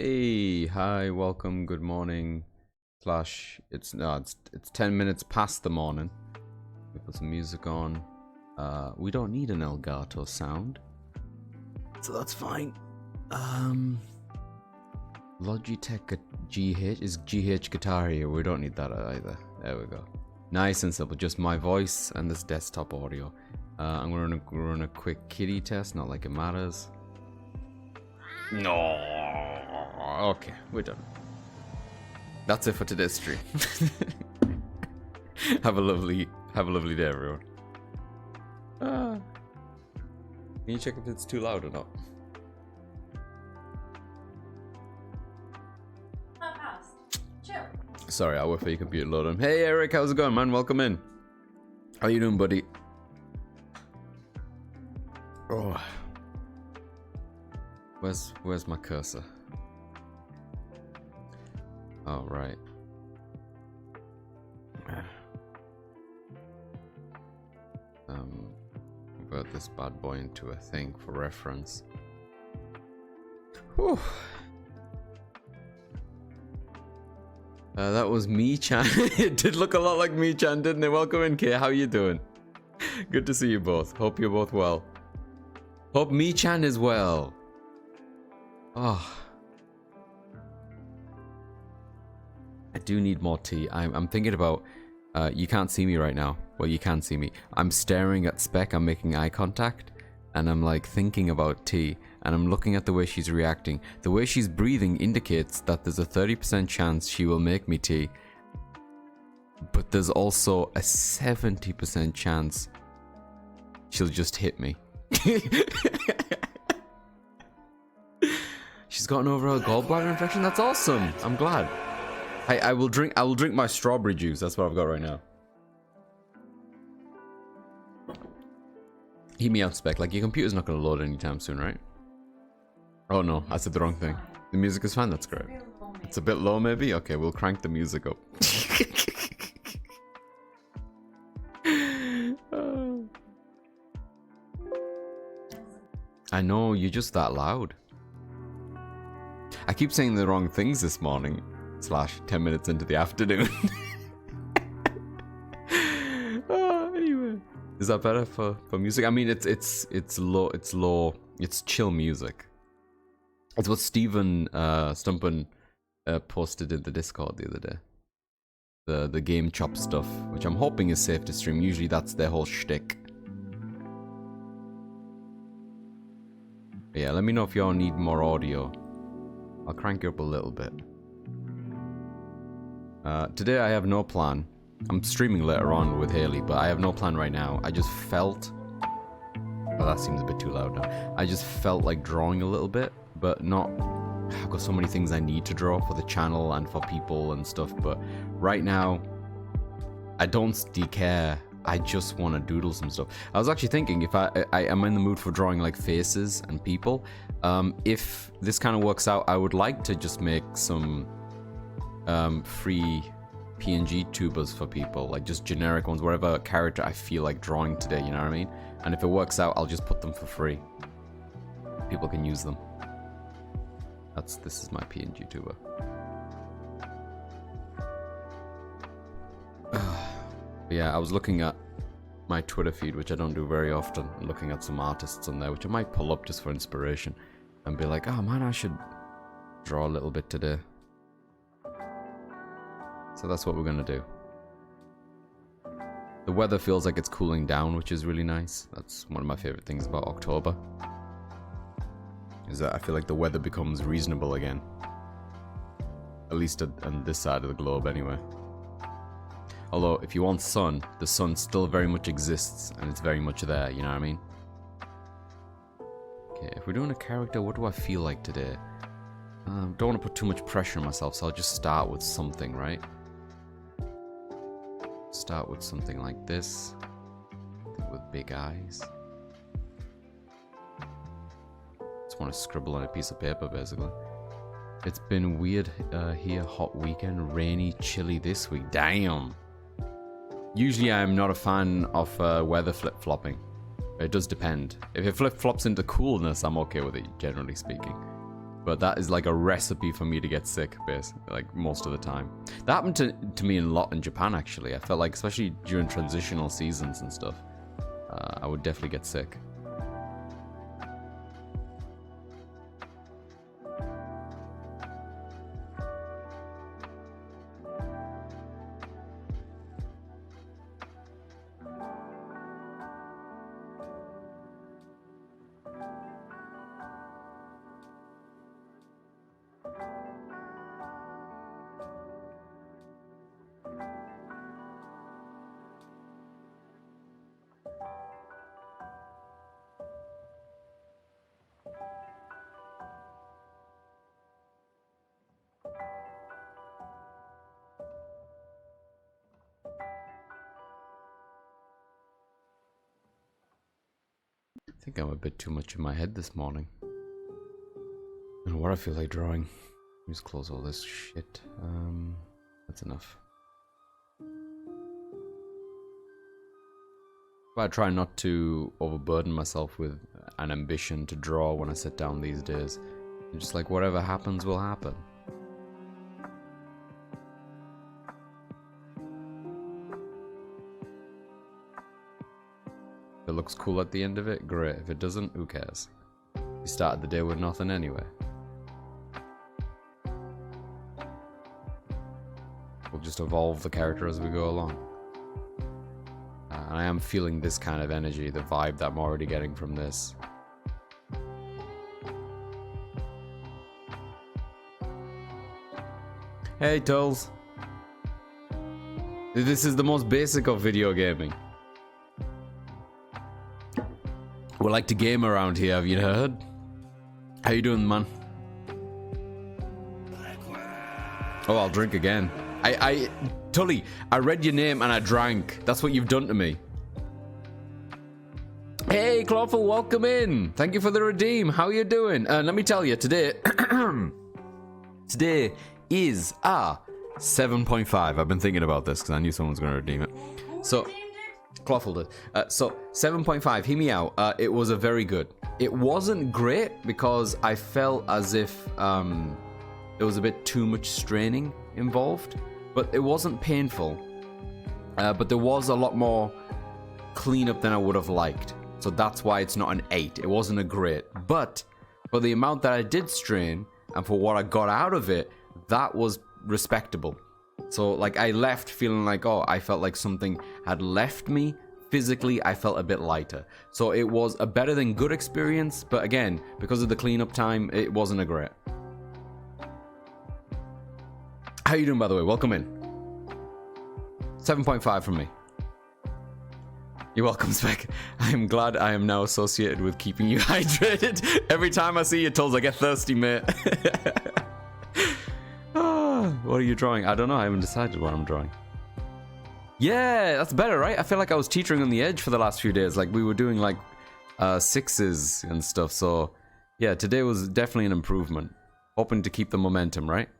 Hey, hi, welcome, good morning. Slash, it's 10 minutes past the morning. We put some music on. We don't need an Elgato sound, so that's fine. Logitech GH is GH guitar here. We don't need that either. There we go. Nice and simple. Just my voice and this desktop audio. I'm gonna run a quick kitty test. Not like it matters. No. Okay, we're done. That's it for today's stream. have a lovely day, everyone. Can you check if it's too loud or not? Sorry, I'll wait for your computer to load on. Hey Eric, how's it going, man? Welcome in. How you doing, buddy? Oh. Where's my cursor? Oh, right. Convert this bad boy into a thing for reference. Whew. That was Me-chan. It did look a lot like Me-chan, didn't it? Welcome in, Kay. How you doing? Good to see you both. Hope you're both well. Hope Me-chan is well. Oh. I do need more tea. I'm thinking about... you can't see me right now. Well, you can see me. I'm staring at Spec. I'm making eye contact. And I'm like thinking about tea. And I'm looking at the way she's reacting. The way she's breathing indicates that there's a 30% chance she will make me tea. But there's also a 70% chance she'll just hit me. She's got an overall gallbladder infection? That's awesome. I'm glad. I will drink my strawberry juice. That's what I've got right now. Hear me out, Spec. Like, your computer's not going to load anytime soon, right? Oh no, I said the wrong thing. The music is fine, that's great. It's a bit low maybe? Okay, we'll crank the music up. I know, you're just that loud. I keep saying the wrong things this morning. / 10 minutes into the afternoon. Anyway. Is that better for music? I mean, it's chill music. It's what Steven Stumpen posted in the Discord the other day. The game chop stuff, which I'm hoping is safe to stream. Usually that's their whole shtick. But yeah, let me know if y'all need more audio. I'll crank it up a little bit. Today I have no plan. I'm streaming later on with Haley, but I have no plan right now. I just felt... Well, that seems a bit too loud now. I just felt like drawing a little bit, but not... I've got so many things I need to draw for the channel and for people and stuff, but right now, I don't care. I just want to doodle some stuff. I was actually thinking, if I am in the mood for drawing like faces and people, if this kind of works out, I would like to just make some free PNG tubers for people, like just generic ones, whatever character I feel like drawing today, you know what I mean? And if it works out, I'll just put them for free. People can use them. This is my PNG tuber. Yeah, I was looking at my Twitter feed, which I don't do very often, looking at some artists on there, which I might pull up just for inspiration, and be like, oh man, I should draw a little bit today. So that's what we're gonna do. The weather feels like it's cooling down, which is really nice. That's one of my favorite things about October. Is that I feel like the weather becomes reasonable again. At least on this side of the globe anyway. Although, if you want sun, the sun still very much exists, and it's very much there, you know what I mean? Okay, if we're doing a character, what do I feel like today? Don't want to put too much pressure on myself, so I'll just start with something, right? Start with something like this. With big eyes. Just want to scribble on a piece of paper, basically. It's been weird here, hot weekend, rainy, chilly this week. Damn! Usually I'm not a fan of weather flip-flopping. It does depend. If it flip-flops into coolness, I'm okay with it, generally speaking. But that is like a recipe for me to get sick, basically, like most of the time. That happened to me a lot in Japan, actually. I felt like, especially during transitional seasons and stuff, I would definitely get sick. I think I'm a bit too much in my head this morning. I don't know what I feel like drawing. Let me just close all this shit. That's enough. I try not to overburden myself with an ambition to draw when I sit down these days. I'm just like, whatever happens will happen. If it looks cool at the end of it, great. If it doesn't, who cares? You started the day with nothing anyway. We'll just evolve the character as we go along. And I am feeling this kind of energy, the vibe that I'm already getting from this. Hey, Tulls. This is the most basic of video gaming. We like to game around here, have you heard? How you doing, man? Oh, I'll drink again. Tully, I read your name and I drank. That's what you've done to me. Hey, Clawful, welcome in. Thank you for the redeem. How you doing? Let me tell you, today... today is 7.5. I've been thinking about this because I knew someone was going to redeem it. So, Clawful did. So, 7.5, hear me out. It was a very good. It wasn't great because I felt as if there was a bit too much straining involved. But it wasn't painful. But there was a lot more cleanup than I would have liked. So that's why it's not an 8. It wasn't a great. But for the amount that I did strain and for what I got out of it, that was respectable. So like I left feeling like, oh, I felt like something had left me. Physically, I felt a bit lighter. So it was a better than good experience. But again, because of the cleanup time, it wasn't a great. How you doing, by the way? Welcome in. 7.5 from me. You're welcome, Spec. I am glad I am now associated with keeping you hydrated. Every time I see your tools, I get thirsty, mate. What are you drawing? I don't know. I haven't decided what I'm drawing. Yeah, that's better, right? I feel like I was teetering on the edge for the last few days. Like we were doing like 6s and stuff. So yeah, today was definitely an improvement. Hoping to keep the momentum, right?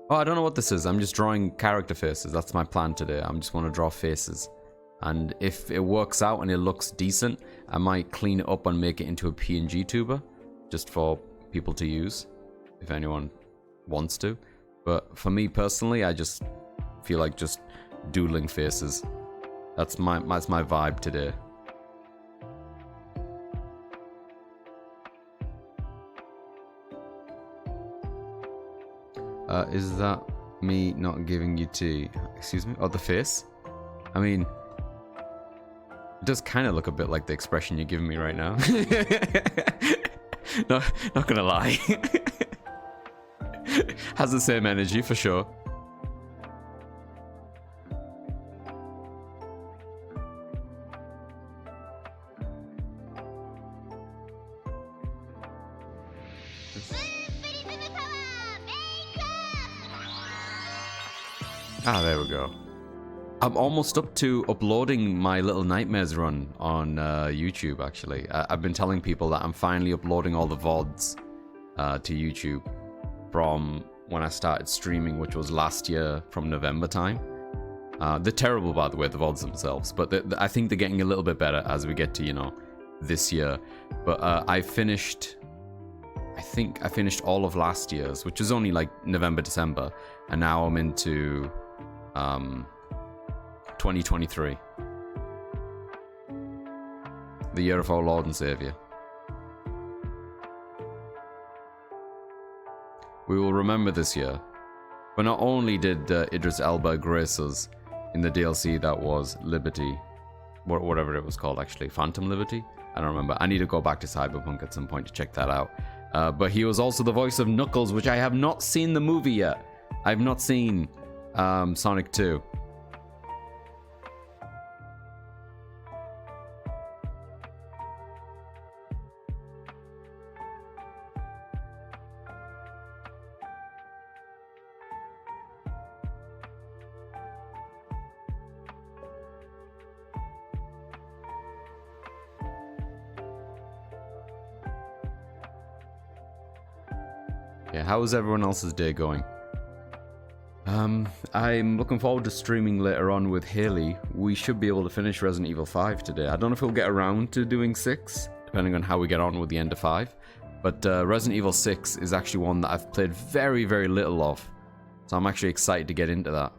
Oh, I don't know what this is. I'm just drawing character faces. That's my plan today. I just want to draw faces. And if it works out and it looks decent, I might clean it up and make it into a PNG tuber. Just for people to use. If anyone wants to. But for me personally, I just feel like just doodling faces. That's my vibe today. Is that me not giving you tea? Excuse me? Oh, the face? I mean, it does kind of look a bit like the expression you're giving me right now. No, not gonna lie. Has the same energy for sure. Ah, there we go. I'm almost up to uploading my Little Nightmares run on YouTube, actually. I've been telling people that I'm finally uploading all the VODs to YouTube from when I started streaming, which was last year from November time. They're terrible, by the way, the VODs themselves, but I think they're getting a little bit better as we get to, you know, this year. But I think I finished all of last year's, which was only like November, December, and now I'm into 2023. The year of our Lord and Savior. We will remember this year. But not only did Idris Elba grace us in the DLC that was Liberty, whatever it was called actually, Phantom Liberty? I don't remember. I need to go back to Cyberpunk at some point to check that out. But he was also the voice of Knuckles, which I have not seen the movie yet. I've not seen Sonic 2. Yeah, how is everyone else's day going? I'm looking forward to streaming later on with Haley. We should be able to finish Resident Evil 5 today. I don't know if we'll get around to doing 6, depending on how we get on with the end of 5. But Resident Evil 6 is actually one that I've played very, very little of. So I'm actually excited to get into that.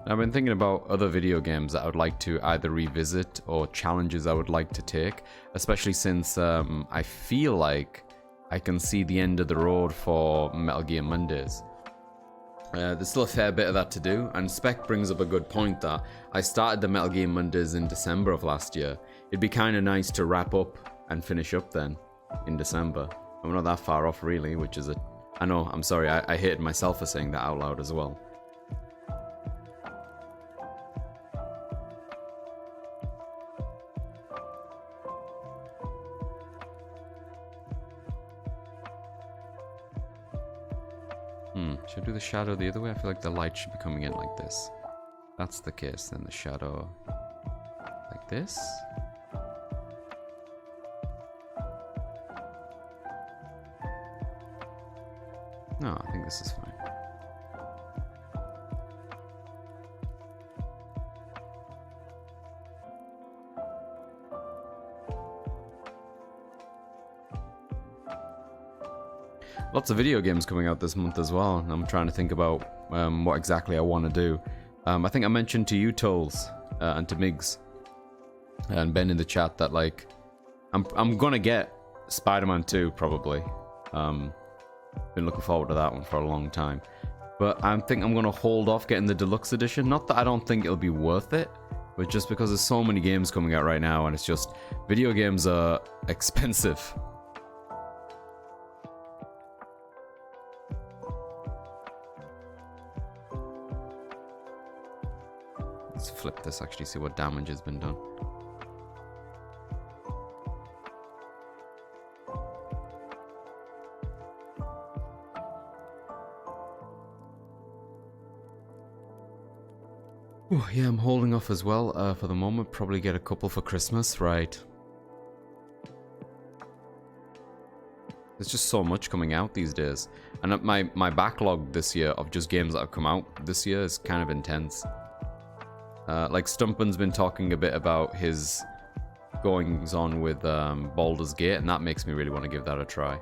I've been thinking about other video games that I would like to either revisit or challenges I would like to take, especially since I feel like I can see the end of the road for Metal Gear Mondays. There's still a fair bit of that to do, and Spec brings up a good point that I started the Metal Gear Mondays in December of last year. It'd be kind of nice to wrap up and finish up then in December. I'm not that far off really, which is I know, I'm sorry, I hated myself for saying that out loud as well. Should I do the shadow the other way? I feel like the light should be coming in like this. That's the case, then the shadow like this. No, I think this is fine. Lots of video games coming out this month as well. I'm trying to think about what exactly I want to do. I think I mentioned to you, Tolls, and to Migs, and Ben in the chat that like I'm gonna get Spider-Man 2 probably. Been looking forward to that one for a long time, but I think I'm gonna hold off getting the deluxe edition. Not that I don't think it'll be worth it, but just because there's so many games coming out right now, and it's just video games are expensive. Let's flip this, actually see what damage has been done. Oh, yeah, I'm holding off as well for the moment. Probably get a couple for Christmas, right? There's just so much coming out these days. And my backlog this year of just games that have come out this year is kind of intense. Like Stumpman's been talking a bit about his goings on with Baldur's Gate, and that makes me really want to give that a try.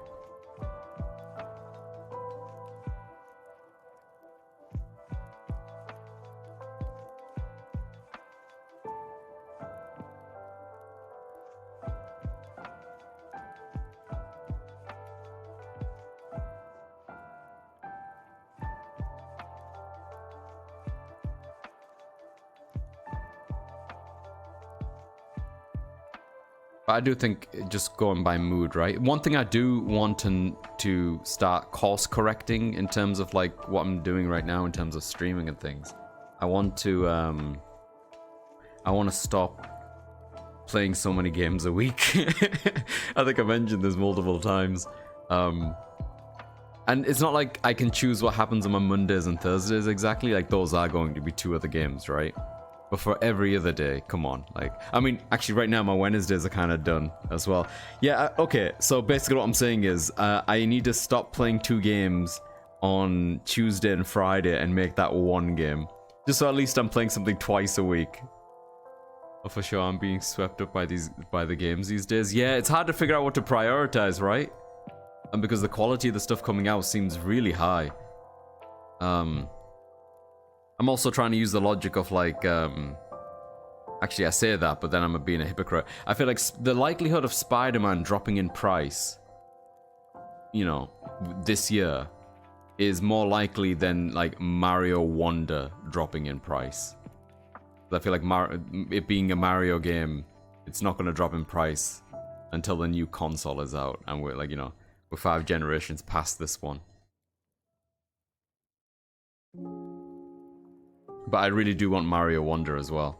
But I do think just going by mood, right? One thing I do want to start course correcting in terms of like what I'm doing right now in terms of streaming and things. I want to stop playing so many games a week. I think I mentioned this multiple times. And it's not like I can choose what happens on my Mondays and Thursdays exactly. Like, those are going to be 2 other games, right? But for every other day, come on. Like, I mean, actually right now my Wednesdays are kind of done as well. Yeah, okay. So basically what I'm saying is I need to stop playing 2 games on Tuesday and Friday and make that 1 game. Just so at least I'm playing something twice a week. Oh, for sure, I'm being swept up by the games these days. Yeah, it's hard to figure out what to prioritize, right? And because the quality of the stuff coming out seems really high. I'm also trying to use the logic of like, actually I say that, but then I'm being a hypocrite. I feel like the likelihood of Spider-Man dropping in price, you know, this year is more likely than like Mario Wonder dropping in price. I feel like it being a Mario game, it's not going to drop in price until the new console is out, and we're like, you know, we're 5 generations past this one. But I really do want Mario Wonder as well.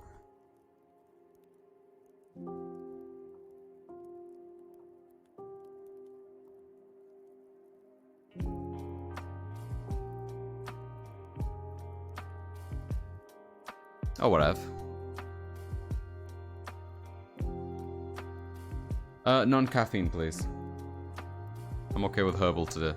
Oh, whatever. Non-caffeine, please. I'm okay with herbal today.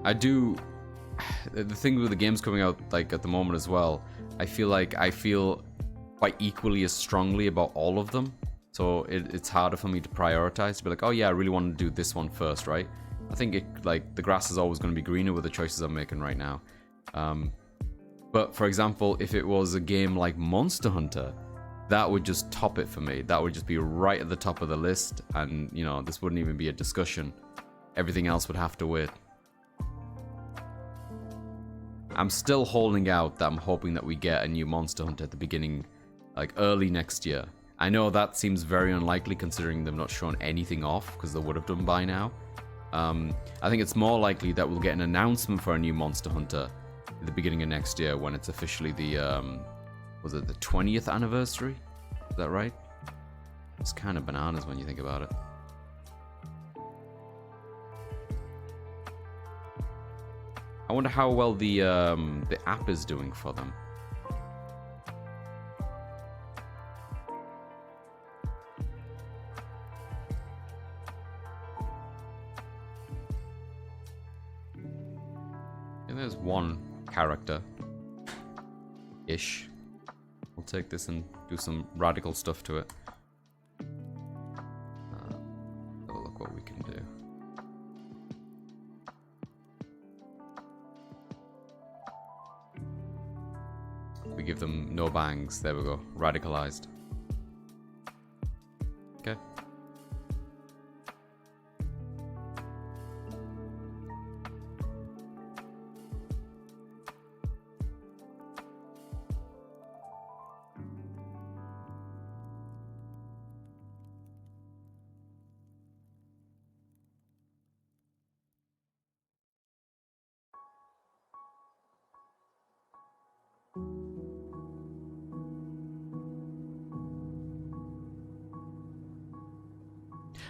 I do. The thing with the games coming out like at the moment as well, I feel quite equally as strongly about all of them. So it's harder for me to prioritize, to be like, oh yeah, I really want to do this one first, right? I think like the grass is always going to be greener with the choices I'm making right now. But for example, if it was a game like Monster Hunter, that would just top it for me. That would just be right at the top of the list, and you know, this wouldn't even be a discussion. Everything else would have to wait. I'm still holding out that I'm hoping that we get a new Monster Hunter at the beginning, like early next year. I know that seems very unlikely considering they've not shown anything off, because they would have done by now. I think it's more likely that we'll get an announcement for a new Monster Hunter at the beginning of next year, when it's officially the, was it the 20th anniversary? Is that right? It's kind of bananas when you think about it. I wonder how well the app is doing for them. And there's one character-ish. We'll take this and do some radical stuff to it. Have a look what we can do. We give them no bangs. There we go. Radicalized. Okay.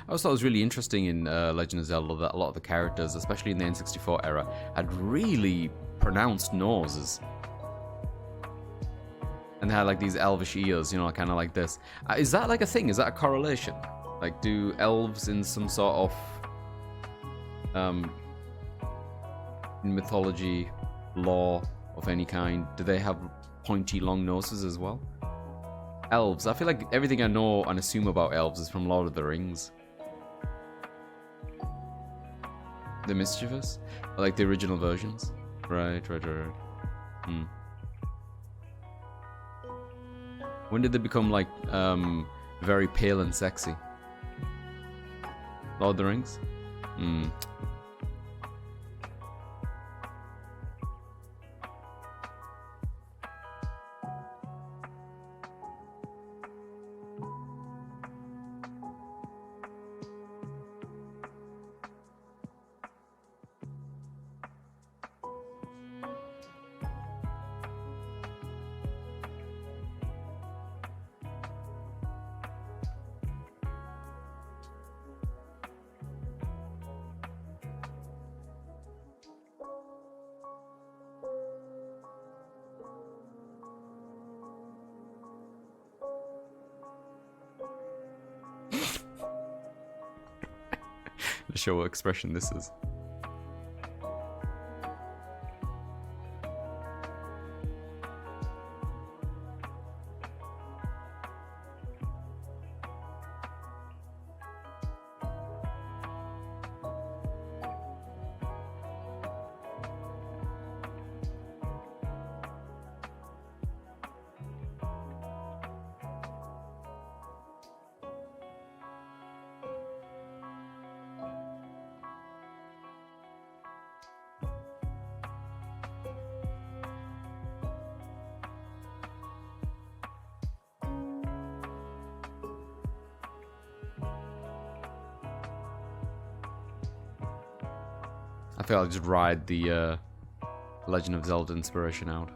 I also thought it was really interesting in Legend of Zelda that a lot of the characters, especially in the N64 era, had really pronounced noses. And they had like these elvish ears, you know, kind of like this. Is that like a thing? Is that a correlation? Like, do elves in some sort of in mythology, lore of any kind, do they have pointy long noses as well? Elves. I feel like everything I know and assume about elves is from Lord of the Rings. The Mischievous? Or like the original versions? Right. Hmm. When did they become like very pale and sexy? Lord of the Rings? Hmm. show what expression this is. I think I'll just ride the Legend of Zelda inspiration out.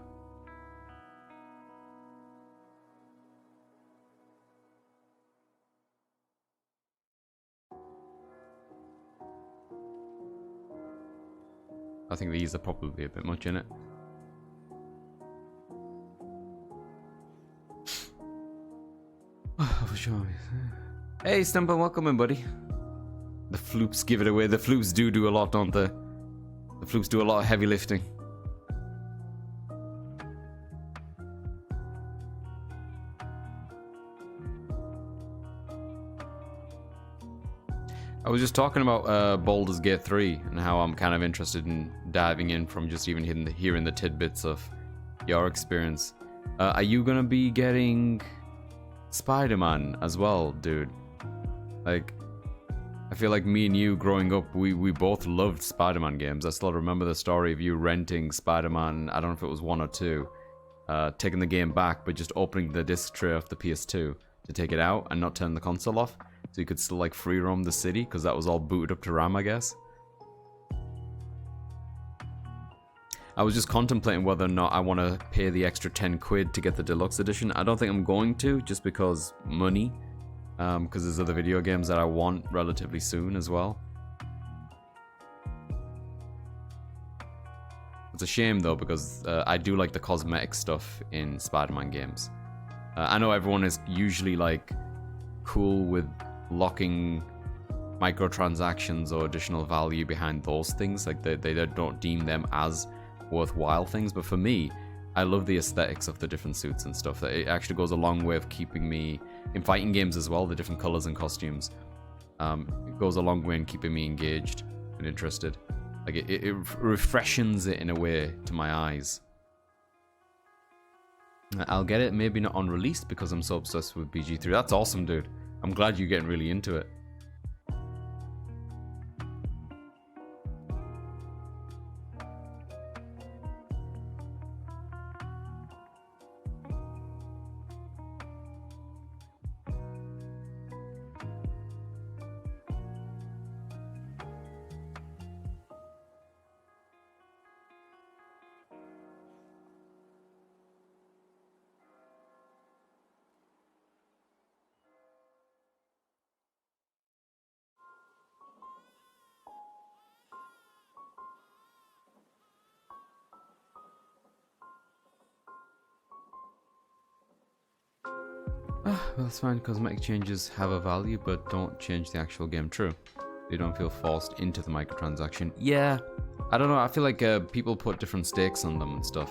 I think these are probably a bit much in it. For sure. Hey, Stumper, welcome in, buddy. The floops give it away. The floops do a lot, don't they? The floops do a lot of heavy lifting. I was just talking about Baldur's Gate 3 and how I'm kind of interested in diving in from just even hearing the tidbits of your experience. Are you gonna be getting Spider-Man as well, dude? Like, I feel like me and you growing up, we both loved Spider-Man games. I still remember the story of you renting Spider-Man, I don't know if it was 1 or 2, taking the game back, but just opening the disc tray of the PS2 to take it out and not turn the console off, so you could still like free roam the city, because that was all booted up to RAM, I guess. I was just contemplating whether or not I want to pay the extra 10 quid to get the deluxe edition. I don't think I'm going to, just because money. Because there's other video games that I want relatively soon as well. It's a shame though, because I do like the cosmetic stuff in Spider-Man games. I know everyone is usually like cool with locking microtransactions or additional value behind those things, like they don't deem them as worthwhile things, but for me, I love the aesthetics of the different suits and stuff. It actually goes a long way of keeping me, in fighting games as well, the different colors and costumes. It goes a long way in keeping me engaged and interested. Like it refreshes it in a way to my eyes. I'll get it, maybe not on release because I'm so obsessed with BG3. That's awesome, dude. I'm glad you're getting really into it. Well, it's fine. Cosmetic changes have a value, but don't change the actual game. True. You don't feel forced into the microtransaction. Yeah. I don't know. I feel like people put different stakes on them and stuff.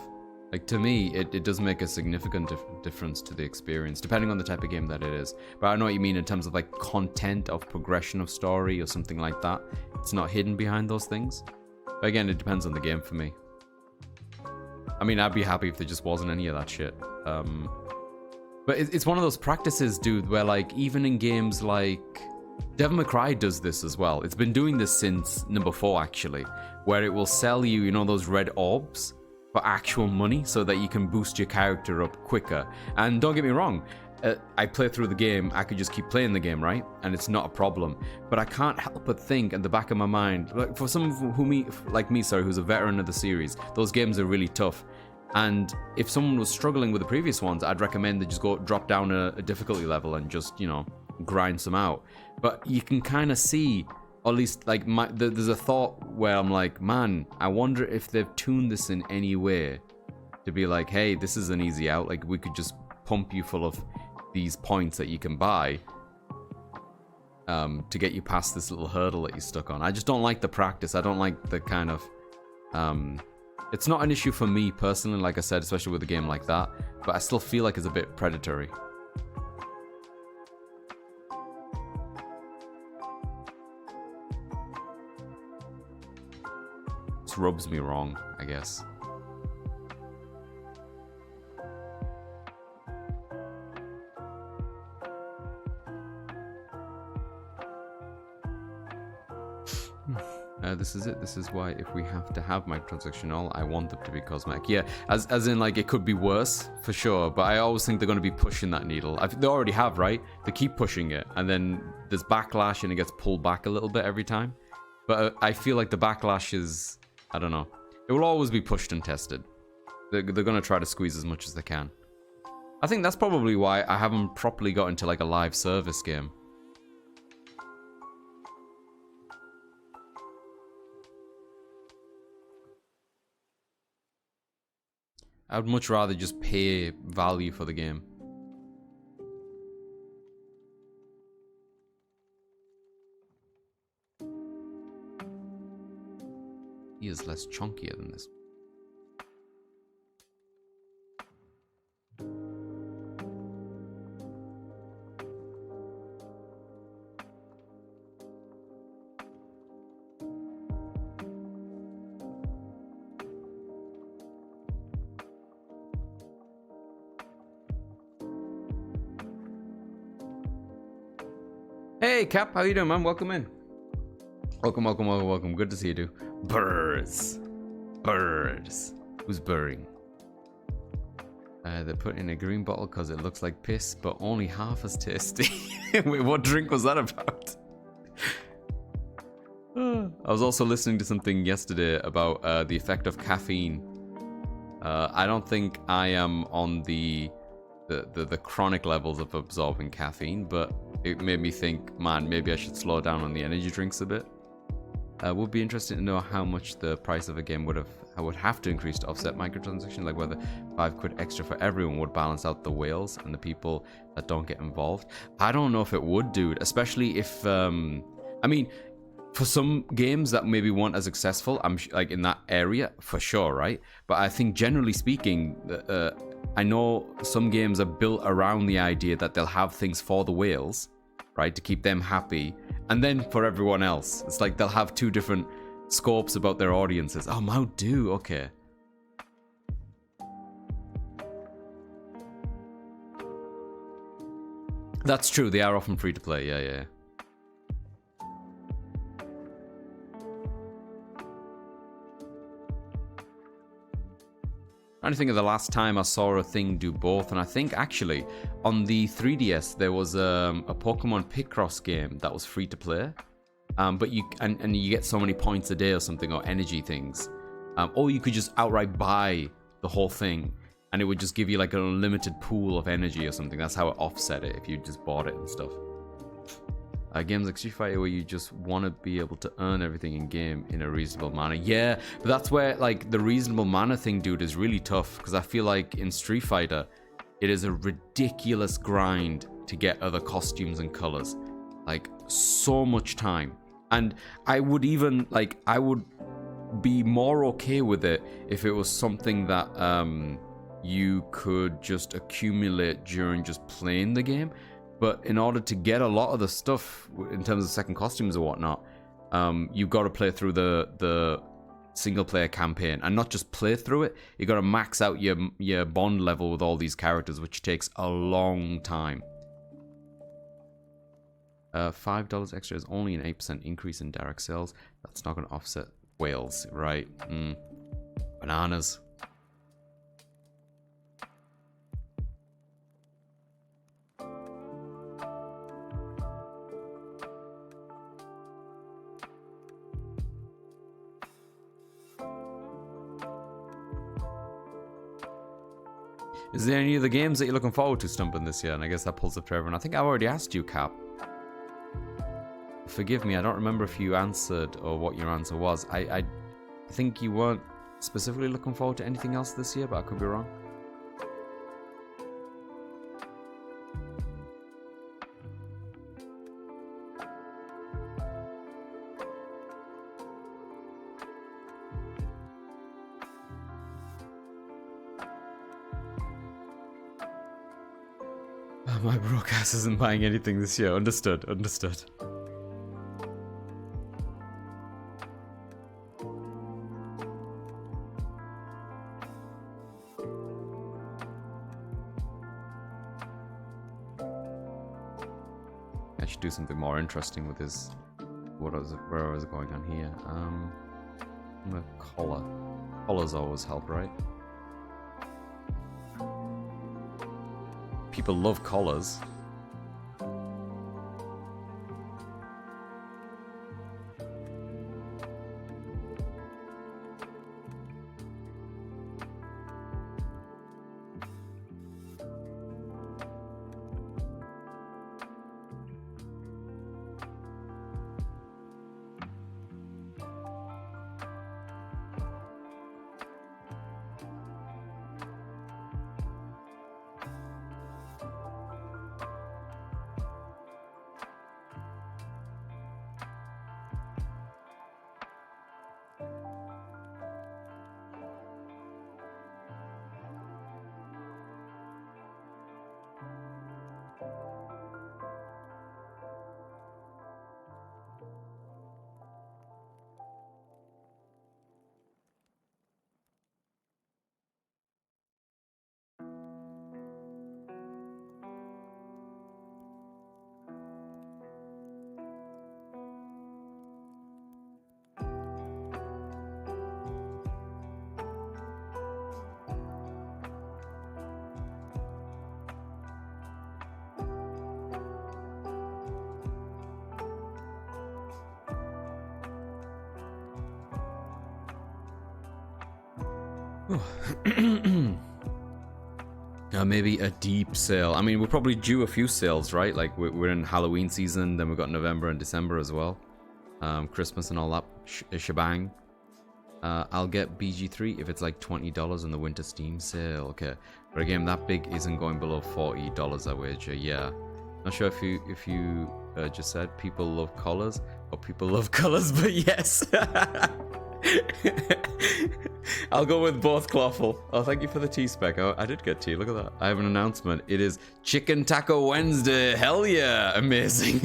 Like, to me, it does make a significant difference to the experience, depending on the type of game that it is. But I know what you mean in terms of, like, content of progression of story or something like that. It's not hidden behind those things. But again, it depends on the game for me. I mean, I'd be happy if there just wasn't any of that shit. But it's one of those practices, dude, where, like, even in games like Devil May Cry does this as well. It's been doing this since number 4, actually, where it will sell you, you know, those red orbs for actual money so that you can boost your character up quicker. And don't get me wrong, I play through the game, I could just keep playing the game, right? And it's not a problem. But I can't help but think in the back of my mind, like, for some like me, who's a veteran of the series, those games are really tough. And if someone was struggling with the previous ones, I'd recommend they just drop down a difficulty level and just, you know, grind some out. But you can kind of see, or at least, like, there's a thought where I'm like, man, I wonder if they've tuned this in any way to be like, hey, this is an easy out. Like, we could just pump you full of these points that you can buy. to get you past this little hurdle that you're stuck on. I just don't like the practice. I don't like the kind of... it's not an issue for me personally, like I said, especially with a game like that, but I still feel like it's a bit predatory. This rubs me wrong, I guess. This is it. This is why if we have to have microtransaction all, I want them to be cosmetic. Yeah, as in like it could be worse for sure, but I always think they're going to be pushing that needle. They already have, right? They keep pushing it, and then there's backlash, and it gets pulled back a little bit every time. But I feel like the backlash is, I don't know. It will always be pushed and tested. They're going to try to squeeze as much as they can. I think that's probably why I haven't properly got into like a live service game. I would much rather just pay value for the game. He is less chunkier than this. Hey Cap, how you doing, man? Welcome in. Welcome, welcome, welcome, welcome. Good to see you, dude. Birds. Birds. Who's burring? They put in a green bottle because it looks like piss, but only half as tasty. Wait, what drink was that about? I was also listening to something yesterday about the effect of caffeine. I don't think I am on the chronic levels of absorbing caffeine, but it made me think, man, maybe I should slow down on the energy drinks a bit. Would be interested to know how much the price of a game would have to increase to offset microtransactions, like whether £5 extra for everyone would balance out the whales and the people that don't get involved. I don't know if it would, dude, especially if, I mean, for some games that maybe weren't as successful, I'm like in that area, for sure, right? But I think generally speaking, I know some games are built around the idea that they'll have things for the whales, right, to keep them happy, and then for everyone else. It's like they'll have two different scopes about their audiences. Oh, Mount Dew, okay. That's true, they are often free to play, yeah. I'm trying to think of the last time I saw a thing do both, and I think actually on the 3DS there was a Pokemon Picross game that was free to play, but you get so many points a day or something, or energy things, or you could just outright buy the whole thing, and it would just give you like an unlimited pool of energy or something. That's how it offset it if you just bought it and stuff. Games like Street Fighter where you just want to be able to earn everything in game in a reasonable manner. Yeah, but that's where like the reasonable manner thing, dude, is really tough, because I feel like in Street Fighter it is a ridiculous grind to get other costumes and colors. Like, so much time. And I would even like, I would be more okay with it if it was something that you could just accumulate during just playing the game. But in order to get a lot of the stuff in terms of second costumes or whatnot, you've got to play through the single player campaign, and not just play through it. You got to max out your bond level with all these characters, which takes a long time. $5 extra is only an 8% increase in direct sales. That's not going to offset whales, right? Bananas. Is there any of the games that you're looking forward to stumping this year? And I guess that pulls up to everyone. I think I've already asked you, Cap. Forgive me, I don't remember if you answered or what your answer was. I think you weren't specifically looking forward to anything else this year, but I could be wrong. My broadcast isn't buying anything this year. Understood, understood. I should do something more interesting with this. Where I was going on here? A collar. Collars always help, right? People love collars. Maybe a deep sale. I mean, we're probably due a few sales, right? Like, we're in Halloween season, then we've got November and December as well. Christmas and all that shebang. I'll get BG3 if it's like $20 on the winter Steam sale. Okay. But a game that big isn't going below $40, I wager. Yeah. Not sure if you just said people love collars or people love colors, but yes. I'll go with both, Clawful. Oh, thank you for the tea spec. Oh, I did get tea. Look at that. I have an announcement. It is Chicken Taco Wednesday. Hell yeah. Amazing.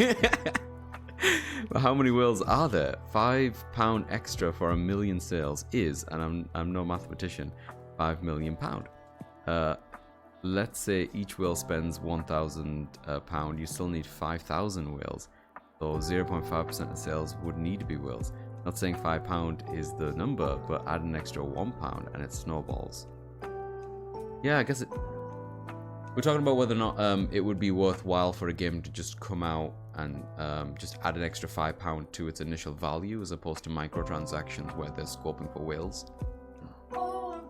But how many whales are there? £5 extra for 1 million sales is, and I'm no mathematician, £5 million. Let's say each whale spends £1,000. You still need 5,000 whales. So 0.5% of sales would need to be whales. Not saying £5 is the number, but add an extra £1 and it snowballs. Yeah, I guess we're talking about whether or not it would be worthwhile for a game to just come out and just add an extra £5 to its initial value, as opposed to microtransactions where they're scoping for whales. Oh,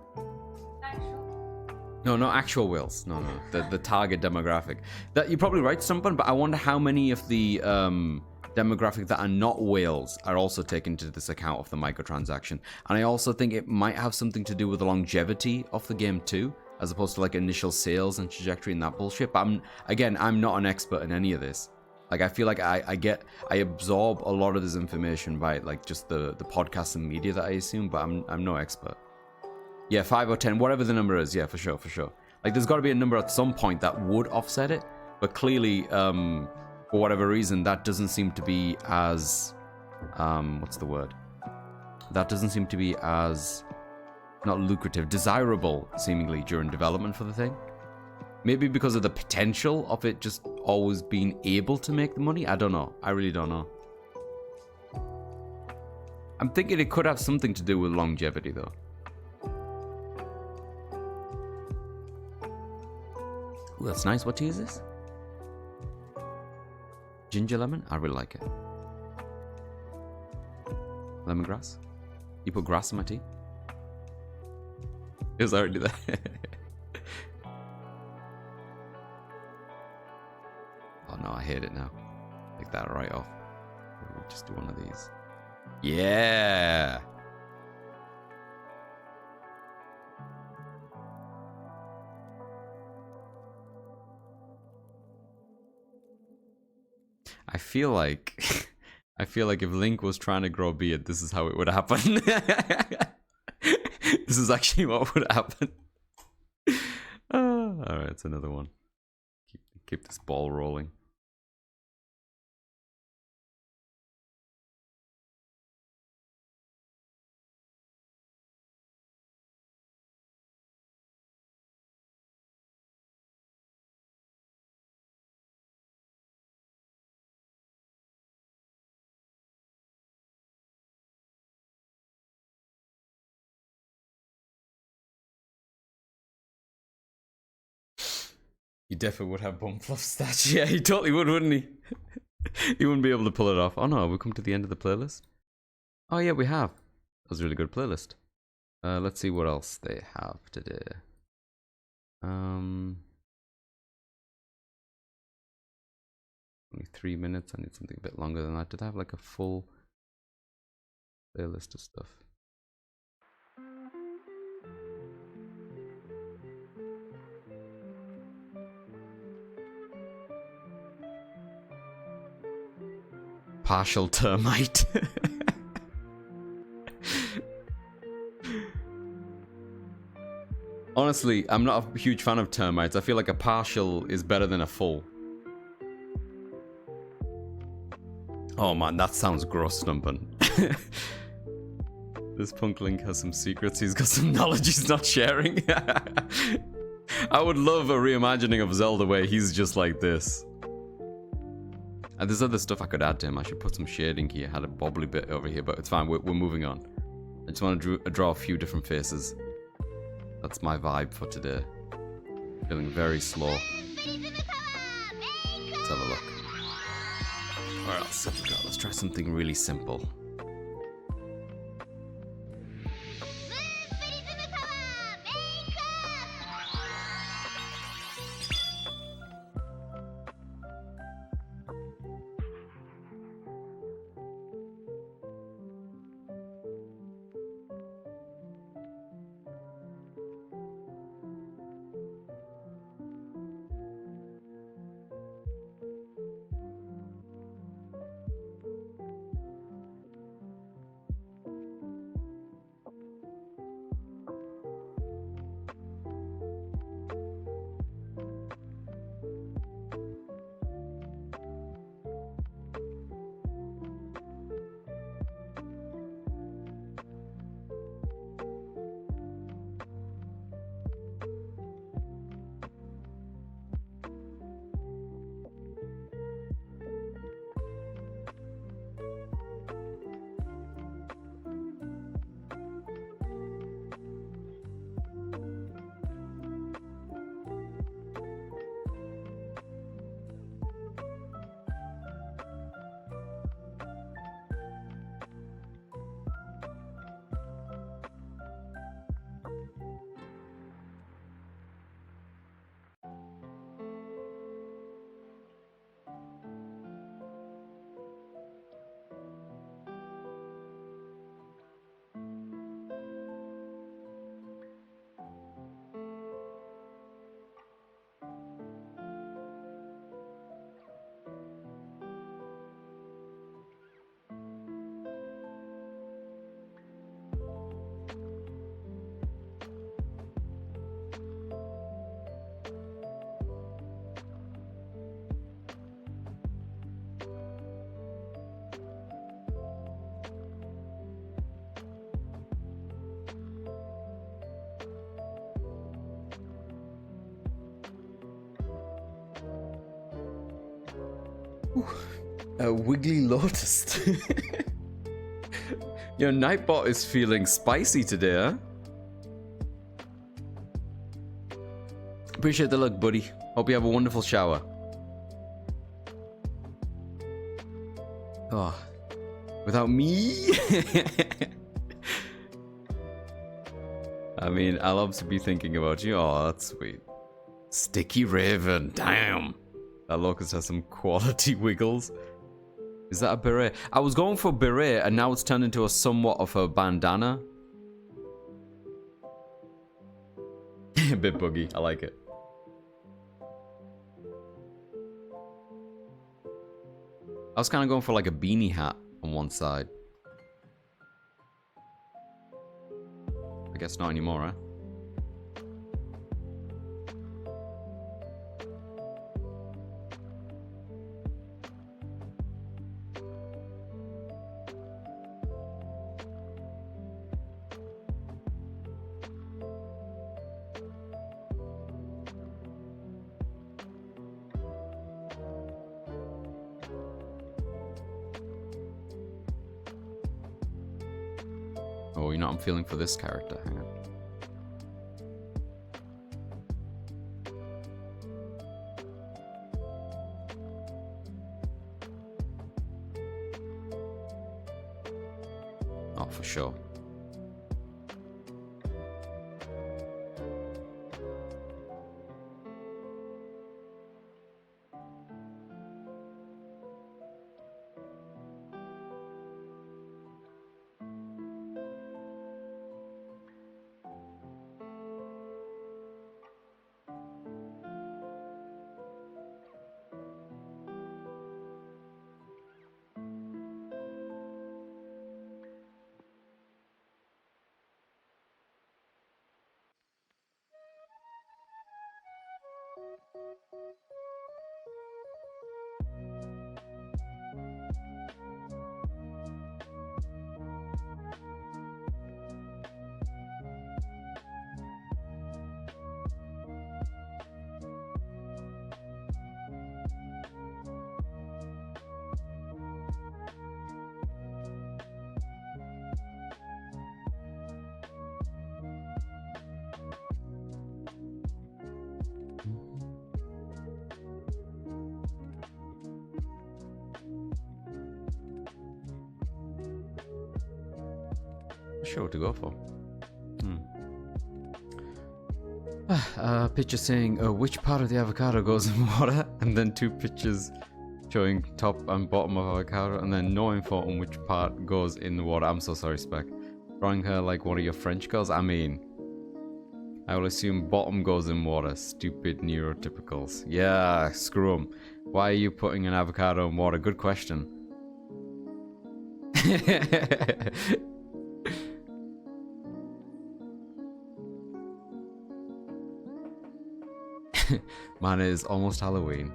actual. No, not actual whales. No, the target demographic. That you're probably right, Stumpin, but I wonder how many of the demographic that are not whales are also taken into this account of the microtransaction. And I also think it might have something to do with the longevity of the game too, as opposed to like initial sales and trajectory and that bullshit. But I'm not an expert in any of this. Like, I feel like I absorb a lot of this information by like just the podcasts and media that I assume, but I'm no expert. Yeah, 5 or 10, whatever the number is. Yeah, for sure. Like, there's got to be a number at some point that would offset it, but clearly, for whatever reason, that doesn't seem to be as, what's the word? That doesn't seem to be as, not lucrative, desirable, seemingly, during development for the thing. Maybe because of the potential of it just always being able to make the money? I don't know. I really don't know. I'm thinking it could have something to do with longevity, though. Ooh, that's nice. What tea is this? Ginger lemon? I really like it. Lemongrass? You put grass in my tea? It was already there. Oh no, I hate it now. Take that right off. We'll just do one of these. Yeah! I feel like if Link was trying to grow a beard, this is how it would happen. This is actually what would happen. Alright, it's another one. Keep this ball rolling. He definitely would have bum fluff stats. Yeah, he totally would, wouldn't he? He wouldn't be able to pull it off. Oh no, we come to the end of the playlist. Oh yeah, we have. That was a really good playlist. Let's see what else they have today. Only 3 minutes. I need something a bit longer than that. Did I have like a full playlist of stuff? Partial termite. Honestly, I'm not a huge fan of termites. I feel like a partial is better than a full. Oh man, that sounds gross, Snumpin. This punk link has some secrets. He's got some knowledge he's not sharing. I would love a reimagining of Zelda where he's just like this. And there's other stuff I could add to him. I should put some shading here. Had a bobbly bit over here, but it's fine. We're moving on. I just want to draw a few different faces. That's my vibe for today. Feeling very slow. Let's have a look. Where else have we got? Let's try something really simple. A wiggly lotus. Your Nightbot is feeling spicy today, huh? Appreciate the look, buddy. Hope you have a wonderful shower. Oh, without me? I mean, I'll obviously be thinking about you. Oh, that's sweet. Sticky Raven, damn. That locust has some quality wiggles. Is that a beret? I was going for beret and now it's turned into a somewhat of a bandana. A bit buggy, I like it. I was kind of going for like a beanie hat on one side. I guess not anymore, huh? Oh, you know what I'm feeling for this character. Hang on. Oh, for sure. Sure what to go for. Picture saying which part of the avocado goes in water, and then 2 pictures showing top and bottom of avocado, and then no info on which part goes in the water. I'm so sorry, Spec. Drawing her like one of your French girls? I mean, I will assume bottom goes in water. Stupid neurotypicals. Yeah, screw 'em. Why are you putting an avocado in water? Good question. Man, it is almost Halloween.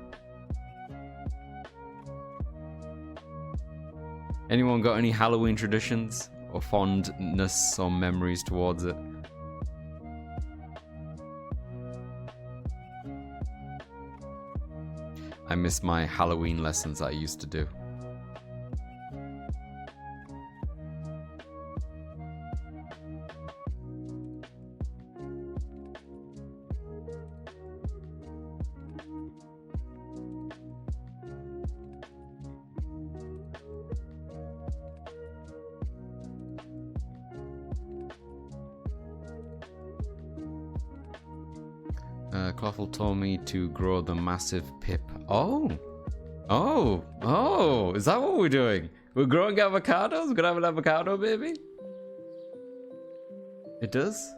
Anyone got any Halloween traditions or fondness or memories towards it? I miss my Halloween lessons that I used to do. Clawful told me to grow the massive pip. Oh! Oh! Oh! Is that what we're doing? We're growing avocados? We're gonna have an avocado baby? It does?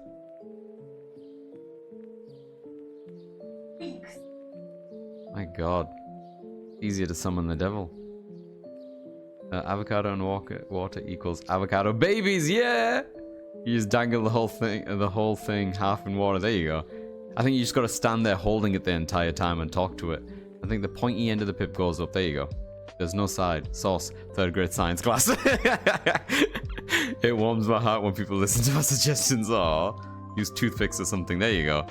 Thanks. My god. Easier to summon the devil. Avocado and water equals avocado babies, yeah! You just dangle the whole thing half in water. There you go. I think you just gotta stand there holding it the entire time and talk to it. I think the pointy end of the pip goes up. There you go. There's no side. Sauce. 3rd grade science class. It warms my heart when people listen to my suggestions. Aw. Use toothpicks or something. There you go.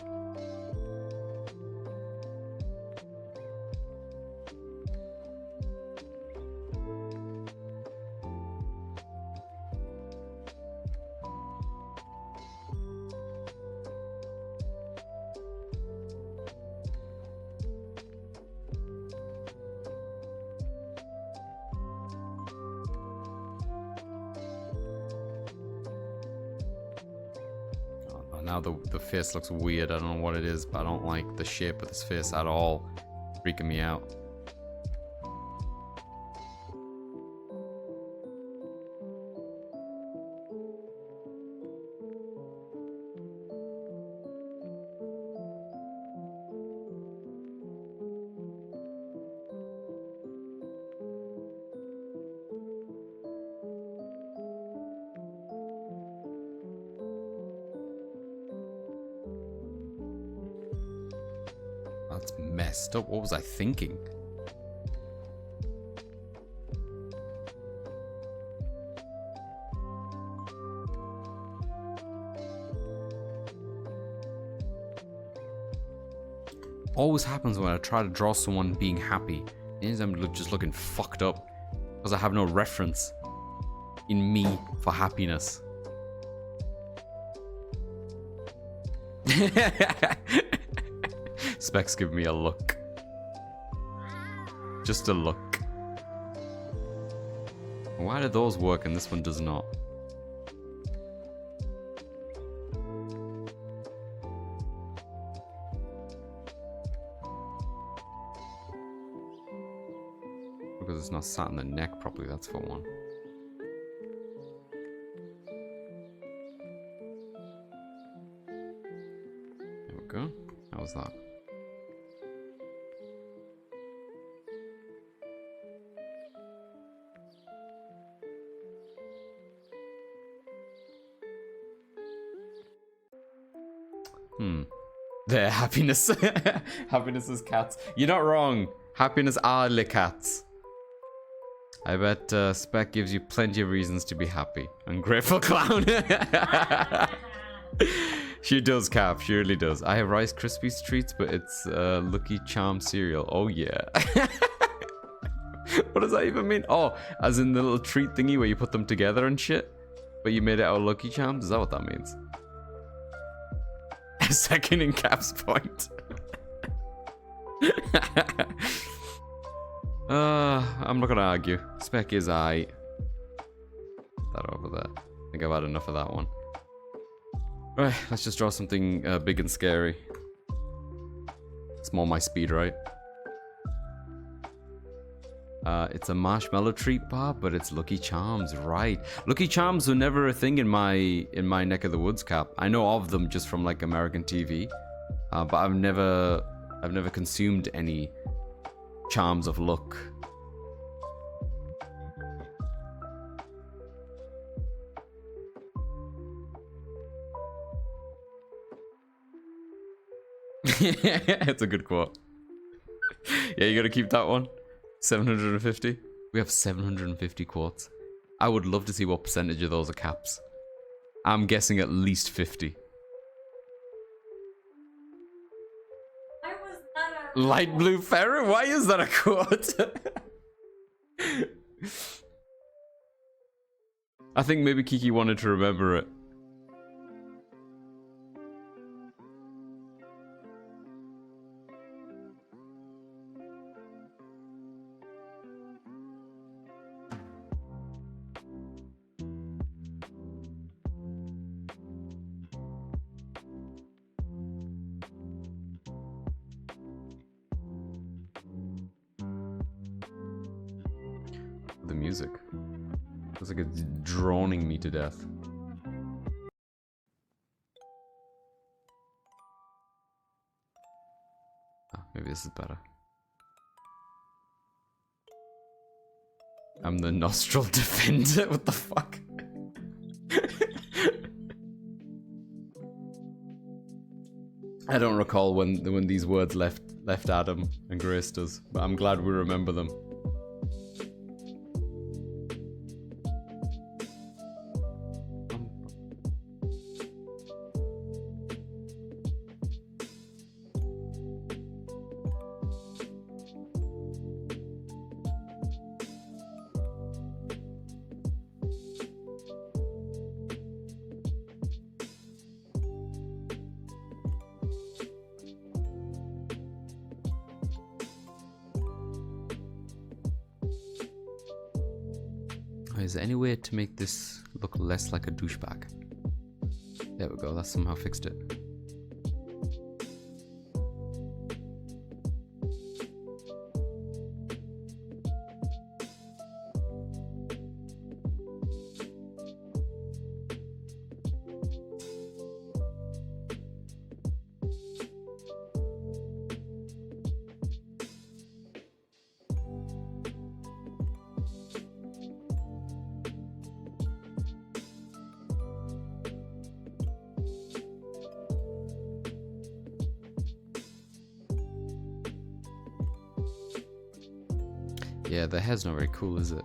Now the face looks weird. I don't know what it is, but I don't like the shape of this face at all. Freaking me out. That's messed up. What was I thinking? Always happens when I try to draw someone being happy. It ends up just looking fucked up because I have no reference in me for happiness. Specs give me a look. Just a look. Why do those work and this one does not? Because it's not sat in the neck properly, that's for one. There we go. How was that? Their happiness. Happiness is cats. You're not wrong. Happiness are the cats. I bet Spec gives you plenty of reasons to be happy. Ungrateful clown. She does, Cap. She really does. I have Rice Krispies treats, but it's Lucky Charm cereal. Oh, yeah. What does that even mean? Oh, as in the little treat thingy where you put them together and shit? But you made it out of Lucky Charms? Is that what that means? Second in Cap's point. I'm not gonna argue. Spec is aight. That over there. I think I've had enough of that one. Right, let's just draw something big and scary. It's more my speed, right? It's a marshmallow treat bar, but it's Lucky Charms, right? Lucky Charms were never a thing in my neck of the woods, Cap. I know of them just from like American TV, but I've never consumed any charms of luck. It's a good quote. Yeah, you gotta keep that one. 750. We have 750 quotes. I would love to see what percentage of those are Caps. I'm guessing at least 50. Why was that a Light blue ferret? Why is that a quote? I think maybe Kiki wanted to remember it. The music. It's like it's droning me to death. Ah, maybe this is better. I'm the nostril defender. What the fuck? I don't recall when these words left Adam and graced us, but I'm glad we remember them. Is there any way to make this look less like a douchebag? There we go, that somehow fixed it. Yeah, the hair's not very cool, is it?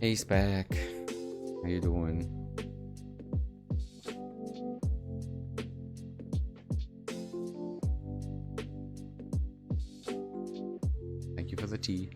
Ace back. How you doing? you for the tea.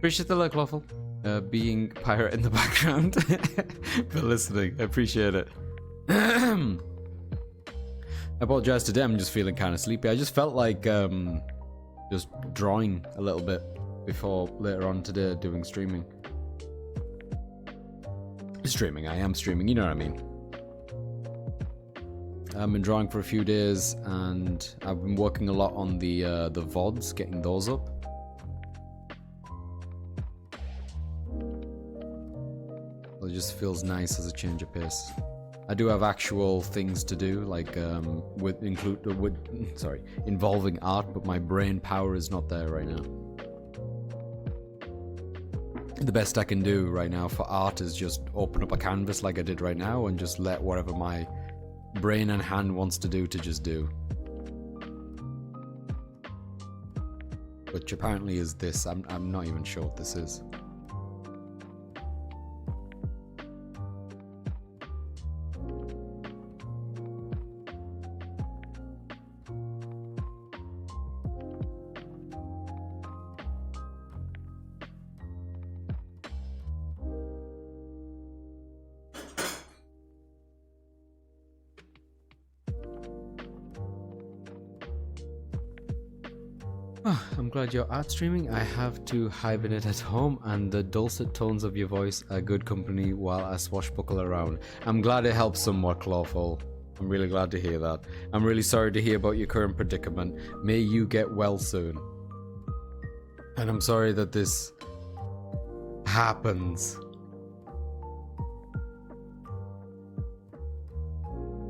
Appreciate the look, Lawful. Being pirate in the background for listening. I appreciate it. I apologize today. I'm just feeling kind of sleepy. I just felt like just drawing a little bit before later on today doing streaming. I am streaming. You know what I mean. I've been drawing for a few days, and I've been working a lot on the VODs, getting those up. It just feels nice as a change of pace. I do have actual things to do, like involving art, but my brain power is not there right now. The best I can do right now for art is just open up a canvas like I did right now and just let whatever my brain and hand wants to do to just do. Which apparently is this. I'm not even sure what this is. I'm glad you're art streaming. I have to hibernate at home, and the dulcet tones of your voice are good company while I swashbuckle around. I'm glad it helps somewhat, Clawful. I'm really glad to hear that. I'm really sorry to hear about your current predicament. May you get well soon. And I'm sorry that this happens.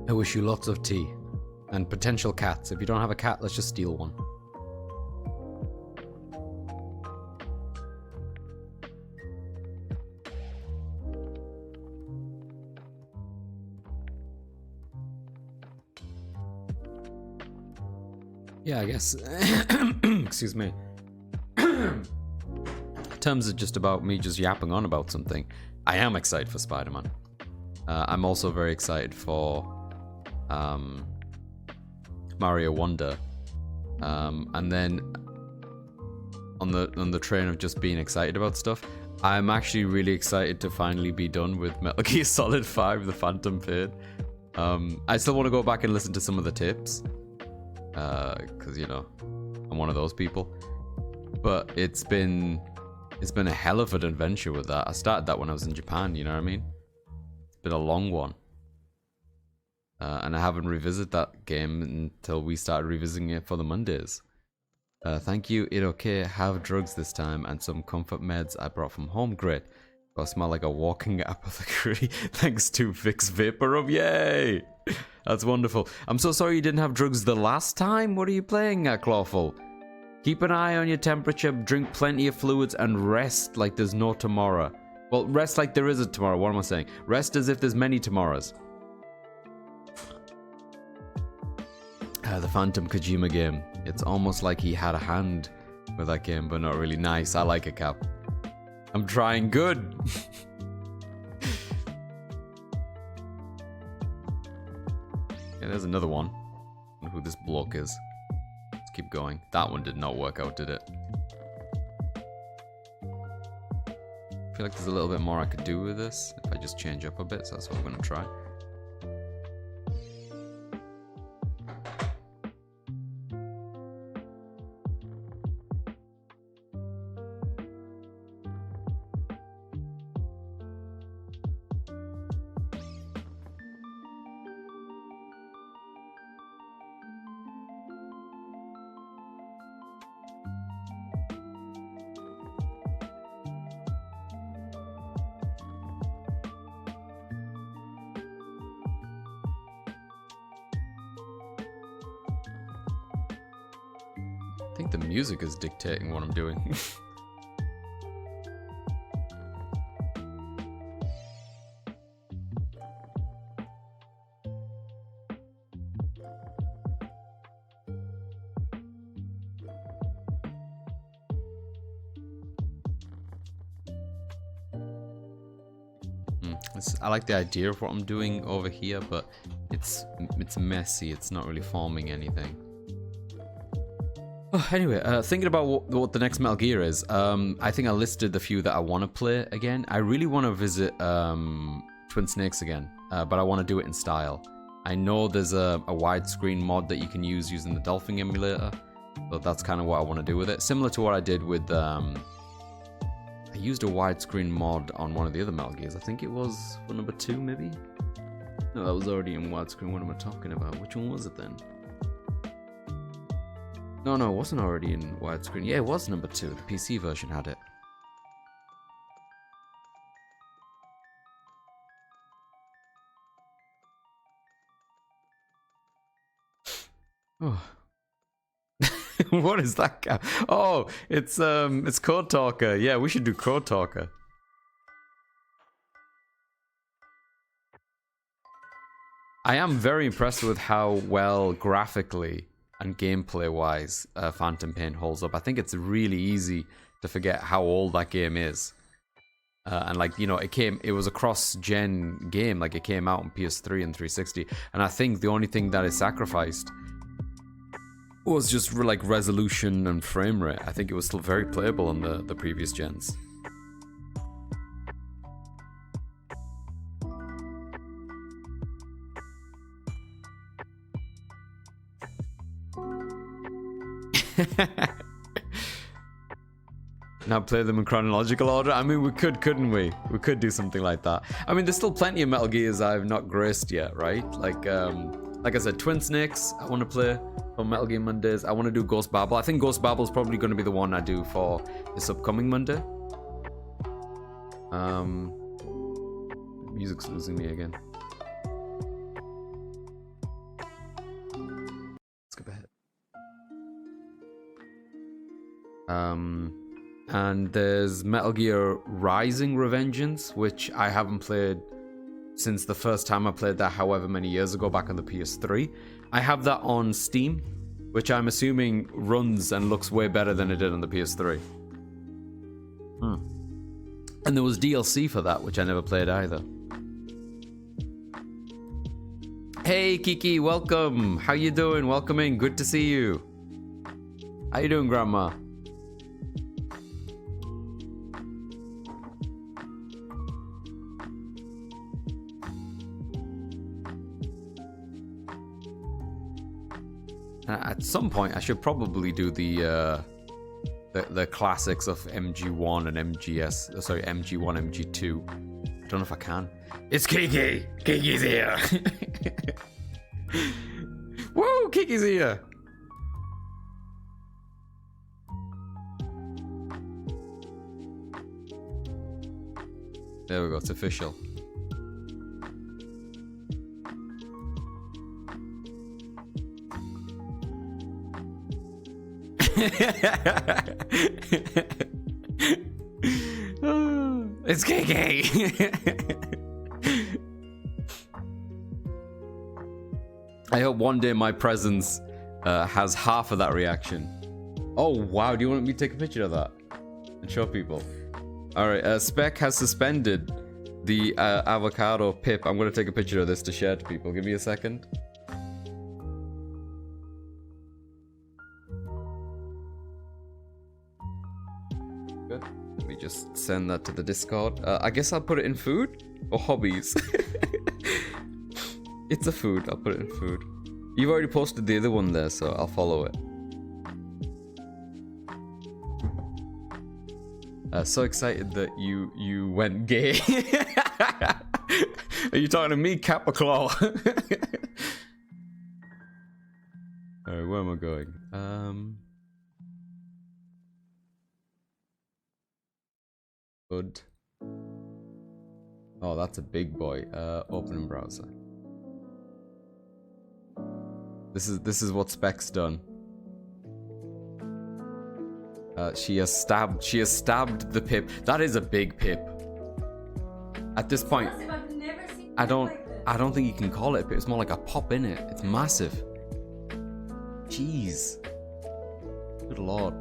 I wish you lots of tea. And potential cats. If you don't have a cat, let's just steal one. Yeah, I guess. Excuse me. In terms of just about me just yapping on about something, I am excited for Spider-Man. I'm also very excited for Mario Wonder. And then on the train of just being excited about stuff, I'm actually really excited to finally be done with Metal Gear Solid 5: The Phantom Pain. I still want to go back and listen to some of the tapes. Because you know, I'm one of those people. But it's been a hell of an adventure with that. I started that when I was in Japan, you know what I mean? It's been a long one. And I haven't revisited that game until we started revisiting it for the Mondays. Thank you, it okay, have drugs this time and some comfort meds I brought from home. Great. I smell like a walking apothecary thanks to Vicks Vapor Rub. Yay! That's wonderful. I'm so sorry you didn't have drugs the last time. What are you playing at, Clawful? Keep an eye on your temperature, drink plenty of fluids, and rest like there's no tomorrow. Well, rest like there is a tomorrow. What am I saying? Rest as if there's many tomorrows. The Phantom Kojima game. It's almost like he had a hand with that game, but not really. Nice. I like it, Cap. I'm trying good. Yeah, there's another one. I wonder who this bloke is. Let's keep going. That one did not work out, did it? feel like there's a little bit more I could do with this if I just change up a bit, so that's what I'm going to try. I think the music is dictating what I'm doing. I like the idea of what I'm doing over here, but it's messy. It's not really forming anything. Oh, anyway, thinking about what the next Metal Gear is, I think I listed the few that I want to play again. I really want to visit Twin Snakes again, but I want to do it in style. I know there's a widescreen mod that you can use using the Dolphin emulator, but that's kind of what I want to do with it. Similar to what I did with, I used a widescreen mod on one of the other Metal Gears. I think it was for number 2, maybe? No, that was already in widescreen. What am I talking about? Which one was it then? No, it wasn't already in widescreen. Yeah, it was number 2. The PC version had it. Oh. What is that guy? Oh, it's Code Talker. Yeah, we should do Code Talker. I am very impressed with how well graphically and gameplay-wise Phantom Pain holds up. I think it's really easy to forget how old that game is. And like, you know, it was a cross-gen game. Like, it came out on PS3 and 360. And I think the only thing that is sacrificed was just like resolution and frame rate. I think it was still very playable on the previous gens. Now play them in chronological order. I mean, we could, couldn't we? We could do something like that. I mean, there's still plenty of Metal Gears I've not graced yet, right? Like I said, Twin Snakes, I want to play on Metal Gear Mondays. I want to do Ghost Babel. I think Ghost Babel is probably going to be the one I do for this upcoming Monday. Music's losing me again. Let's skip ahead. And there's Metal Gear Rising: Revengeance, which I haven't played since the first time I played that however many years ago back on the PS3. I have that on Steam, which I'm assuming runs and looks way better than it did on the PS3. And there was DLC for that, which I never played either. Hey Kiki, welcome! How you doing? Welcome in, good to see you. How you doing, Grandma? At some point, I should probably do the classics of MG1 and MGS. Sorry, MG1, MG2. I don't know if I can. It's Kiki. Kiki's here. Woo! Kiki's here. There we go. It's official. It's KK. I hope one day my presence has half of that reaction. Oh wow, do you want me to take a picture of that and show people? Alright, Spec has suspended the avocado pip. I'm gonna take a picture of this to share to people. Give me a second. Good. Let me just send that to the Discord. I guess I'll put it in food or hobbies. It's a food. I'll put it in food. You've already posted the other one there, so I'll follow it. So excited that you went gay. Are you talking to me, Cap or Claw? Alright, where am I going? Good. Oh, that's a big boy. Open in browser. This is what Spec's done. She has stabbed the pip. That is a big pip. At this point, I don't think you can call it a pip. It's more like a pop in it. It's massive. Jeez. Good lord.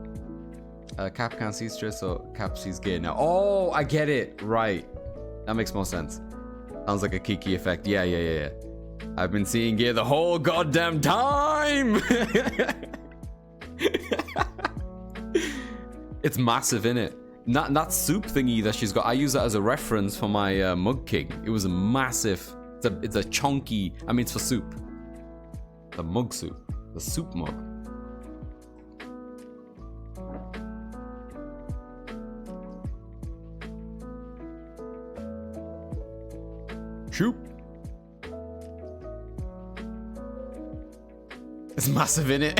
Cap can't see straight, so Cap sees gay now. Oh, I get it. Right. That makes more sense. Sounds like a Kiki effect. Yeah. I've been seeing gay the whole goddamn time. It's massive, innit? That soup thingy that she's got, I use that as a reference for my Mug King. It was a massive, it's a chunky, I mean it's for soup. The mug soup, the soup mug. Shoop. It's massive, innit?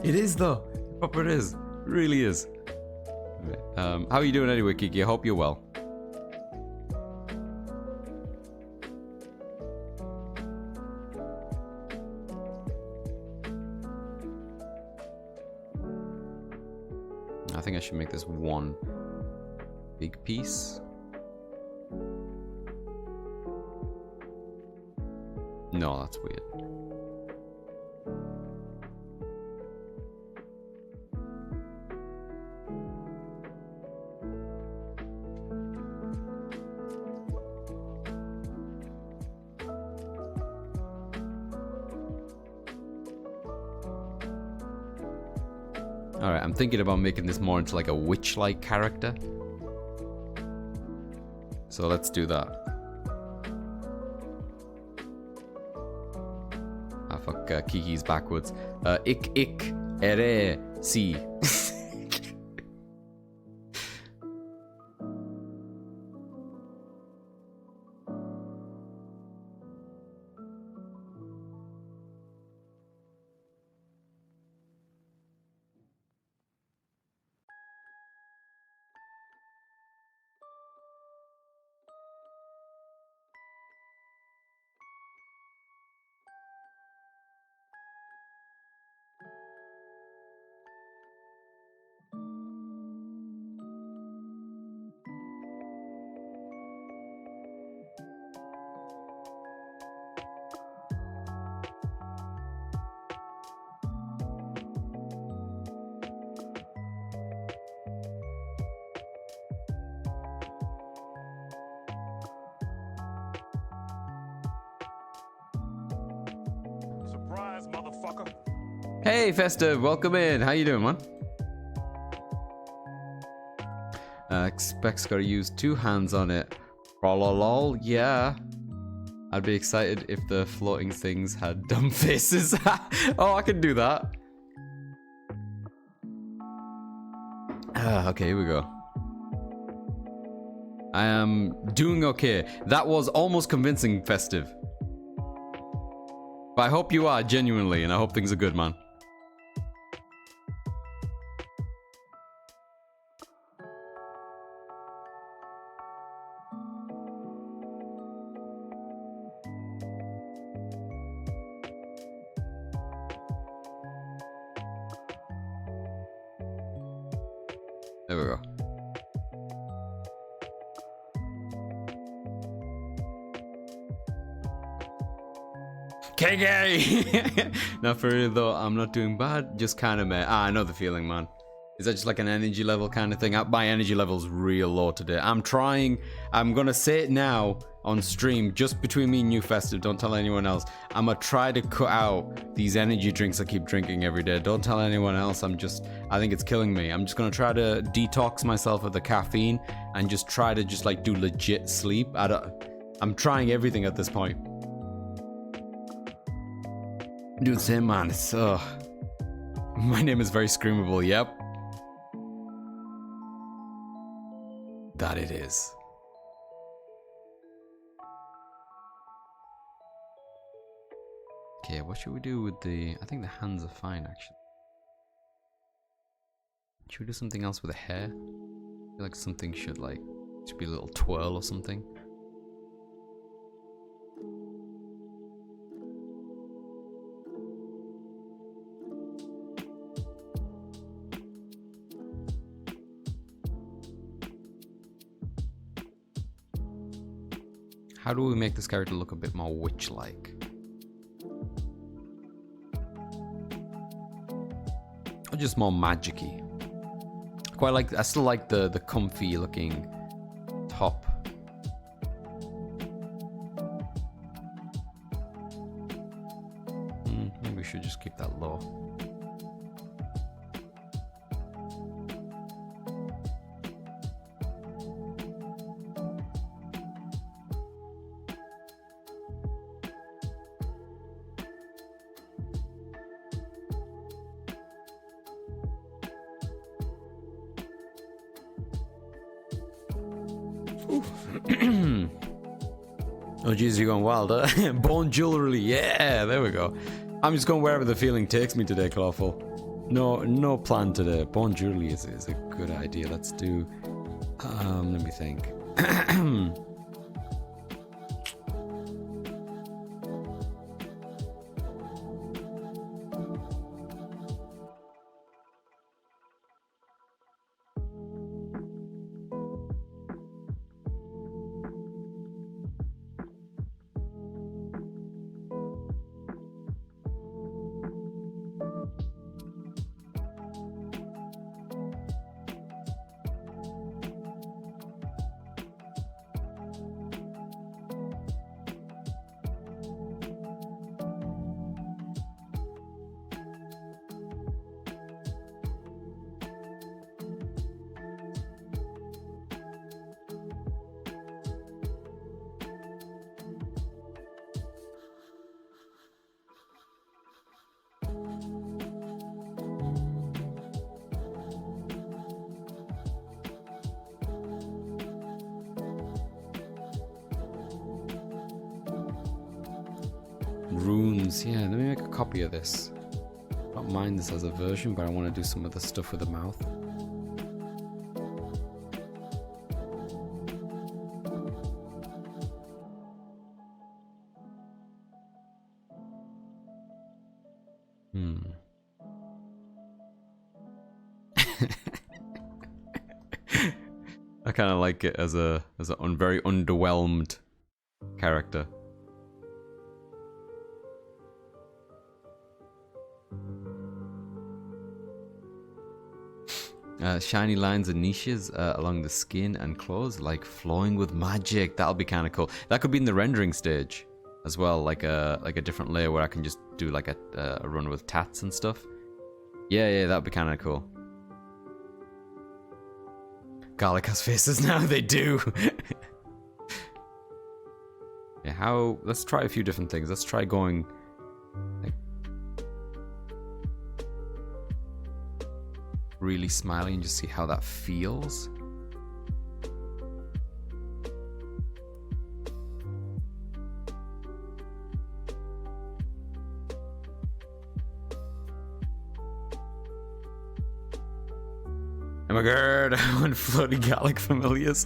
It is though. Proper it is. It really is. How are you doing anyway, Kiki? I hope you're well. I think I should make this one big piece. No, that's weird. Alright, I'm thinking about making this more into like a witch-like character. So let's do that. Ah, fuck, Kiki's backwards. Ik, ere, si. Surprise, motherfucker. Hey, Festive, welcome in. How you doing, man? Expect's gotta use 2 hands on it. Lol, yeah. I'd be excited if the floating things had dumb faces. Oh, I can do that. Okay, here we go. I am doing okay. That was almost convincing, Festive. But I hope you are, genuinely, and I hope things are good, man. There we go. KK! Now for real though, I'm not doing bad, just kind of meh. I know the feeling, man. Is that just like an energy level kind of thing? My energy level's real low today. I'm trying, I'm gonna say it now, on stream, just between me and you, Festive. Don't tell anyone else. I'm gonna try to cut out these energy drinks I keep drinking every day. Don't tell anyone else. I think it's killing me. I'm just gonna try to detox myself of the caffeine and just try to just like do legit sleep. I'm trying everything at this point. Dude, same man. It's my name is very screamable. Yep. That it is. Okay, what should we do with the... I think the hands are fine, actually. Should we do something else with the hair? I feel like something should be a little twirl or something. How do we make this character look a bit more witch-like? Or just more magic-y? I still like the comfy looking top. Maybe we should just keep that low. Oh jeez, you're going wild, huh? Bone jewelry, yeah, there we go. I'm just going wherever the feeling takes me today, Clawful. No plan today. Bone jewelry is a good idea. Let's do... let me think. Runes, yeah, let me make a copy of this. I don't mind this as a version, but I want to do some of the stuff with the mouth. I kind of like it as a very underwhelmed character. Shiny lines and niches along the skin and clothes, like flowing with magic. That'll be kind of cool. That could be in the rendering stage as well, like a different layer where I can just do like a run with tats and stuff. Yeah, that'd be kind of cool. Garlic has faces now. They do. Yeah, let's try a few different things. Let's try going like really smiling and just see how that feels. Oh my god, I want floating Gallic familiars.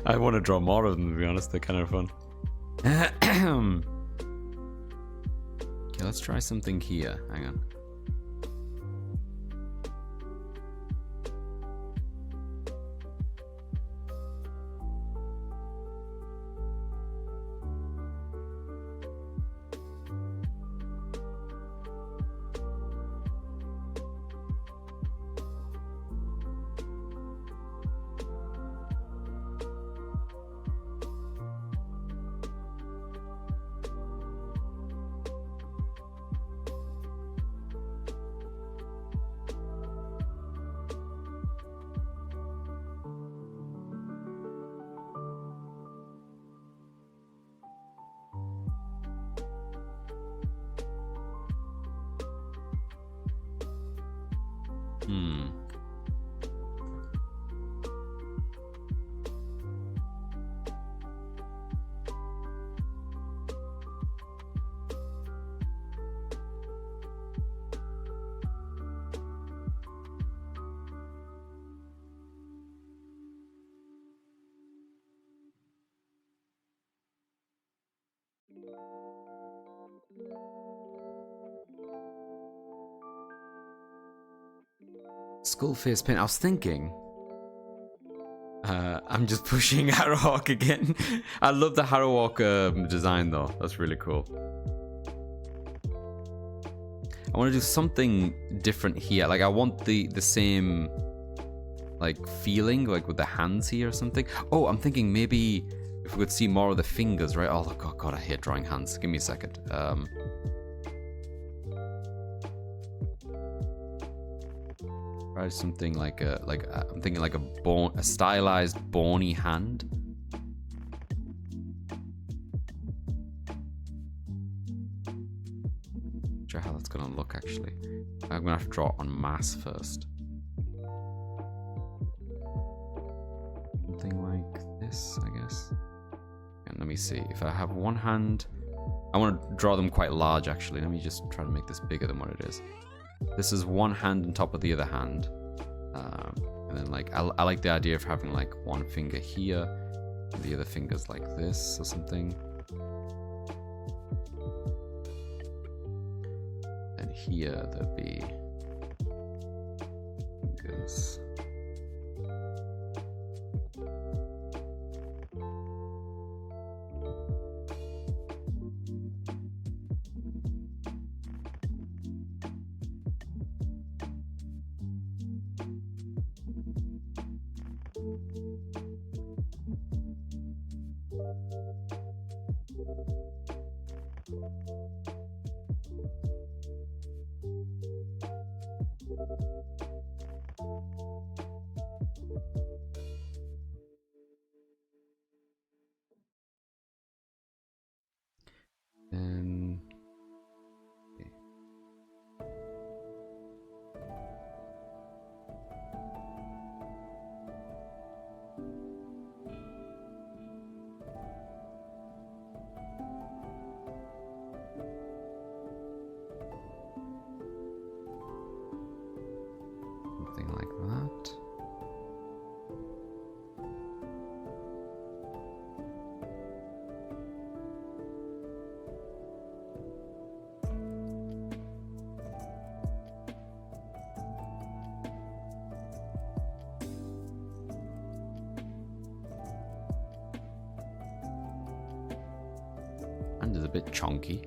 I want to draw more of them, to be honest. They're kind of fun. Okay, let's try something here. Hang on. Hmm. Skull face paint. I was thinking. I'm just pushing Harrowhawk again. I love the Harrowhawk design though. That's really cool. I want to do something different here. Like I want the same like feeling, like with the hands here or something. Oh, I'm thinking maybe if we could see more of the fingers, right? Oh God, I hate drawing hands. Give me a second. Try something like I'm thinking like a stylized bony hand. Try how that's gonna look actually. I'm gonna have to draw it on mass first. Something like this, I guess. And let me see. If I have one hand, I want to draw them quite large actually. Let me just try to make this bigger than what it is. This is one hand on top of the other hand. And then like, I like the idea of having like one finger here, and the other finger's like this or something. And here there'll be fingers. And okay. Something like that. And it's a bit chunky.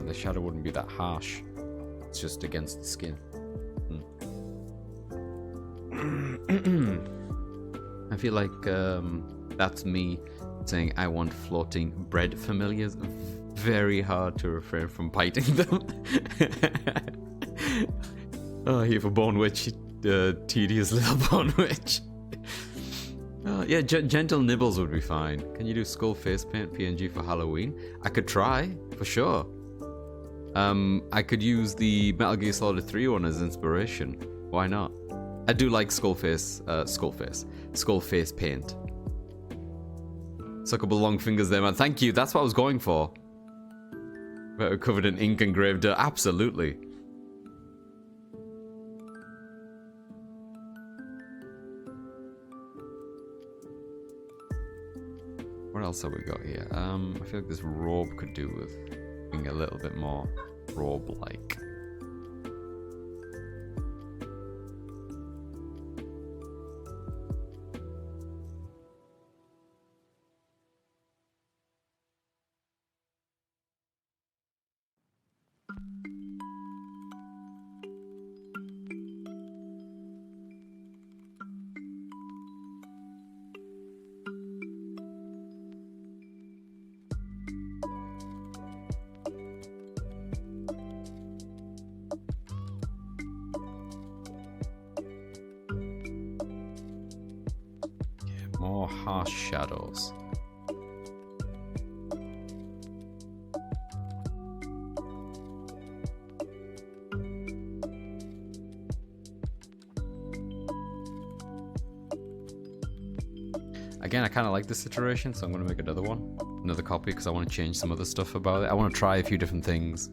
The shadow wouldn't be that harsh. It's just against the skin. I feel like that's me saying I want floating bread familiars. Very hard to refrain from biting them. Oh, here for Bone Witch. Tedious little Bone Witch. Yeah, gentle nibbles would be fine. Can you do skull face paint PNG for Halloween? I could try, for sure. I could use the Metal Gear Solid 3 one as inspiration. Why not? I do like skull face paint. Suckable long fingers there, man. Thank you. That's what I was going for. Covered in ink and engraved dirt. Absolutely. What else have we got here? I feel like this robe could do with being a little bit more robe-like. More harsh shadows. Again, I kind of like this iteration, so I'm going to make another one. Another copy, because I want to change some other stuff about it. I want to try a few different things.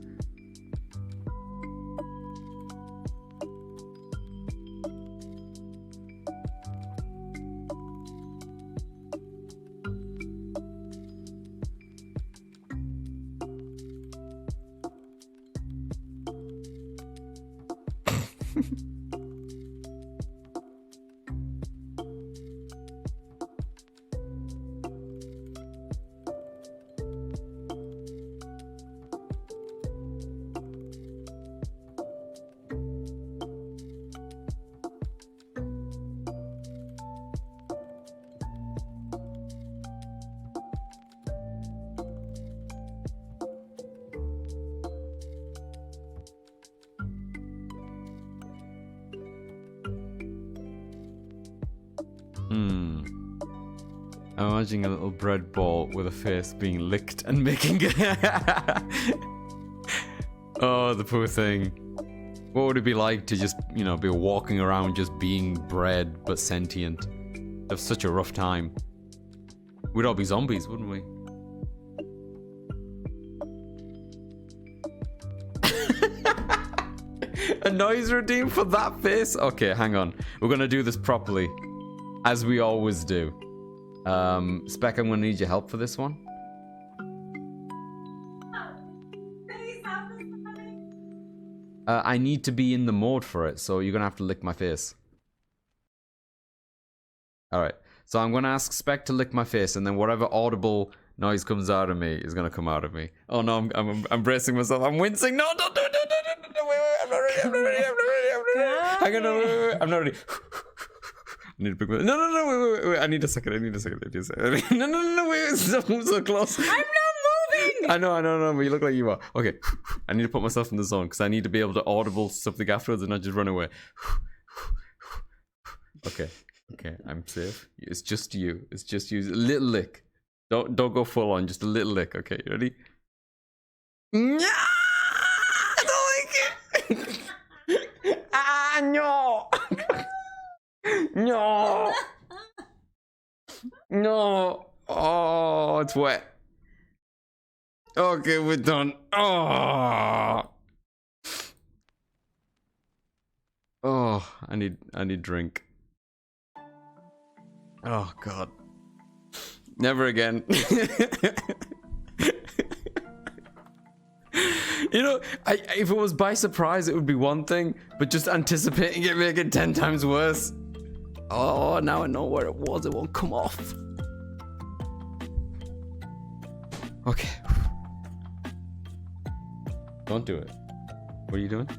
I'm imagining a little bread ball with a face being licked and making Oh, the poor thing. What would it be like to just, you know, be walking around just being bread but sentient? Have such a rough time. We'd all be zombies, wouldn't we? A noise routine for that face? Okay, hang on. We're gonna do this properly. As we always do. Spec, I'm gonna need your help for this one. I need to be in the mode for it, so you're gonna have to lick my face. Alright, so I'm gonna ask Spec to lick my face, and then whatever audible noise comes out of me is gonna come out of me. Oh no, I'm bracing myself. I'm wincing. No, don't do it. Wait, I'm not ready. I'm not ready. Hang on, wait. I'm not ready. I need a big one. No, wait. I need a second. No, wait. So close. I'm not moving! I know, but you look like you are. Okay. I need to put myself in the zone, because I need to be able to audible something afterwards and not just run away. Okay, I'm safe. It's just you. A little lick. Don't go full on, just a little lick. Okay, you ready? I don't like it! No! No! No! Oh, it's wet. Okay, we're done. Oh, I need drink. Oh God. Never again. You know, if it was by surprise, it would be one thing, but just anticipating it make it 10 times worse. Oh, now I know where it was. It won't come off. Okay. Don't do it. What are you doing?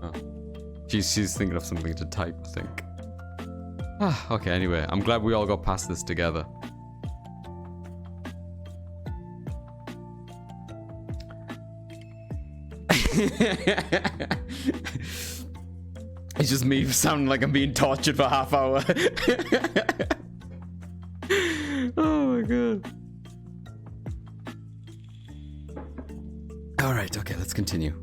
Oh. She's thinking of something to type, I think. Okay, anyway, I'm glad we all got past this together. It's just me sounding like I'm being tortured for half hour. Oh my God. Alright, okay, let's continue.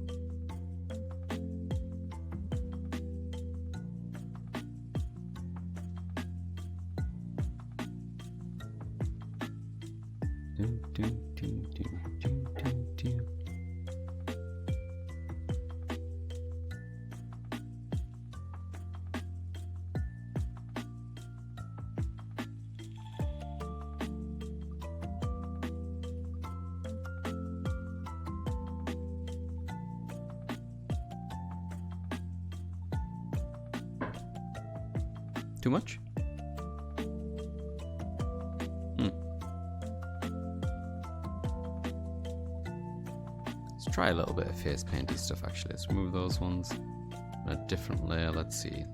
Too much? Let's try a little bit of face painty stuff actually. Let's remove those ones. A different layer, let's see.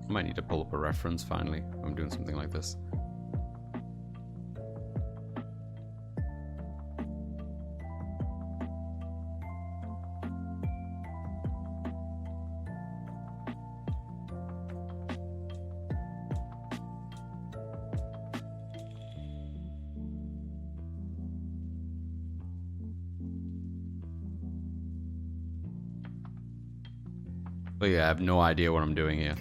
I might need to pull up a reference finally when I'm doing something like this. But yeah, I have no idea what I'm doing here.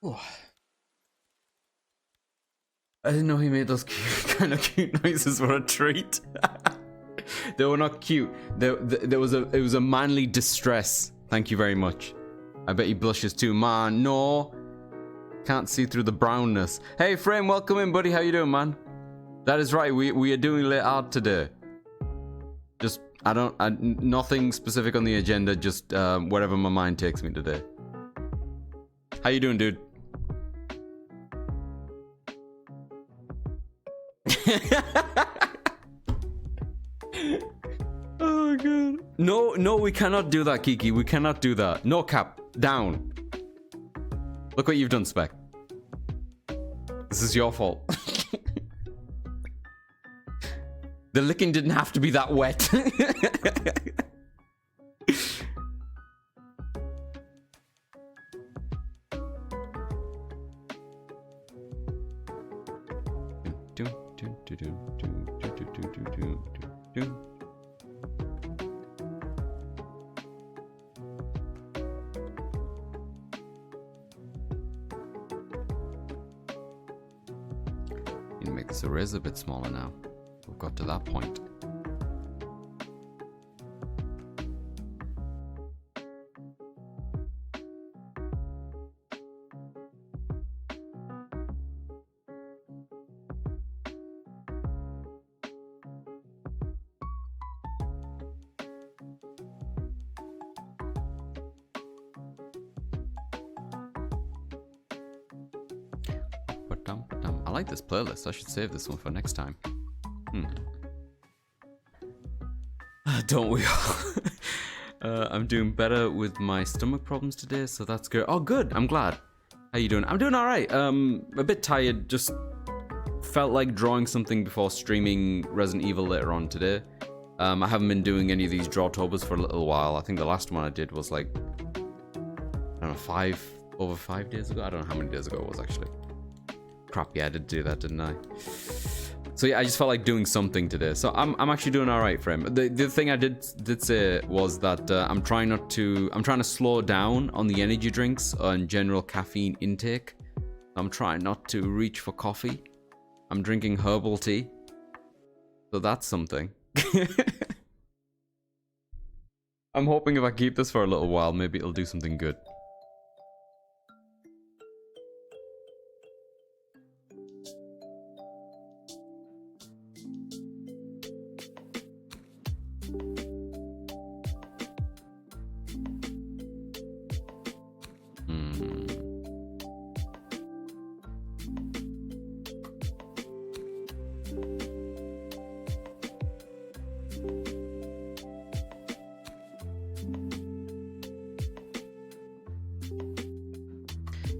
Oh. I didn't know he made those kind of cute noises for a treat. They were not cute. It was a manly distress. Thank you very much. I bet he blushes too. Man, no. Can't see through the brownness. Hey, Frame, welcome in, buddy. How you doing, man? That is right. We are doing lit art today. Just, nothing specific on the agenda. Just wherever my mind takes me today. How you doing, dude? Oh god. No, we cannot do that, Kiki. We cannot do that. No cap. Down. Look what you've done, Spec. This is your fault. The licking didn't have to be that wet. You can make this eraser a bit smaller now. We've got to that point. I like this playlist. I should save this one for next time. Don't we all? I'm doing better with my stomach problems today, so that's good. Oh, good. I'm glad. How you doing? I'm doing all right. A bit tired. Just felt like drawing something before streaming Resident Evil later on today. I haven't been doing any of these Drawtobers for a little while. I think the last one I did was like, I don't know, over 5 days ago. I don't know how many days ago it was actually. Crap, yeah, I did do that, didn't I? So yeah, I just felt like doing something today. So I'm actually doing all right, friend. The thing I did say was that I'm trying to slow down on the energy drinks and general caffeine intake. I'm trying not to reach for coffee. I'm drinking herbal tea. So that's something. I'm hoping if I keep this for a little while, maybe it'll do something good.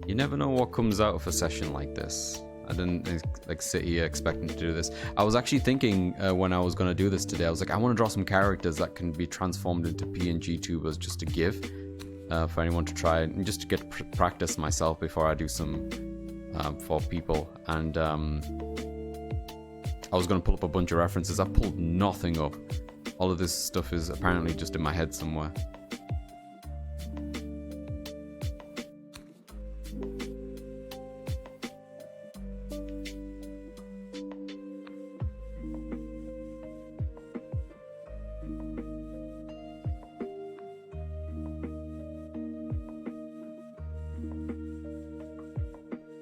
You never know what comes out of a session like this. I didn't like sit here expecting to do this. I was actually thinking when I was going to do this today, I was like, I want to draw some characters that can be transformed into PNG tubers just to give for anyone to try and just to get practice myself before I do some for people. And I was going to pull up a bunch of references. I pulled nothing up. All of this stuff is apparently just in my head somewhere.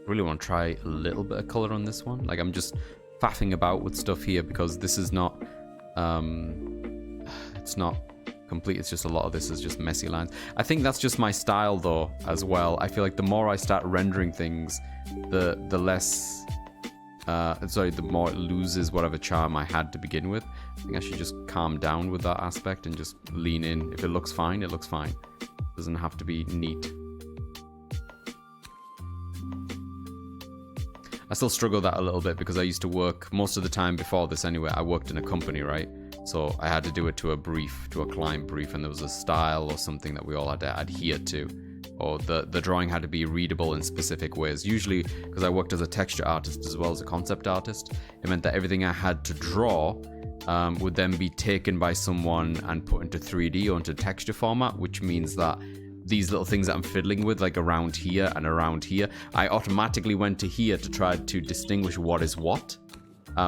Really want to try a little bit of color on this one. Like I'm just faffing about with stuff here because this is not it's not complete. It's just a lot of this is just messy lines. I think that's just my style though as well. I feel like the more I start rendering things, the less sorry, the more it loses whatever charm I had to begin with. I think I should just calm down with that aspect and just lean in. If it looks fine, it looks fine. It doesn't have to be neat. I still struggle that a little bit because I used to work most of the time before this anyway. I worked in a company, right? So I had to do it to a brief, to a client brief, and there was a style or something that we all had to adhere to. Or the drawing had to be readable in specific ways. Usually, because I worked as a texture artist as well as a concept artist, it meant that everything I had to draw would then be taken by someone and put into 3D or into texture format, which means that these little things that I'm fiddling with, like around here and around here, I automatically went to here to try to distinguish what is what.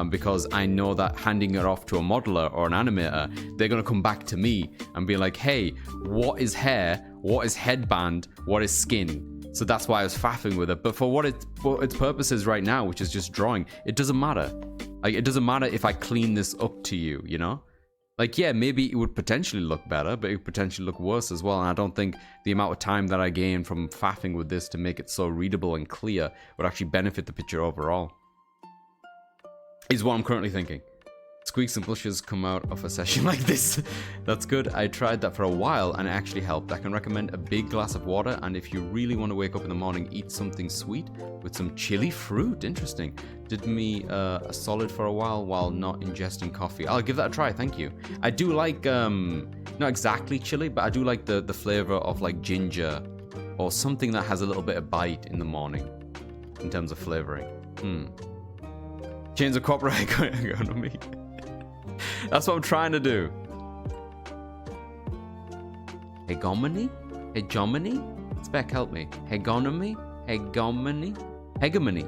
Because I know that handing it off to a modeler or an animator, they're going to come back to me and be like, hey, what is hair? What is headband? What is skin? So that's why I was faffing with it. But for what its purpose is right now, which is just drawing, it doesn't matter. Like, it doesn't matter if I clean this up to you, you know? Like, yeah, maybe it would potentially look better, but it would potentially look worse as well. And I don't think the amount of time that I gain from faffing with this to make it so readable and clear would actually benefit the picture overall. Is what I'm currently thinking. Squeaks and blushes come out of a session like this. That's good. I tried that for a while and it actually helped. I can recommend a big glass of water, and if you really want to wake up in the morning, eat something sweet with some chili fruit. Interesting. Did me a solid for a while not ingesting coffee. I'll give that a try, thank you. I do like, not exactly chili, but I do like the flavor of like ginger or something that has a little bit of bite in the morning in terms of flavoring. Chains of copyright going on me. That's what I'm trying to do. Hegemony? Hegemony? Spec, help me. Hegemony? Hegemony? Hegemony?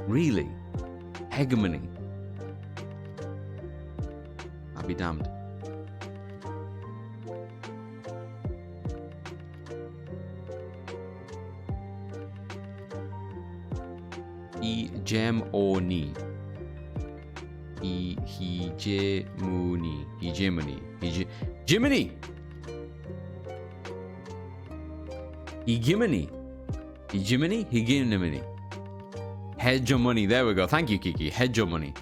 Really? Hegemony? I'll be damned. Hegemony. Hegemony. Hegemony. Hegemony. Hegemony. Hegemony. Hegemony. Hegemony. There we go. Thank you, Kiki. Hegemony.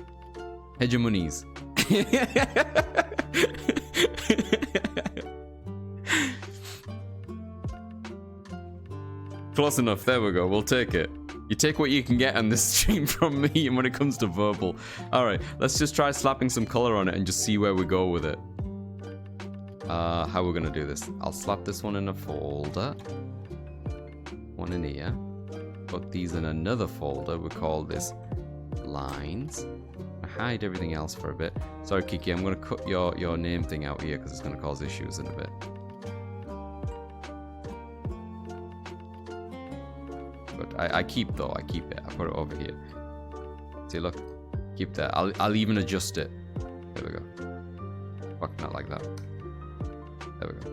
Hegemonies. Close enough. There we go. We'll take it. You take what you can get on this stream from me when it comes to verbal. Alright, let's just try slapping some color on it and just see where we go with it. How we're gonna do this. I'll slap this one in a folder. One in here. Put these in another folder. We call this lines. Hide everything else for a bit. Sorry, Kiki, I'm gonna cut your name thing out here because it's gonna cause issues in a bit. But I keep though, I keep it. I put it over here. See, look, keep that. I'll even adjust it. There we go. Fuck, not like that. There we go.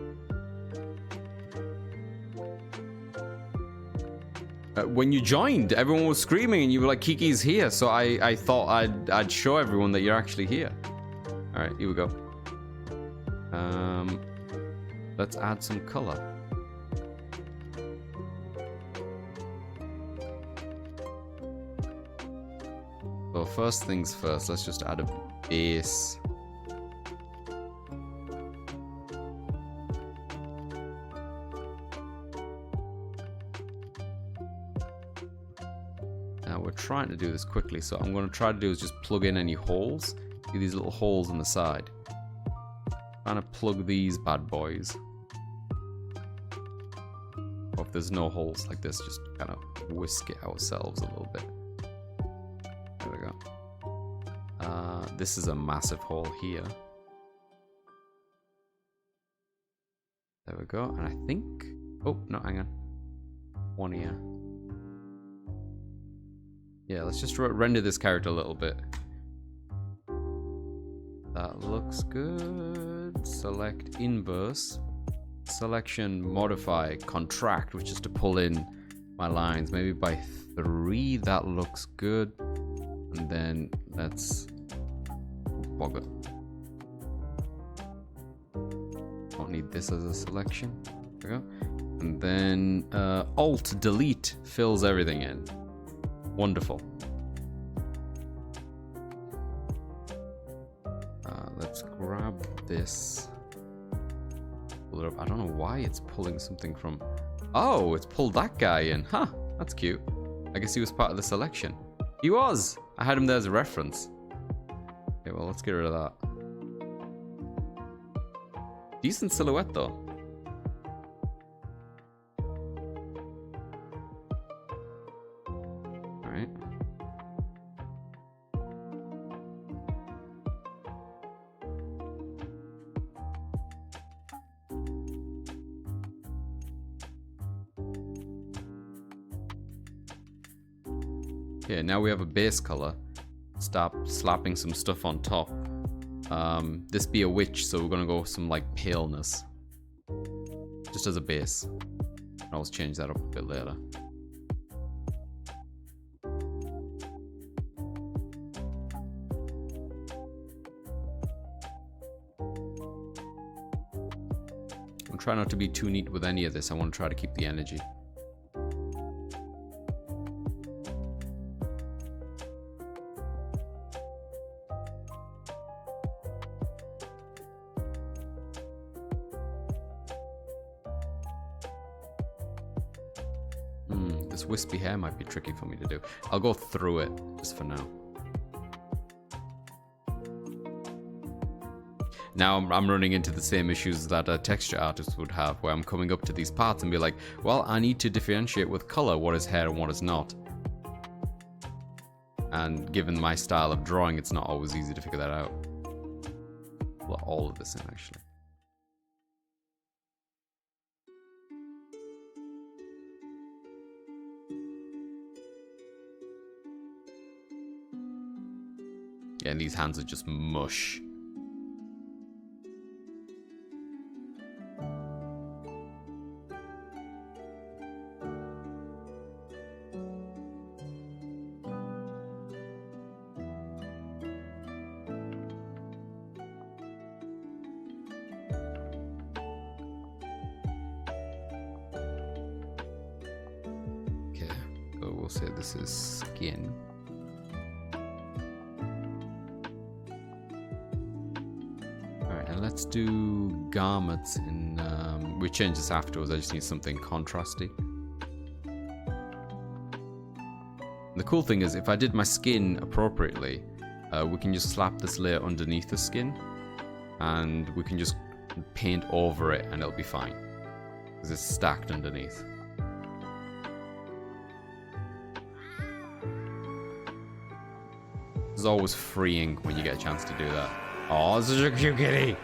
When you joined, everyone was screaming and you were like, Kiki's here. So I thought I'd show everyone that you're actually here. All right, here we go. Let's add some color. So first things first, let's just add a base. Now we're trying to do this quickly, so I'm going to try to do is just plug in any holes. See these little holes on the side. Trying to plug these bad boys. Or if there's no holes like this, just kind of whisk it ourselves a little bit. There we go. This is a massive hole here. There we go. And I think... Oh, no, hang on. One here. Yeah, let's just render this character a little bit. That looks good. Select inverse. Selection, modify, contract, which is to pull in my lines. Maybe by 3. That looks good. And then let's bog it. Don't need this as a selection. There we go. And then Alt Delete fills everything in. Wonderful. this. Pull it up. I don't know why it's pulling something from... Oh, it's pulled that guy in. Huh, that's cute. I guess he was part of the selection. He was! I had him there as a reference. Okay, well, let's get rid of that. Decent silhouette, though. Alright. Okay, now we have a base color. Stop slapping some stuff on top. This be a witch, so we're gonna go with some like paleness. Just as a base. I'll always change that up a bit later. I'm trying not to be too neat with any of this. I want to try to keep the energy. This wispy hair might be tricky for me to do. I'll go through it just for now. Now I'm running into the same issues that a texture artist would have, where I'm coming up to these parts and be like, well, I need to differentiate with color what is hair and what is not. And given my style of drawing, it's not always easy to figure that out. Well, all of this in, actually. Yeah, and these hands are just mush. Okay, so we'll say this is skin. Let's do garments in, we change this afterwards, I just need something contrasty. The cool thing is, if I did my skin appropriately, we can just slap this layer underneath the skin, and we can just paint over it and it'll be fine, because it's stacked underneath. It's always freeing when you get a chance to do that. Oh, this is a cute kitty!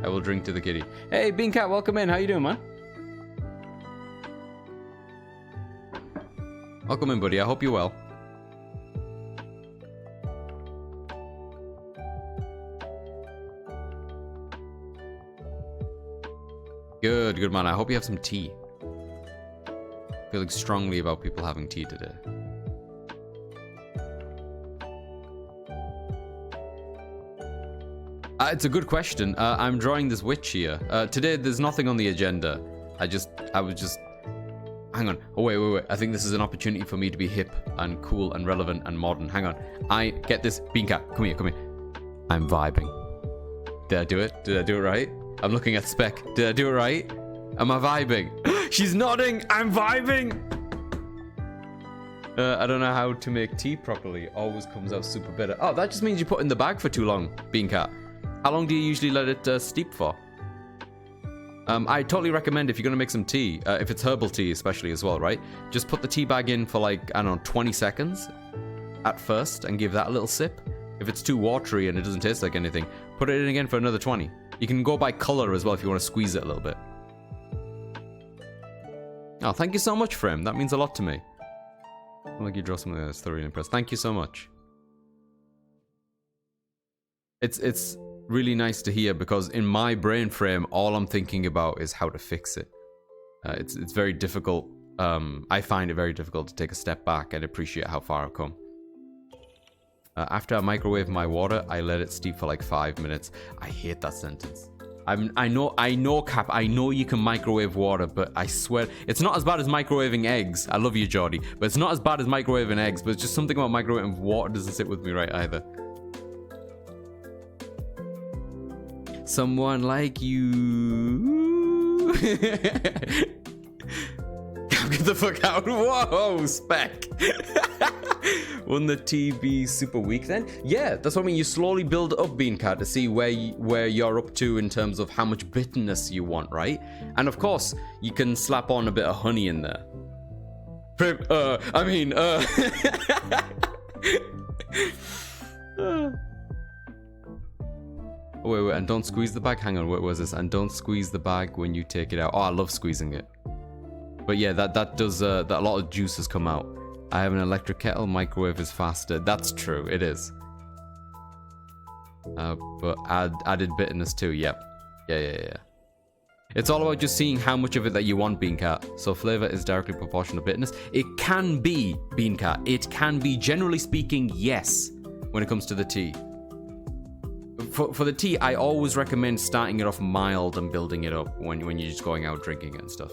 I will drink to the kitty. Hey, Beancat, welcome in. How you doing, man? Welcome in, buddy. I hope you're well. Good, good, man. I hope you have some tea. Feeling strongly about people having tea today. It's a good question. I'm drawing this witch here. Today, there's nothing on the agenda. I was just... Hang on. Oh, wait. I think this is an opportunity for me to be hip and cool and relevant and modern. Hang on. I get this. Beancat, come here. I'm vibing. Did I do it? Did I do it right? I'm looking at Spec. Did I do it right? Am I vibing? She's nodding. I'm vibing. I don't know how to make tea properly. Always comes out super bitter. Oh, that just means you put it in the bag for too long, Beancat. How long do you usually let it steep for? I totally recommend if you're going to make some tea, if it's herbal tea especially as well, right? Just put the tea bag in for like, I don't know, 20 seconds at first and give that a little sip. If it's too watery and it doesn't taste like anything, put it in again for another 20. You can go by color as well if you want to squeeze it a little bit. Oh, thank you so much, Frame. That means a lot to me. I like you draw something that's thoroughly impressed. Thank you so much. It's really nice to hear, because in my brain frame, all I'm thinking about is how to fix it. It's very difficult. I find it very difficult to take a step back and appreciate how far I've come. After I microwave my water, I let it steep for like 5 minutes. I hate that sentence. I know, Cap. I know you can microwave water, but I swear it's not as bad as microwaving eggs. I love you, Jordy, but it's not as bad as microwaving eggs. But it's just something about microwaving water doesn't sit with me right either. Someone like you. Get the fuck out. Whoa, Spec. Wouldn't the tea be super weak then? Yeah, that's what I mean. You slowly build up Beancat to see where you're up to in terms of how much bitterness you want, right? And of course, you can slap on a bit of honey in there. Wait, and don't squeeze the bag. Hang on, what was this? And don't squeeze the bag when you take it out. Oh, I love squeezing it. But yeah, that does, that a lot of juices come out. I have an electric kettle, microwave is faster. That's true, it is. But added bitterness too, yep. Yeah. It's all about just seeing how much of it that you want, Beancat. So flavor is directly proportional to bitterness. It can be, Beancat. It can be, generally speaking, yes, when it comes to the tea. For the tea, I always recommend starting it off mild and building it up when you're just going out drinking it and stuff.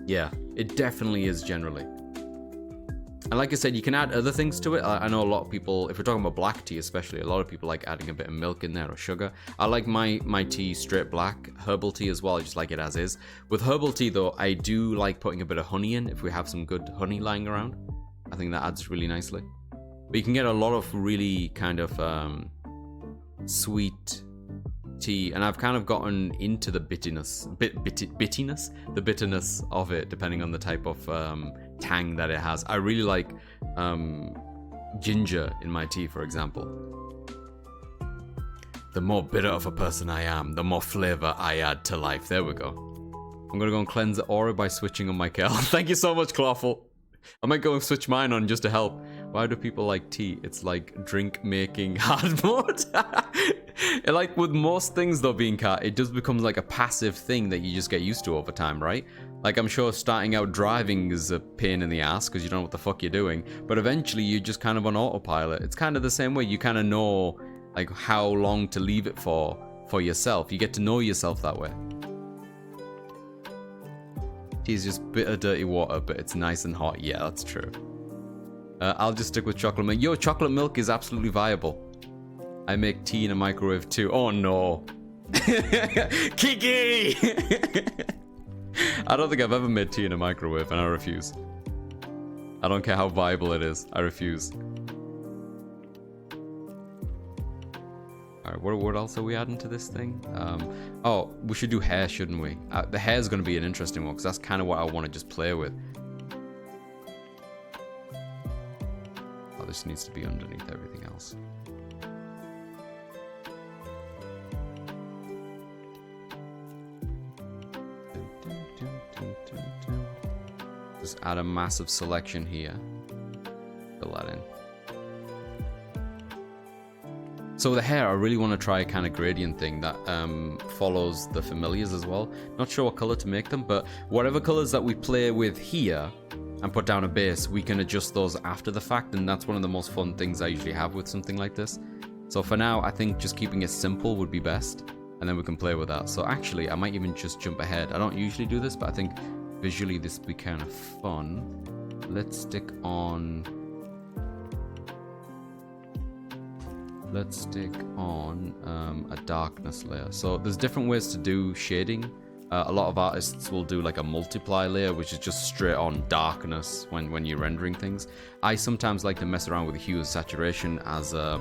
Yeah, it definitely is generally. And like I said, you can add other things to it. I know a lot of people, if we're talking about black tea especially, a lot of people like adding a bit of milk in there or sugar. I like my tea straight black. Herbal tea as well, I just like it as is. With herbal tea though, I do like putting a bit of honey in if we have some good honey lying around. I think that adds really nicely. But you can get a lot of really kind of sweet tea, and I've kind of gotten into the bitterness of it, depending on the type of tang that it has. I really like ginger in my tea, for example. The more bitter of a person I am, the more flavor I add to life. There we go. I'm gonna go and cleanse the aura by switching on my kettle. Thank you so much, Clawful. I might go and switch mine on just to help. Why do people like tea? It's like drink making hard mode. Like with most things though, Beancat, it just becomes like a passive thing that you just get used to over time, right? Like I'm sure starting out driving is a pain in the ass because you don't know what the fuck you're doing, but eventually you're just kind of on autopilot. It's kind of the same way. You kind of know like how long to leave it for yourself. You get to know yourself that way. Tea is just bitter, dirty water, but it's nice and hot. Yeah, that's true. I'll just stick with chocolate milk. Yo, chocolate milk is absolutely viable. I make tea in a microwave too. Oh no. Kiki! I don't think I've ever made tea in a microwave, and I refuse. I don't care how viable it is. I refuse. Alright, what else are we adding to this thing? Oh, we should do hair, shouldn't we? The hair is going to be an interesting one, because that's kind of what I want to just play with. Oh, this needs to be underneath everything else. Just add a massive selection here. Fill that in. So with the hair, I really want to try a kind of gradient thing that follows the familiars as well. Not sure what color to make them, but whatever colors that we play with here and put down a base, we can adjust those after the fact, and that's one of the most fun things I usually have with something like this. So for now, I think just keeping it simple would be best, and then we can play with that. So actually, I might even just jump ahead. I don't usually do this, but I think visually this would be kind of fun. Let's stick on a darkness layer. So there's different ways to do shading. A lot of artists will do like a multiply layer, which is just straight on darkness when you're rendering things. I sometimes like to mess around with hue and saturation as a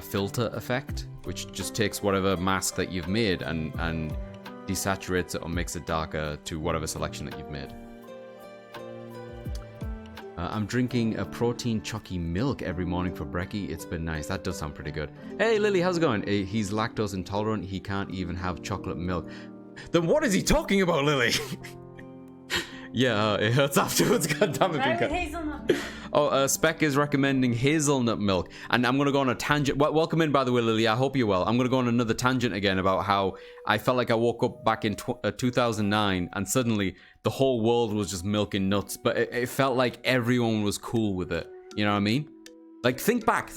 filter effect, which just takes whatever mask that you've made and desaturates it or makes it darker to whatever selection that you've made. I'm drinking a protein chalky milk every morning for brekkie. It's been nice. That does sound pretty good. Hey Lily, how's it going? He's lactose intolerant. He can't even have chocolate milk. Then what is he talking about, Lily? Yeah, it hurts afterwards. God damn it, Pinka. Hazelnut. Oh, Spec is recommending hazelnut milk. And I'm going to go on a tangent. Welcome in, by the way, Lily. I hope you're well. I'm going to go on another tangent again about how I felt like I woke up back in 2009 and suddenly the whole world was just milking nuts. But it felt like everyone was cool with it. You know what I mean? Like, think back.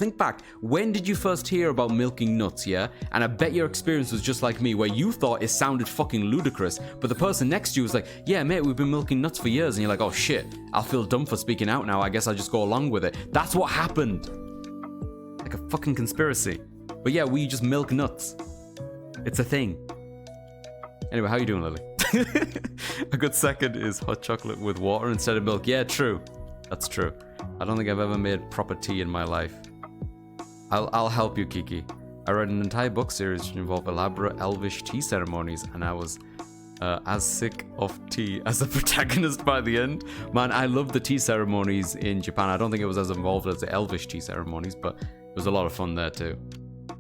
When did you first hear about milking nuts, yeah? And I bet your experience was just like me, where you thought it sounded fucking ludicrous, but the person next to you was like, yeah, mate, we've been milking nuts for years. And you're like, oh shit, I'll feel dumb for speaking out now. I guess I'll just go along with it. That's what happened. like a fucking conspiracy. But yeah, we just milk nuts. It's a thing. Anyway, how you doing, Lily? A good second is hot chocolate with water instead of milk. Yeah, true. That's true. I don't think I've ever made proper tea in my life. I'll help you, Kiki. I read an entire book series which involved elaborate elvish tea ceremonies, and I was as sick of tea as the protagonist by the end. Man, I love the tea ceremonies in Japan. I don't think it was as involved as the elvish tea ceremonies, but it was a lot of fun there too.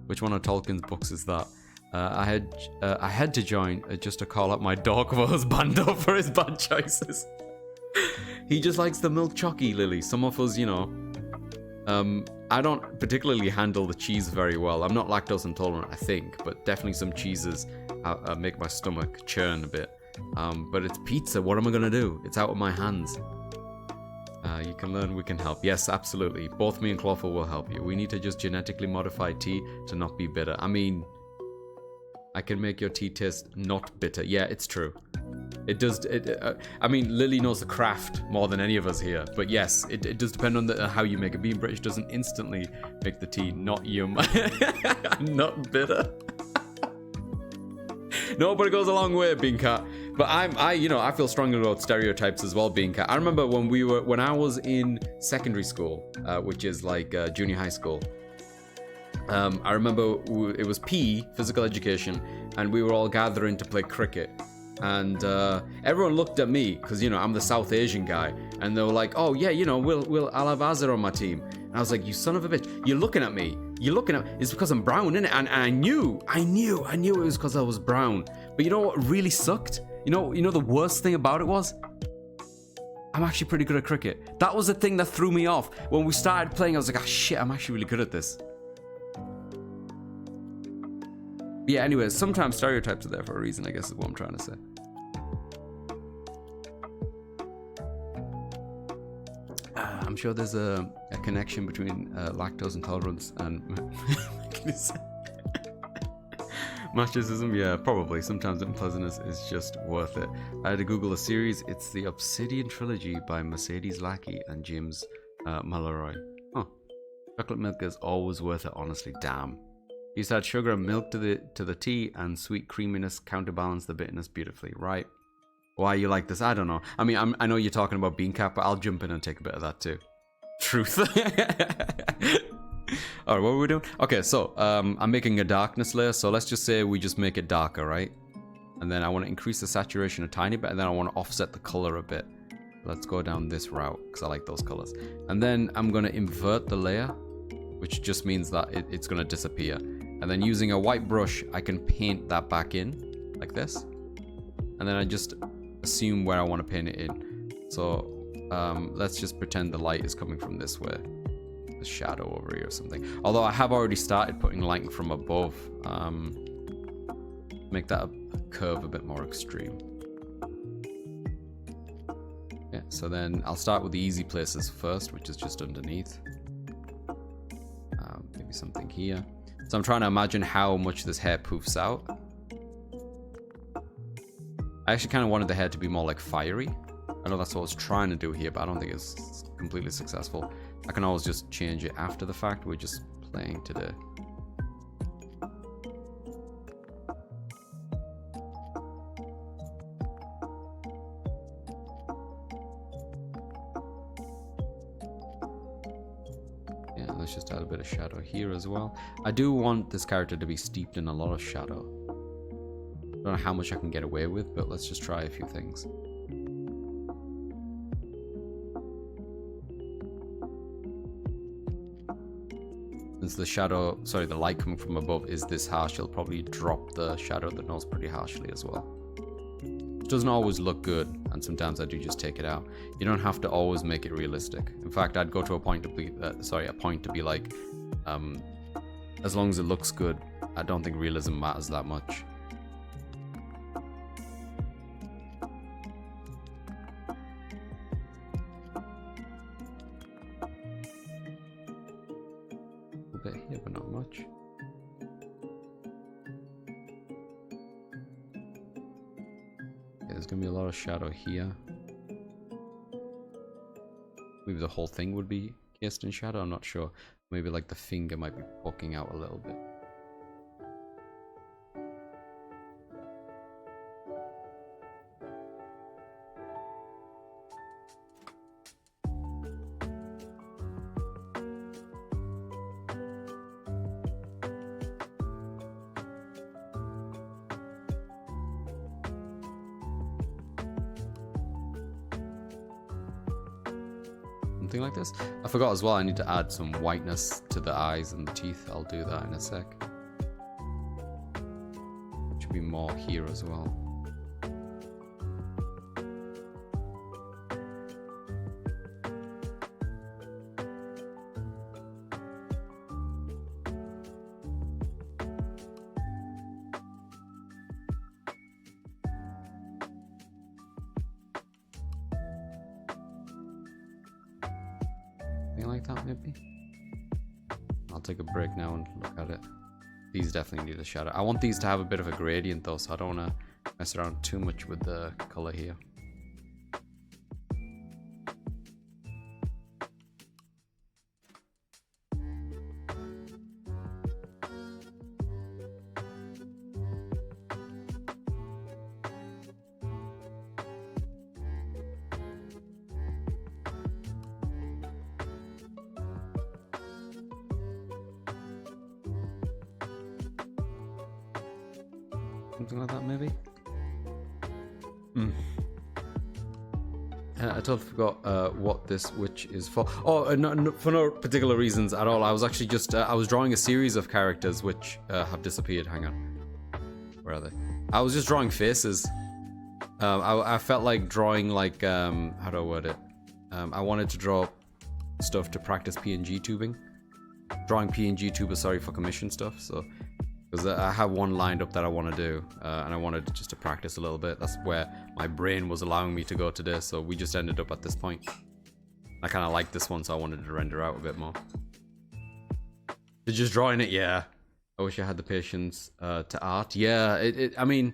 Which one of Tolkien's books is that? I had to join just to call out my dog husbando for his bad choices. He just likes the milk chocky, Lily. Some of us, you know, I don't particularly handle the cheese very well. I'm not lactose intolerant, I think, but definitely some cheeses make my stomach churn a bit. But it's pizza. What am I gonna do? It's out of my hands. You can learn, we can help. Yes, absolutely. Both me and Clawful will help you. We need to just genetically modify tea to not be bitter. I mean, I can make your tea taste not bitter. Yeah, it's true. It does. I mean, Lily knows the craft more than any of us here. But yes, it does depend on how you make it. Being British doesn't instantly make the tea not yum, not bitter. No, but it goes a long way, Bean Cat. But I feel strongly about stereotypes as well, Bean Cat. I remember when I was in secondary school, which is like junior high school. I remember it was PE, physical education, and we were all gathering to play cricket. And everyone looked at me because, you know, I'm the South Asian guy, and they were like, "Oh yeah, you know, I'll have Azar on my team." And I was like, "You son of a bitch! You're looking at me. It's because I'm brown, innit?" And I knew it was because I was brown. But you know what really sucked? You know the worst thing about it was, I'm actually pretty good at cricket. That was the thing that threw me off. When we started playing, I was like, "Ah, shit, I'm actually really good at this." Yeah, anyway, sometimes stereotypes are there for a reason, I guess is what I'm trying to say. I'm sure there's a connection between lactose intolerance and machinism. Yeah, probably. Sometimes unpleasantness is just worth it. I had to Google a series. It's the Obsidian Trilogy by Mercedes Lackey and James Malloy. Oh, chocolate milk is always worth it, honestly. Damn. You used to add sugar and milk to the tea, and sweet creaminess counterbalance the bitterness beautifully, right? Why you like this? I don't know. I mean, I know you're talking about bean cap, but I'll jump in and take a bit of that too. Truth. Alright, what were we doing? Okay, so I'm making a darkness layer, so let's just say we just make it darker, right? And then I want to increase the saturation a tiny bit, and then I want to offset the color a bit. Let's go down this route, because I like those colors. And then I'm going to invert the layer, which just means that it's going to disappear. And then using a white brush, I can paint that back in, like this. And then I just assume where I want to paint it in. So let's just pretend the light is coming from this way. The shadow over here or something. Although I have already started putting light from above. Make that curve a bit more extreme. Yeah, so then I'll start with the easy places first, which is just underneath. Maybe something here. So I'm trying to imagine how much this hair poofs out. I actually kind of wanted the hair to be more like fiery. I know that's what I was trying to do here, but I don't think it's completely successful. I can always just change it after the fact. We're just playing today. Yeah, let's just add a bit of shadow here as well. I do want this character to be steeped in a lot of shadow. I don't know how much I can get away with, but let's just try a few things. Since the light coming from above is this harsh, it'll probably drop the shadow of the nose pretty harshly as well. It doesn't always look good, and sometimes I do just take it out. You don't have to always make it realistic. In fact, I'd go to a point to be, like, as long as it looks good, I don't think realism matters that much. A bit here, but not much. Okay, there's gonna be a lot of shadow here. Maybe the whole thing would be cast in shadow, I'm not sure. Maybe like the finger might be poking out a little bit. Something like this. I forgot as well, I need to add some whiteness to the eyes and the teeth. I'll do that in a sec. Should be more here as well. Like that maybe. I'll take a break now and look at it. These definitely need a shadow. I want these to have a bit of a gradient though, so I don't want to mess around too much with the color here. Something like that, maybe. I totally forgot what this witch is for. Oh, no, for no particular reasons at all. I was actually just I was drawing a series of characters which have disappeared. Hang on, where are they? I was just drawing faces. I felt like drawing like how do I word it? I wanted to draw stuff to practice PNG tubing. Drawing PNG tubers, sorry, for commission stuff. So. Because I have one lined up that I want to do, and I wanted just to practice a little bit. That's where my brain was allowing me to go today, so we just ended up at this point. I kind of liked this one, so I wanted to render out a bit more. But just drawing it, yeah. I wish I had the patience to art. Yeah, I mean,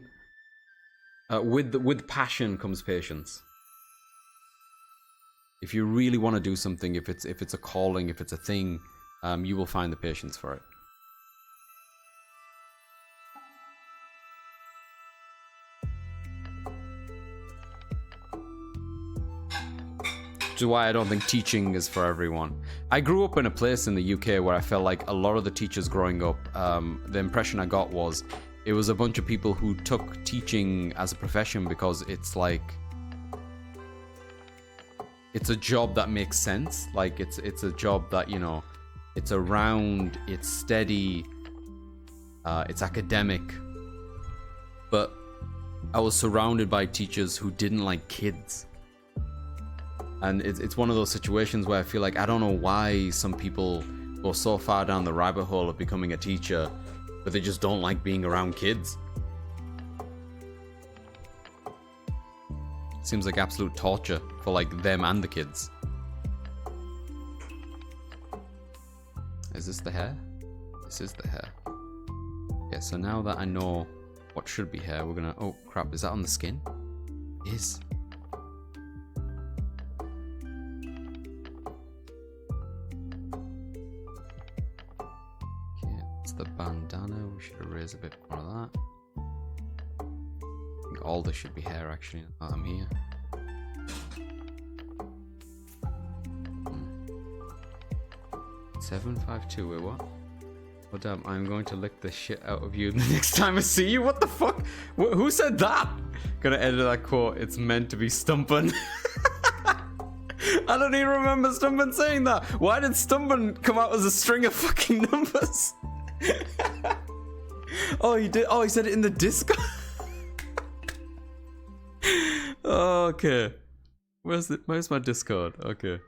with passion comes patience. If you really want to do something, if it's a calling, if it's a thing, you will find the patience for it. Which is why I don't think teaching is for everyone. I grew up in a place in the UK where I felt like a lot of the teachers growing up, the impression I got was it was a bunch of people who took teaching as a profession because it's like, it's a job that makes sense. Like it's a job that, you know, it's around, it's steady, it's academic. But I was surrounded by teachers who didn't like kids. And it's one of those situations where I feel like I don't know why some people go so far down the rabbit hole of becoming a teacher, but they just don't like being around kids. Seems like absolute torture for like them and the kids. Is this the hair? This is the hair. Yeah, so now that I know what should be hair, we're gonna... Oh crap, is that on the skin? It is. The bandana, we should erase a bit more of that. I think all this should be hair actually. Oh, I'm here. 752, wait, what? Oh damn, I'm going to lick the shit out of you the next time I see you. What the fuck? Who said that? Gonna edit that quote. It's meant to be Stumpin. I don't even remember Stumpin saying that. Why did Stumpin come out as a string of fucking numbers? Oh, he did. Oh, he said it in the Discord. Okay. Where's my Discord? Okay.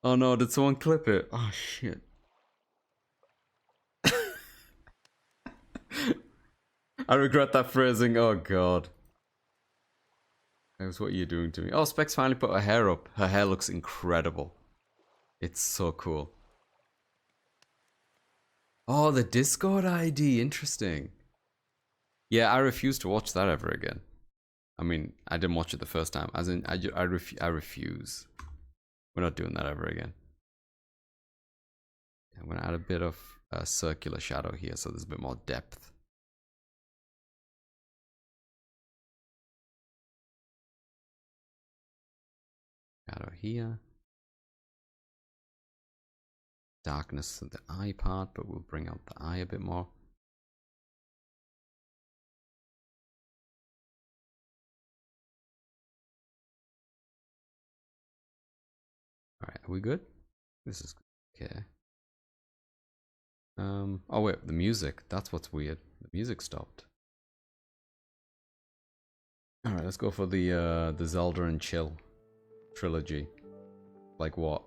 Oh no, did someone clip it? Oh shit. I regret that phrasing. Oh god. What are you doing to me? Oh, Specs finally put her hair up. Her hair looks incredible. It's so cool. Oh, the Discord ID. Interesting. Yeah, I refuse to watch that ever again. I mean, I didn't watch it the first time. As in, I refuse. We're not doing that ever again. I'm gonna add a bit of circular shadow here so there's a bit more depth. Shadow here. Darkness of the eye part, but we'll bring out the eye a bit more. Alright, are we good? This is okay. Oh wait, the music. That's what's weird. The music stopped. Alright, let's go for the Zelda and Chill trilogy. Like what?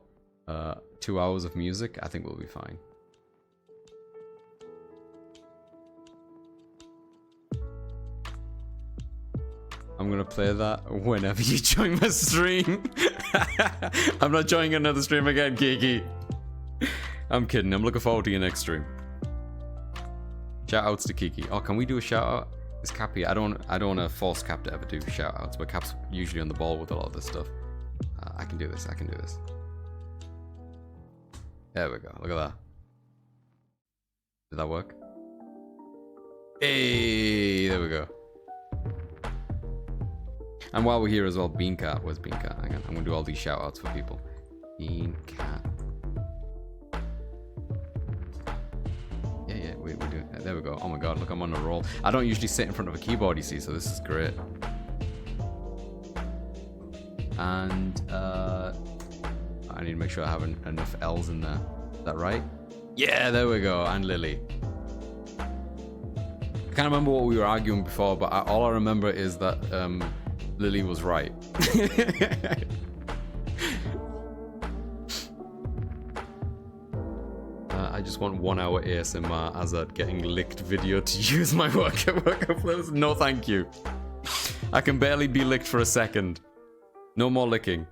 2 hours of music? I think we'll be fine. I'm gonna play that whenever you join my stream. I'm not joining another stream again, Kiki. I'm kidding. I'm looking forward to your next stream. Shout outs to Kiki. Oh, can we do a shout out? Is Cap here? I don't want to force Cap to ever do shout outs, but Cap's usually on the ball with a lot of this stuff. I can do this. I can do this. There we go. Look at that. Did that work? Hey, there we go. And while we're here as well, Beancat. Where's Beancat? Hang on. I'm gonna do all these shout outs for people. Beancat. Yeah, we're doing it. There we go. Oh my god, look, I'm on a roll. I don't usually sit in front of a keyboard, you see, so this is great. And I need to make sure I have enough L's in there. Is that right? Yeah, there we go. And Lily. I can't remember what we were arguing before, but all I remember is that Lily was right. I just want 1 hour ASMR as a getting licked video to use my workflows. No, thank you. I can barely be licked for a second. No more licking.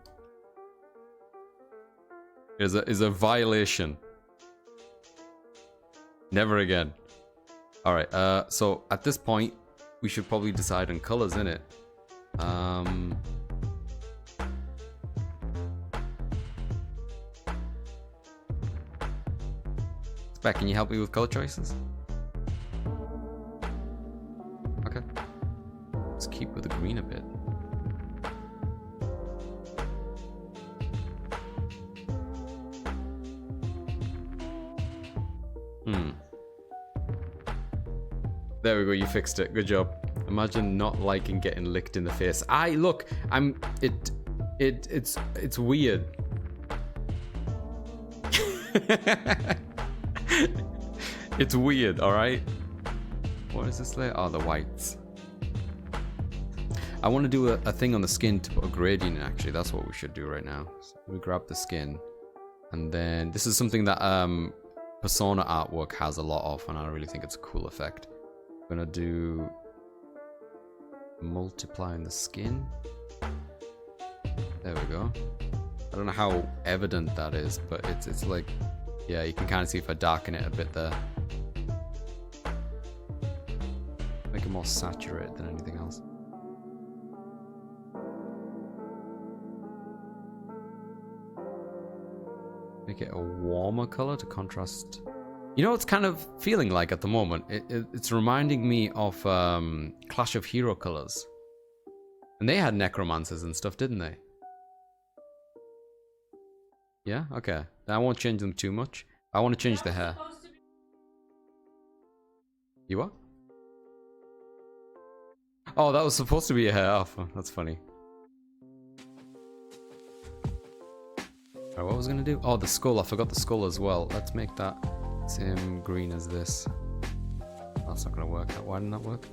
Is a violation. Never again. Alright, so at this point, we should probably decide on colors, innit? Spec, can you help me with color choices? Okay. Let's keep with the green a bit. There we go, you fixed it. Good job. Imagine not liking getting licked in the face. It's weird. It's weird, alright? What is this layer? Oh, the whites. I want to do a thing on the skin to put a gradient in, actually. That's what we should do right now. So we grab the skin. And then this is something that Persona artwork has a lot of, and I really think it's a cool effect. I'm gonna do multiply in the skin. There we go. I don't know how evident that is, but it's like, yeah, you can kind of see if I darken it a bit there. Make it more saturated than anything else. Make it a warmer color to contrast. You know, it's kind of feeling like at the moment. It's reminding me of Clash of Hero colors. And they had necromancers and stuff, didn't they? Yeah? Okay. I won't change them too much. I want to change the hair. You what? Oh, that was supposed to be a hair. Oh, that's funny. Alright, what was I going to do? Oh, the skull. I forgot the skull as well. Let's make that same green as this. That's not going to work. Why didn't that work?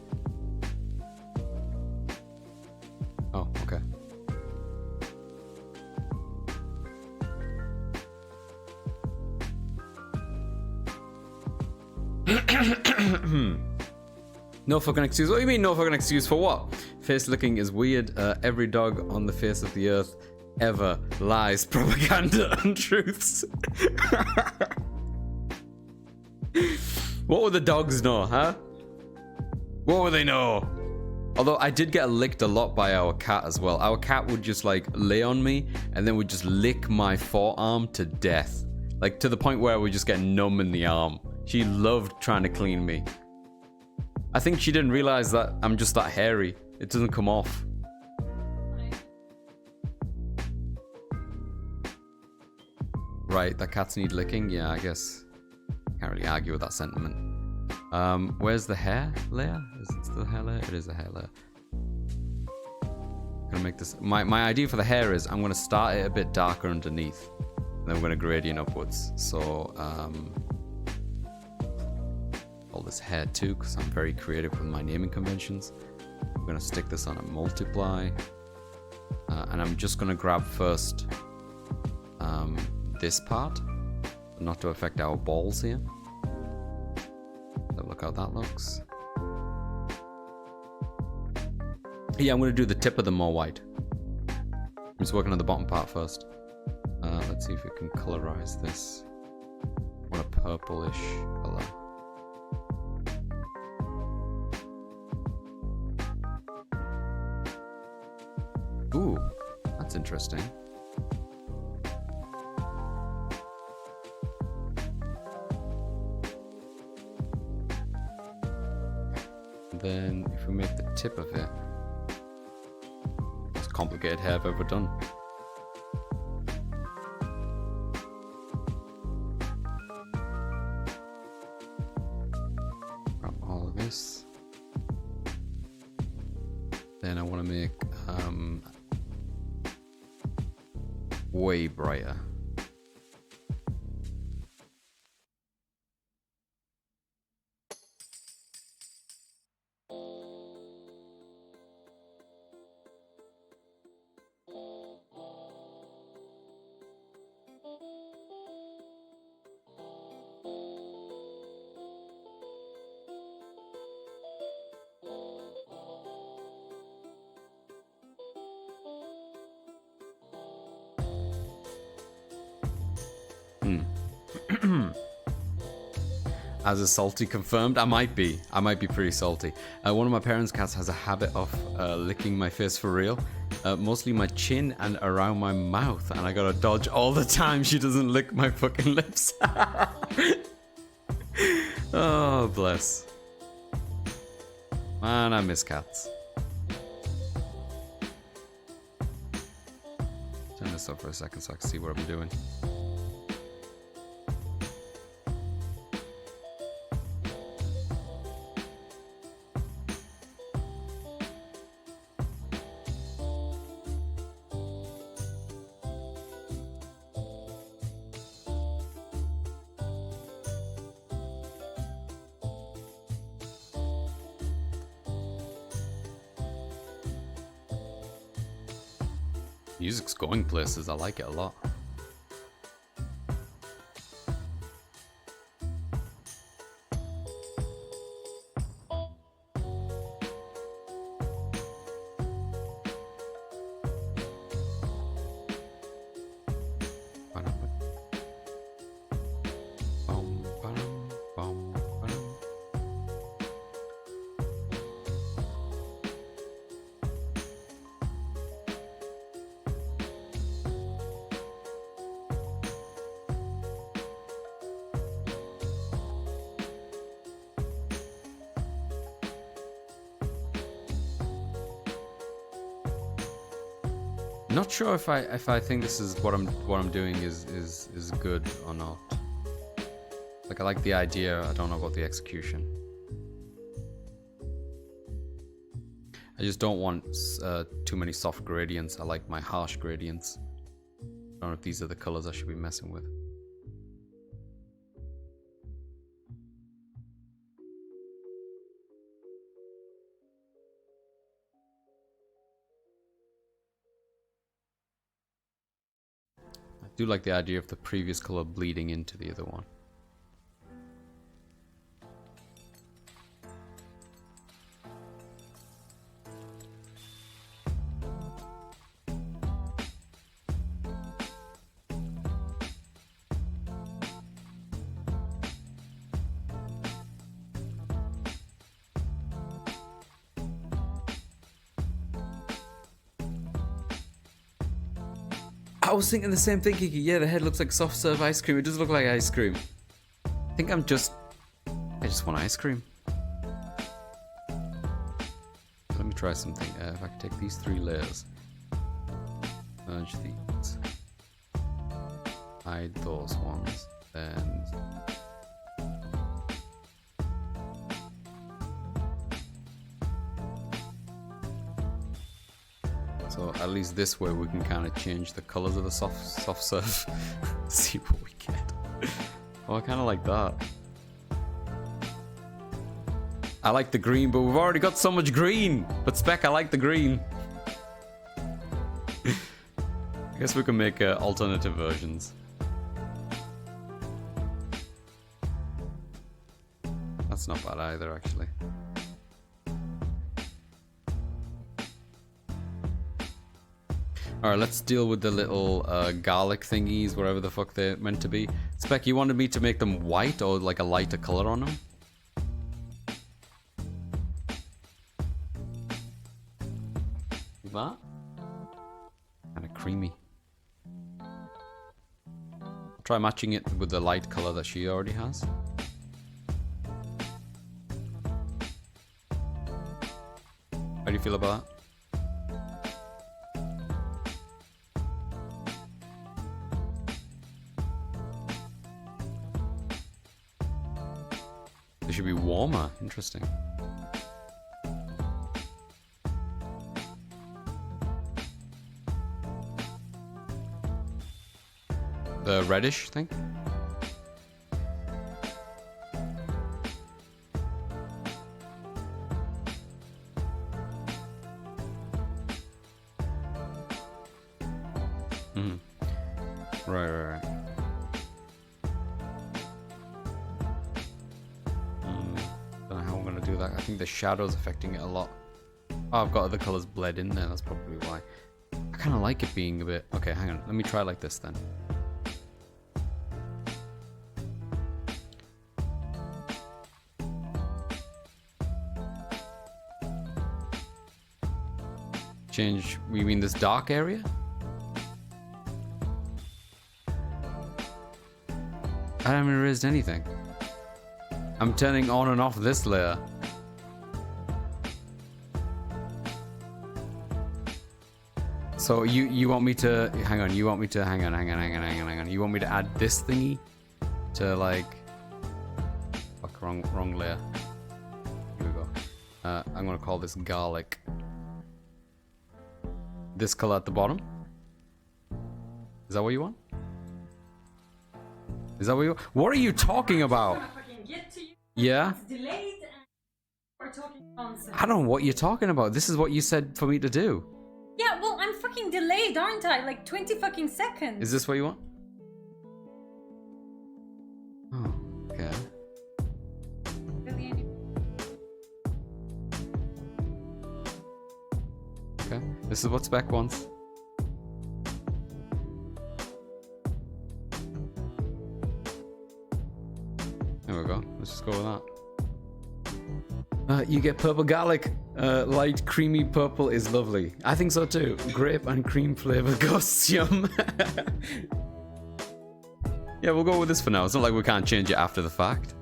Oh, okay. No fucking excuse. What do you mean no fucking excuse for what? Face licking is weird. Every dog on the face of the earth ever lies. Propaganda untruths. What would the dogs know, huh? What would they know? Although I did get licked a lot by our cat as well. Our cat would just like lay on me and then would just lick my forearm to death. Like, to the point where we just get numb in the arm. She loved trying to clean me. I think she didn't realize that I'm just that hairy. It doesn't come off. Right, that cats need licking. Yeah, I guess. Can't really argue with that sentiment. Where's the hair layer? Is it still the hair layer? It is a hair layer. Gonna make this. My idea for the hair is I'm gonna start it a bit darker underneath, and then we're gonna gradient upwards. So all this hair too, because I'm very creative with my naming conventions. I'm gonna stick this on a multiply, and I'm just gonna grab first this part, not to affect our balls here. So look how that looks. Yeah, I'm going to do the tip of them more white. I'm just working on the bottom part first. Let's see if we can colorize this. I want a purplish color. Ooh, that's interesting. Then if we make the tip of it, most complicated hair I've ever done. Grab all of this. Then I want to make way brighter. As a salty confirmed, I might be pretty salty. One of my parents' cats has a habit of licking my face for real, mostly my chin and around my mouth, and I gotta dodge all the time she doesn't lick my fucking lips. Oh, bless. Man, I miss cats. Turn this up for a second so I can see what I'm doing. Music's going places, I like it a lot. Not sure if I think this is what I'm doing is good or not. Like, I like the idea, I don't know about the execution. I just don't want too many soft gradients. I like my harsh gradients. I don't know if these are the colors I should be messing with. I do like the idea of the previous color bleeding into the other one. I was thinking the same thing, Kiki. Yeah, the head looks like soft serve ice cream. It does look like ice cream. I think I just want ice cream. Let me try something. If I can take these 3 layers, merge these, hide those ones, then so at least this way we can kind of change the colors of the soft serve. See what we get. Oh, I kind of like that. I like the green, but we've already got so much green. But Spec, I like the green. I guess we can make alternative versions. That's not bad either, actually. Alright, let's deal with the little garlic thingies, whatever the fuck they're meant to be. Spec, you wanted me to make them white or like a lighter color on them? That? Kind of creamy. I'll try matching it with the light color that she already has. How do you feel about that? They should be warmer. Interesting. The reddish thing? Mm. Right. Don't know how I'm gonna do that. I think the shadow's affecting it a lot. Oh, I've got other colors bled in there, that's probably why. I kind of like it being a bit... Okay, hang on. Let me try like this then. Change... You mean this dark area? I haven't erased anything. I'm turning on and off this layer. So you want me to... Hang on, you want me to... Hang on. You want me to add this thingy to like... Fuck, wrong layer. Here we go. I'm gonna call this garlic. This color at the bottom? Is that what you want? Is that what you want? What are you talking about? Yeah? It's delayed and we're talking nonsense. I don't know what you're talking about. This is what you said for me to do. Yeah, well, I'm fucking delayed, aren't I? Like 20 fucking seconds. Is this what you want? Oh, okay. Okay, this is what Spec wants. There we go. Let's just go with that. You get purple garlic. Light creamy purple is lovely. I think so too. Grape and cream flavor goes yum. Yeah, we'll go with this for now. It's not like we can't change it after the fact.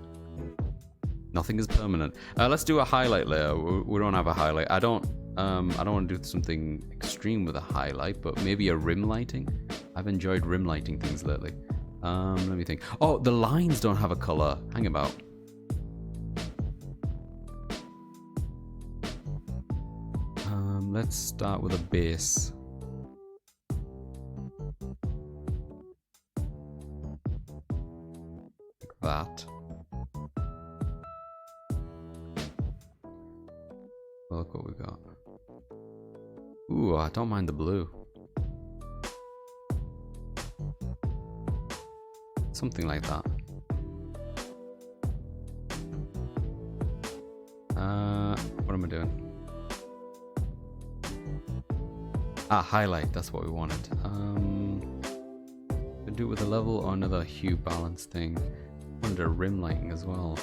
Nothing is permanent. Let's do a highlight layer. We don't have a highlight. I don't want to do something extreme with a highlight, but maybe a rim lighting. I've enjoyed rim lighting things lately. Let me think. Oh, the lines don't have a color. Hang about. Let's start with a base. Like that. Look what we got. Ooh, I don't mind the blue. Something like that. What am I doing? Ah, highlight, that's what we wanted. Do it with a level or another hue balance thing. I wanted a rim lighting as well.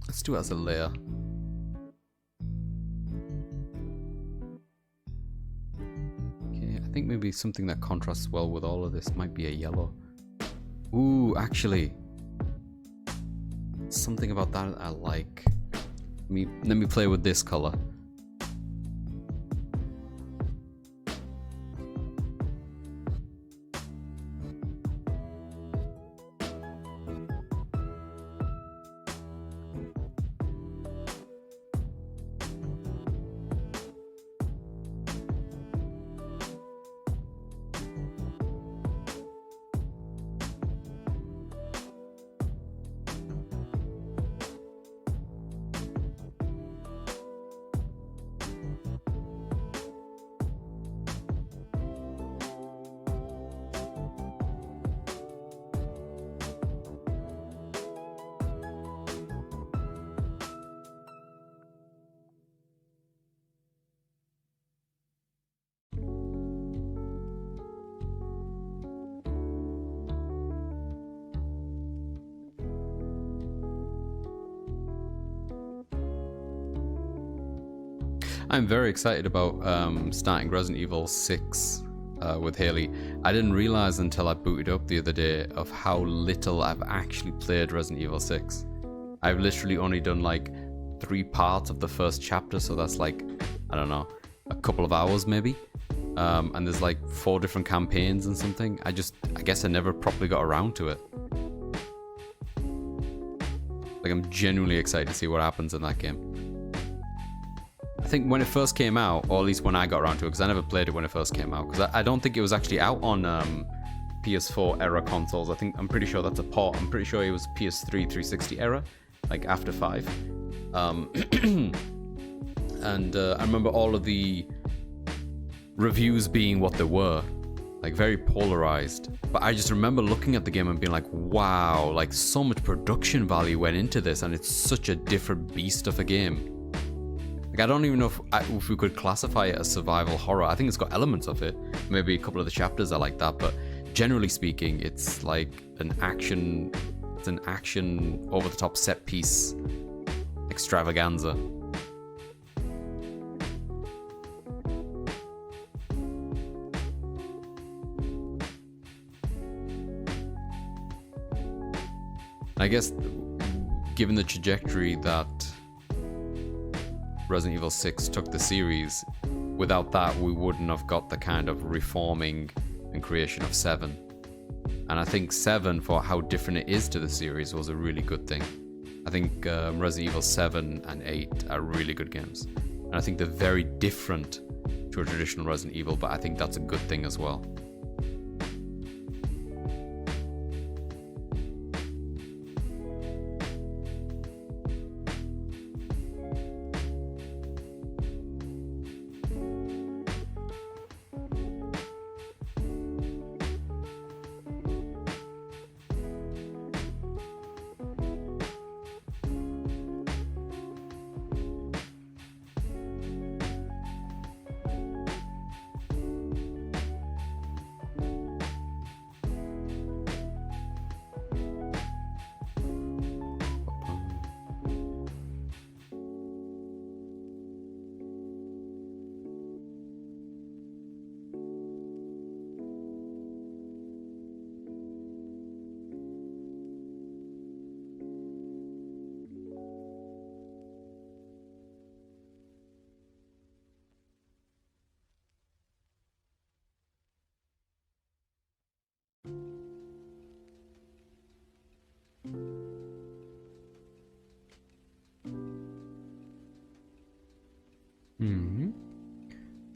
Let's do it as a layer. think maybe something that contrasts well with all of this might be a yellow. Ooh, actually, something about that I like. Let me play with this color. I'm very excited about starting Resident Evil 6 with Haley. I didn't realize until I booted up the other day of how little I've actually played Resident Evil 6. I've literally only done like 3 parts of the first chapter, so that's like, I don't know, a couple of hours maybe. And there's like 4 different campaigns and something. I guess I never properly got around to it. Like, I'm genuinely excited to see what happens in that game. I think when it first came out, or at least when I got around to it, because I never played it when it first came out, because I don't think it was actually out on PS4 era consoles. I'm pretty sure that's a port. I'm pretty sure it was PS3 360 era, like after 5. And I remember all of the reviews being what they were, like very polarized. But I just remember looking at the game and being like, wow, like so much production value went into this, and it's such a different beast of a game. Like, I don't even know if we could classify it as survival horror. I think it's got elements of it. Maybe a couple of the chapters are like that, but generally speaking, it's like an action over-the-top set piece extravaganza. I guess, given the trajectory that Resident Evil 6 took the series, without that we wouldn't have got the kind of reforming and creation of 7. And I think 7, for how different it is to the series, was a really good thing. I think Resident Evil 7 and 8 are really good games. And I think they're very different to a traditional Resident Evil, but I think that's a good thing as well.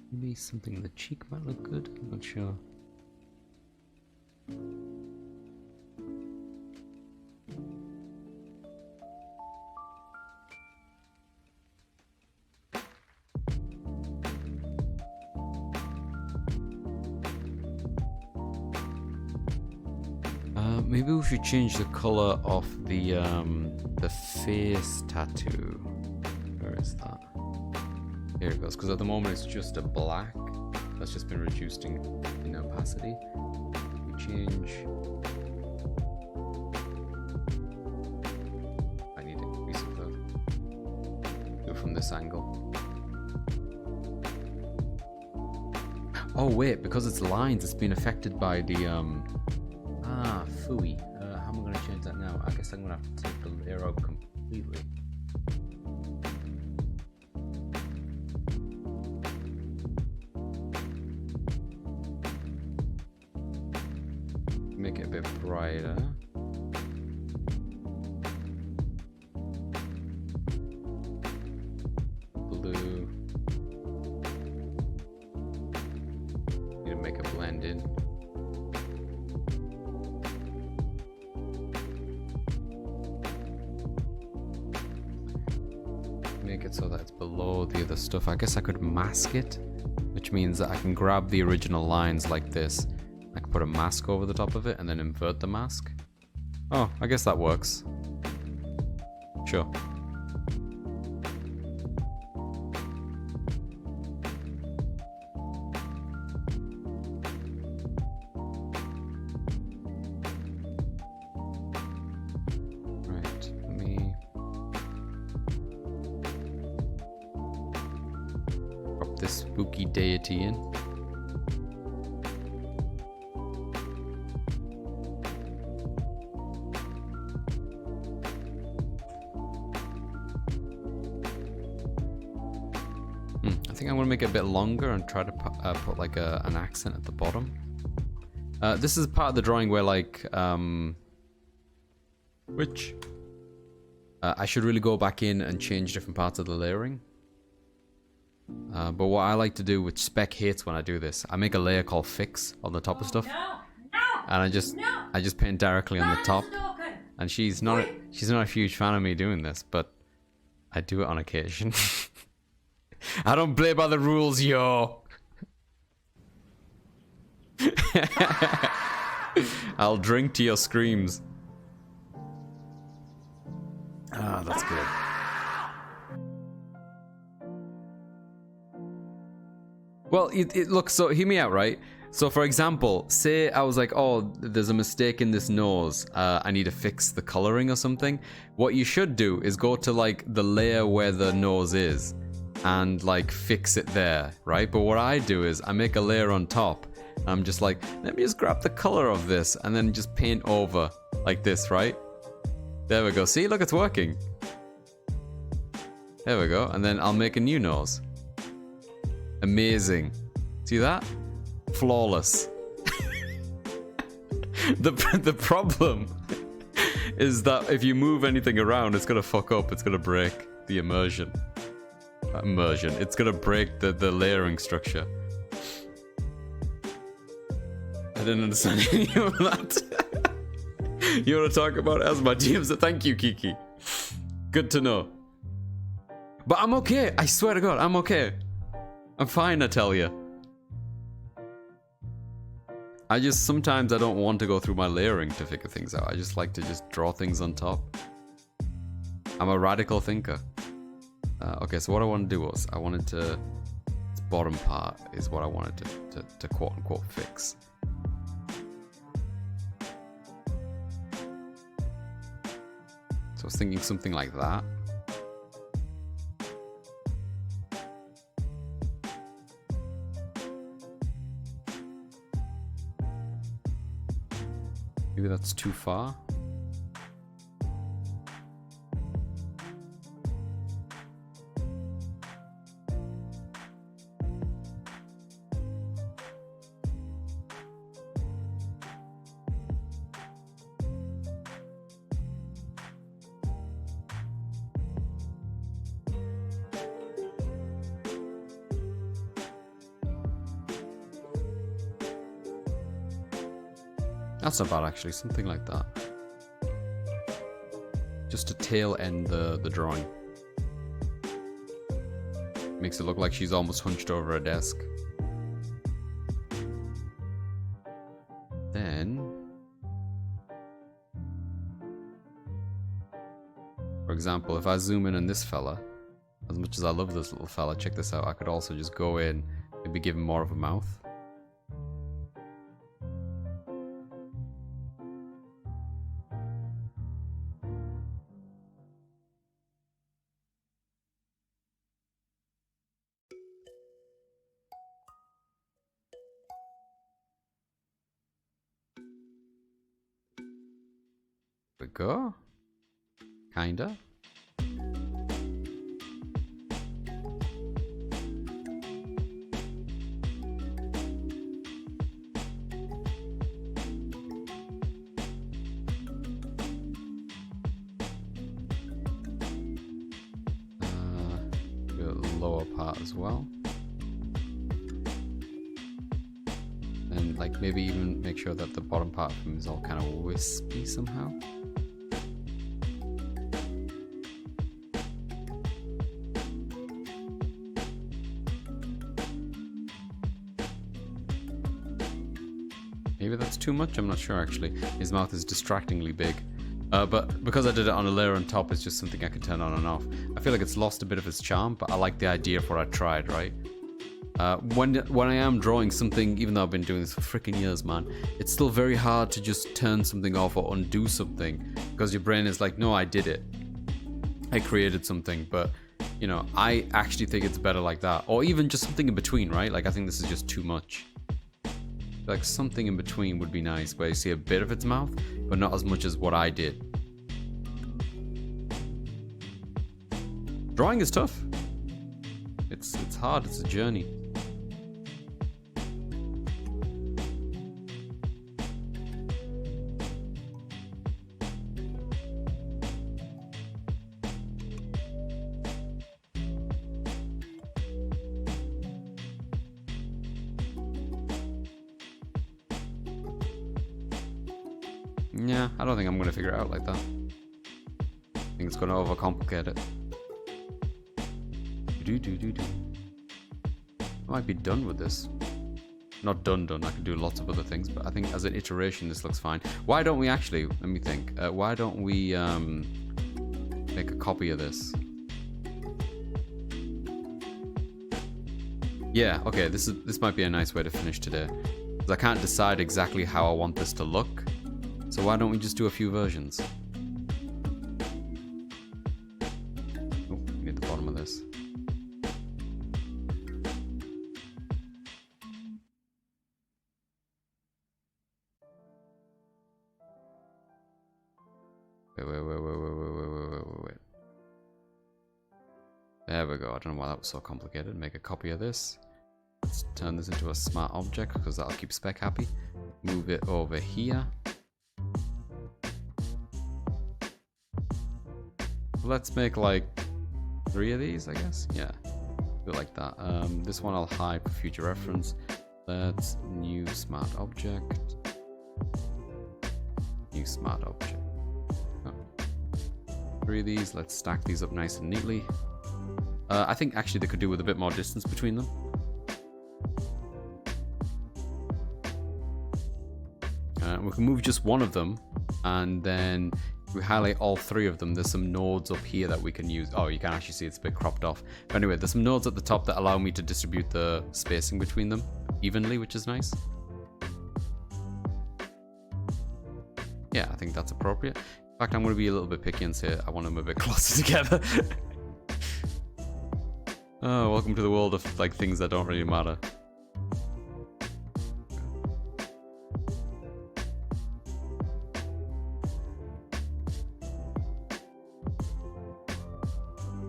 Maybe something in the cheek might look good. I'm not sure. Maybe we should change the color of the face tattoo. Where is that? Here it goes. Because at the moment it's just a black that's just been reduced in opacity. We change. I need to increase it though. Do it from this angle. Oh wait, because it's lines, it's been affected by the phooey. How am I gonna change that now? I guess I'm gonna have to take the layer out completely. Make it a bit brighter. Blue. Need to make it blend in. Make it so that it's below the other stuff. I guess I could mask it, which means that I can grab the original lines like this. I can put a mask over the top of it and then invert the mask. Oh, I guess that works. Sure. Right, let me drop this spooky deity in. I think I'm going to make it a bit longer and try to put like an accent at the bottom. This is part of the drawing where like, I should really go back in and change different parts of the layering. But what I like to do, which Spec hates when I do this, I make a layer called Fix on the top of stuff. No, And I just paint directly on the top. And she's not a huge fan of me doing this, but I do it on occasion. I don't play by the rules, yo. I'll drink to your screams. Ah, that's good. Well, look, so hear me out, right? So for example, say I was like, oh, there's a mistake in this nose. I need to fix the coloring or something. What you should do is go to like the layer where the nose is and like fix it there, right? But what I do is I make a layer on top. And I'm just like, let me just grab the color of this and then just paint over like this, right? There we go. See, look, it's working. There we go. And then I'll make a new nose. Amazing. See that? Flawless. The problem is that if you move anything around, it's gonna fuck up. It's gonna break the immersion. It's gonna break the layering structure. I didn't understand any of that. You want to talk about it as my DMs? Thank you, Kiki. Good to know. But I'm okay. I swear to God, I'm okay. I'm fine, I tell you. Sometimes I don't want to go through my layering to figure things out. I just like to just draw things on top. I'm a radical thinker. Okay, so what I want to do was, this bottom part is what I wanted to quote unquote fix. So I was thinking something like that. Maybe that's too far. That's not bad, actually. Something like that. Just to tail end the drawing. Makes it look like she's almost hunched over a desk. Then, for example, if I zoom in on this fella, as much as I love this little fella, check this out. I could also just go in, maybe give him more of a mouth. we go. Kinda. Do a lower part as well. And like maybe even make sure that the bottom part of him is all kind of wispy somehow. Maybe that's too much, I'm not sure actually. His mouth is distractingly big. But because I did it on a layer on top, it's just something I can turn on and off. I feel like it's lost a bit of its charm, but I like the idea of what I tried, right? When I am drawing something, even though I've been doing this for freaking years, man, it's still very hard to just turn something off or undo something. Because your brain is like, no, I did it. I created something, but, you know, I actually think it's better like that. Or even just something in between, right? Like, I think this is just too much. Like something in between would be nice, where you see a bit of its mouth, but not as much as what I did. Drawing is tough. It's hard, it's a journey. Yeah, I don't think I'm going to figure it out like that. I think it's going to overcomplicate it. I might be done with this. Not done, I can do lots of other things, but I think as an iteration this looks fine. Why don't we actually, let me think, why don't we make a copy of this? Yeah, okay, this might be a nice way to finish today. Because I can't decide exactly how I want this to look. So why don't we just do a few versions? Oh, we need the bottom of this. Wait. There we go. I don't know why that was so complicated. Make a copy of this. Let's turn this into a smart object because that'll keep Spec happy. Move it over here. Let's make like 3 of these, I guess. Yeah, do it like that. This one I'll hide for future reference. Let's new smart object. New smart object. Oh. 3 of these. Let's stack these up nice and neatly. I think actually they could do with a bit more distance between them. We can move just one of them, and then we highlight all 3 of them. There's some nodes up here that we can use. Oh, you can actually see it's a bit cropped off. But anyway, there's some nodes at the top that allow me to distribute the spacing between them evenly, which is nice. Yeah, I think that's appropriate. In fact, I'm going to be a little bit picky and say I want them a bit closer together. Oh, welcome to the world of like things that don't really matter.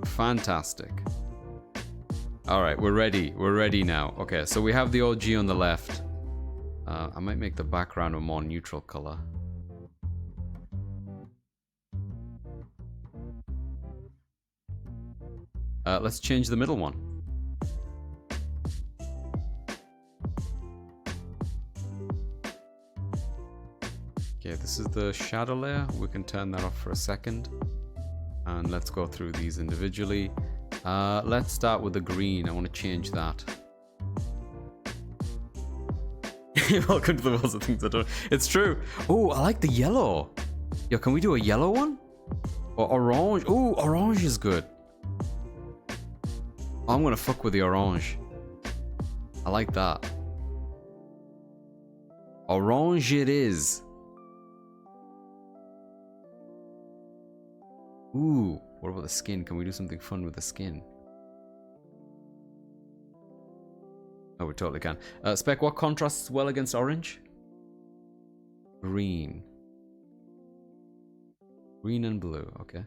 Fantastic. Alright, we're ready. We're ready now. Okay, so we have the OG on the left. I might make the background a more neutral color. Let's change the middle one. Okay, this is the shadow layer. We can turn that off for a second. And let's go through these individually. Let's start with the green. I want to change that. Welcome to the world of things I don't... It's true. Oh, I like the yellow. Yo, can we do a yellow one? Or orange? Oh, orange is good. I'm gonna fuck with the orange. I like that. Orange it is. Ooh, what about the skin? Can we do something fun with the skin? Oh, we totally can. Spec, what contrasts well against orange? Green. Green and blue, okay.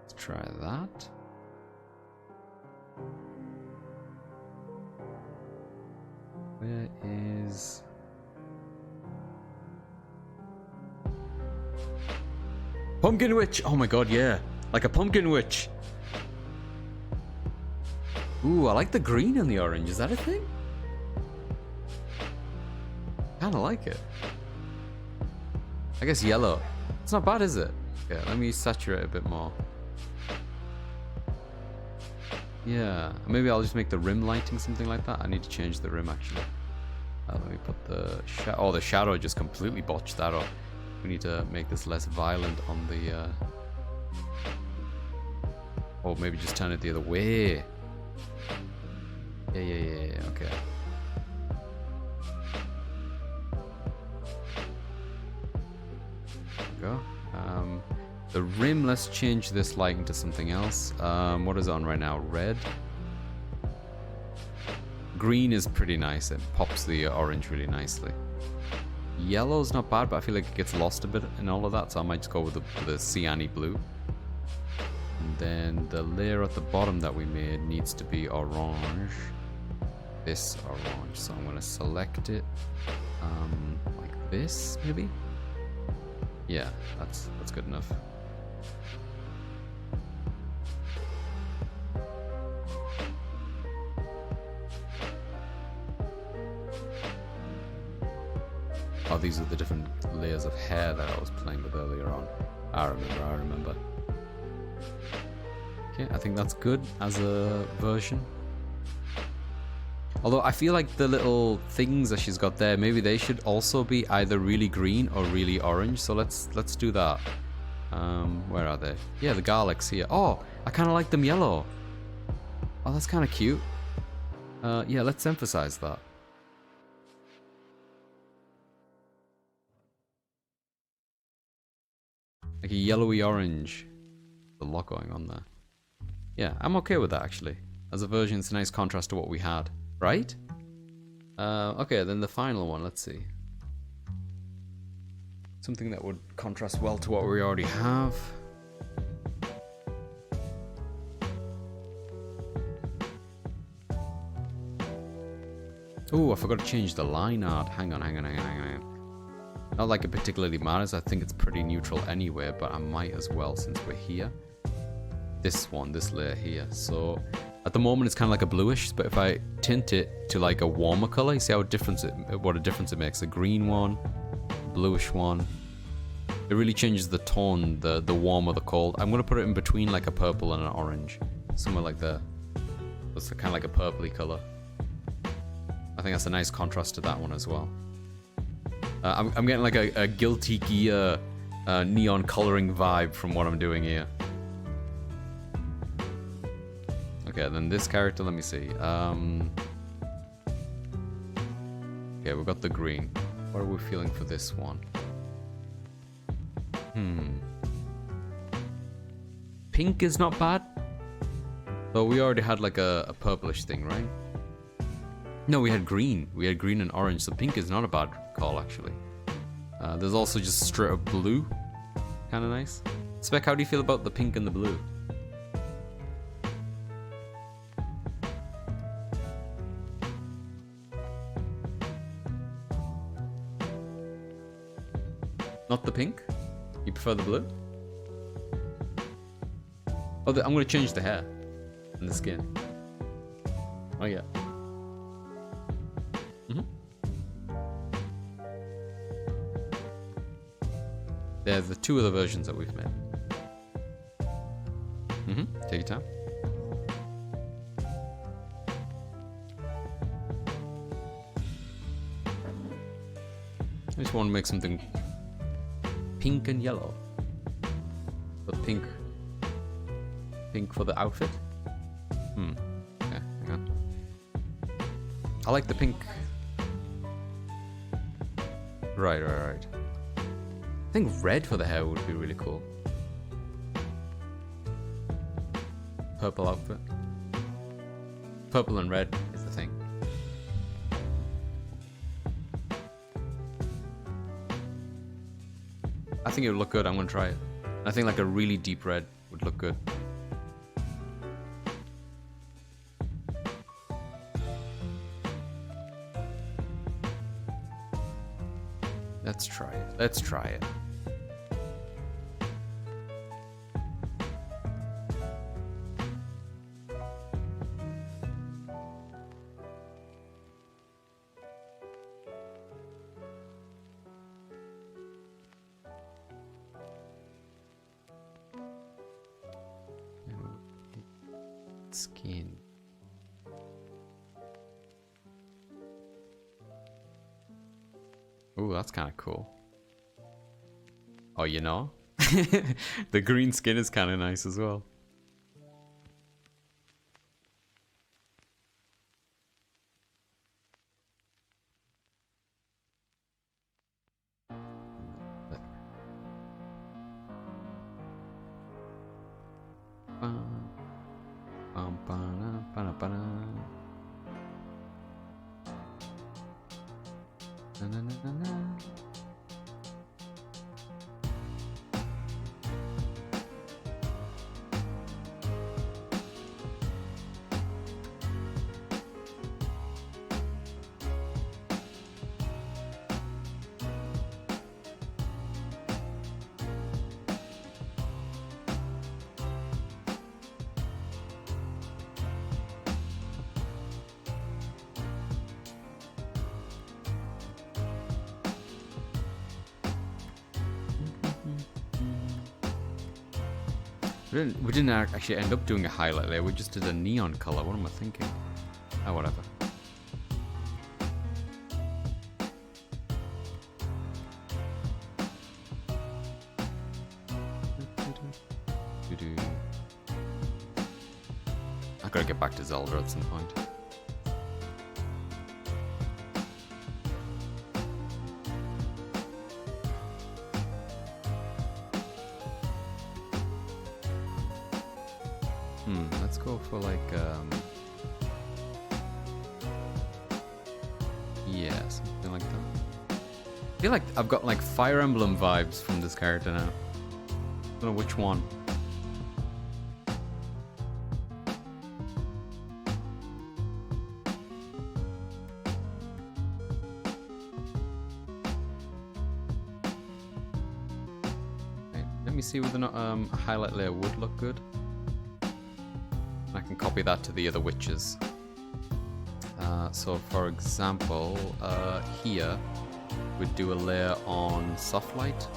Let's try that. Where is... Pumpkin witch! Oh my god, yeah. Like a pumpkin witch. Ooh, I like the green and the orange. Is that a thing? Kinda like it. I guess yellow. It's not bad, is it? Okay, let me saturate a bit more. Yeah, maybe I'll just make the rim lighting something like that. I need to change the rim actually. Let me put the shadow. Oh, the shadow just completely botched that up. We need to make this less violent on the. Or maybe just turn it the other way. Yeah. Okay. There we go. The rim, let's change this lighting to something else. What is on right now? Red. Green is pretty nice. It pops the orange really nicely. Yellow's not bad, but I feel like it gets lost a bit in all of that, so I might just go with the cyan blue. And then the layer at the bottom that we made needs to be orange. This orange, so I'm going to select it like this, maybe? Yeah, that's good enough. Oh, these are the different layers of hair that I was playing with earlier on. I remember. Okay, I think that's good as a version. Although I feel like the little things that she's got there, maybe they should also be either really green or really orange. So let's do that. Where are they? Yeah, the garlics here. Oh, I kind of like them yellow. Oh, that's kind of cute. Yeah, let's emphasize that. Like a yellowy orange. There's a lot going on there. Yeah, I'm okay with that actually. As a version, it's a nice contrast to what we had. Right? Okay, then the final one, let's see. Something that would contrast well to what we already have. Oh, I forgot to change the line art. Hang on. Not like it particularly matters. I think it's pretty neutral anyway, but I might as well since we're here. This layer here. So at the moment it's kind of like a bluish, but if I tint it to like a warmer color, you see how what a difference it makes. A green one, bluish one. It really changes the tone, the warm or the cold. I'm gonna put it in between like a purple and an orange, somewhere like there. That's kind of like a purpley color. I think that's a nice contrast to that one as well. I'm getting like a Guilty Gear neon coloring vibe from what I'm doing here. Okay, then this character, let me see. Okay, we've got the green. What are we feeling for this one? Pink is not bad. But we already had like a purplish thing, right? No, we had green. We had green and orange, so pink is not a bad call, actually. There's also just straight up blue. Kind of nice. Spec, how do you feel about the pink and the blue? Not the pink? You prefer the blue? Oh, I'm going to change the hair and the skin. Oh, yeah. There's the two other versions that we've made. Take your time. I just want to make something pink and yellow. But pink for the outfit. Okay, hang on. I like the pink. Right. I think red for the hair would be really cool. Purple outfit. Purple and red is the thing. I think it would look good. I'm gonna try it. I think like a really deep red would look good. Let's try it. Let's try it. Skin. Ooh, that's kind of cool. Oh, you know? The green skin is kind of nice as well. We didn't actually end up doing a highlight layer, we just did a neon color. What am I thinking? Oh, whatever. I gotta get back to Zelda at some point. Let's go for like, yeah, something like that. I feel like I've got like Fire Emblem vibes from this character now. I don't know which one. Okay, let me see whether or not a highlight layer would look good. I can copy that to the other witches. So for example, here we'd do a layer on soft light.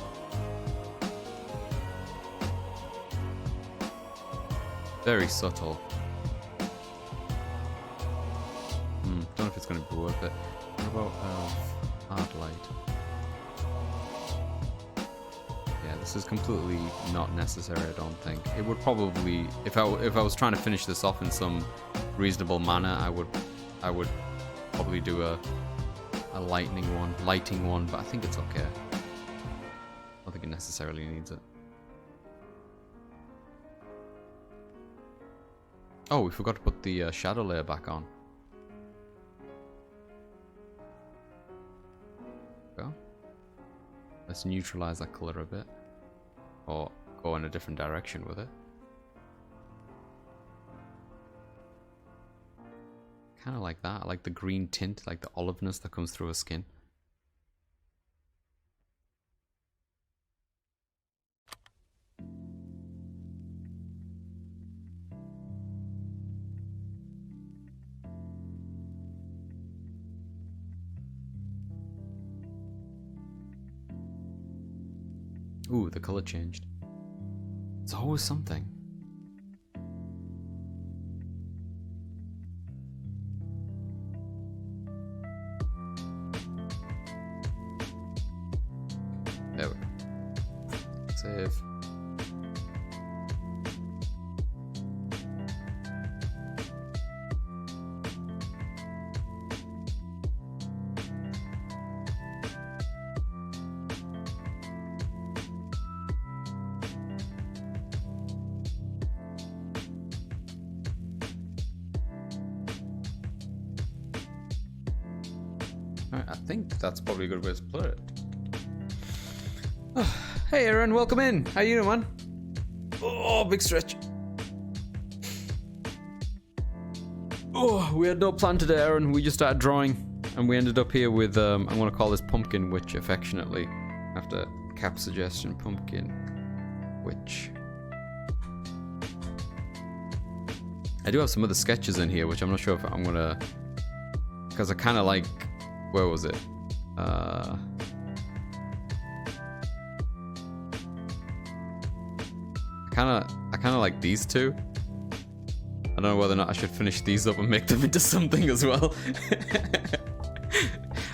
Very subtle. Don't know if it's going to be worth it. What about hard light? Yeah, this is completely not necessary, I don't think. It would probably, if I was trying to finish this off in some reasonable manner, I would probably do a lighting one, but I think it's okay. I don't think it necessarily needs it. Oh, we forgot to put the shadow layer back on. Go. Let's neutralize that color a bit. Or go in a different direction with it. Kind of like that. I like the green tint, like the oliveness that comes through her skin. Ooh, the color changed. It's always something. There we go. Save. Alright, I think that's probably a good way to put it. Oh, hey Aaron, welcome in. How you doing, man? Oh, big stretch. Oh, we had no plan today, Aaron. We just started drawing, and we ended up here with, I'm going to call this Pumpkin Witch affectionately, after Cap's suggestion, Pumpkin Witch. I do have some other sketches in here, which I'm not sure if I'm going to, because I kind of like, where was it? I kind of like these two. I don't know whether or not I should finish these up and make them into something as well.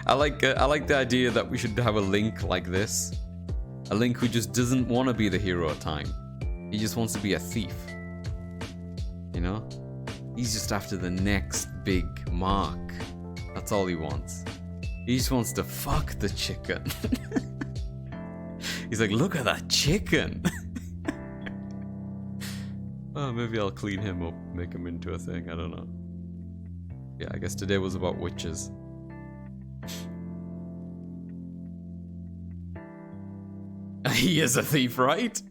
I like the idea that we should have a Link like this. A Link who just doesn't want to be the hero of time. He just wants to be a thief. You know? He's just after the next big mark. That's all he wants. He just wants to fuck the chicken. He's like, look at that chicken. Oh, maybe I'll clean him up, make him into a thing, I don't know. Yeah, I guess today was about witches. He is a thief, right?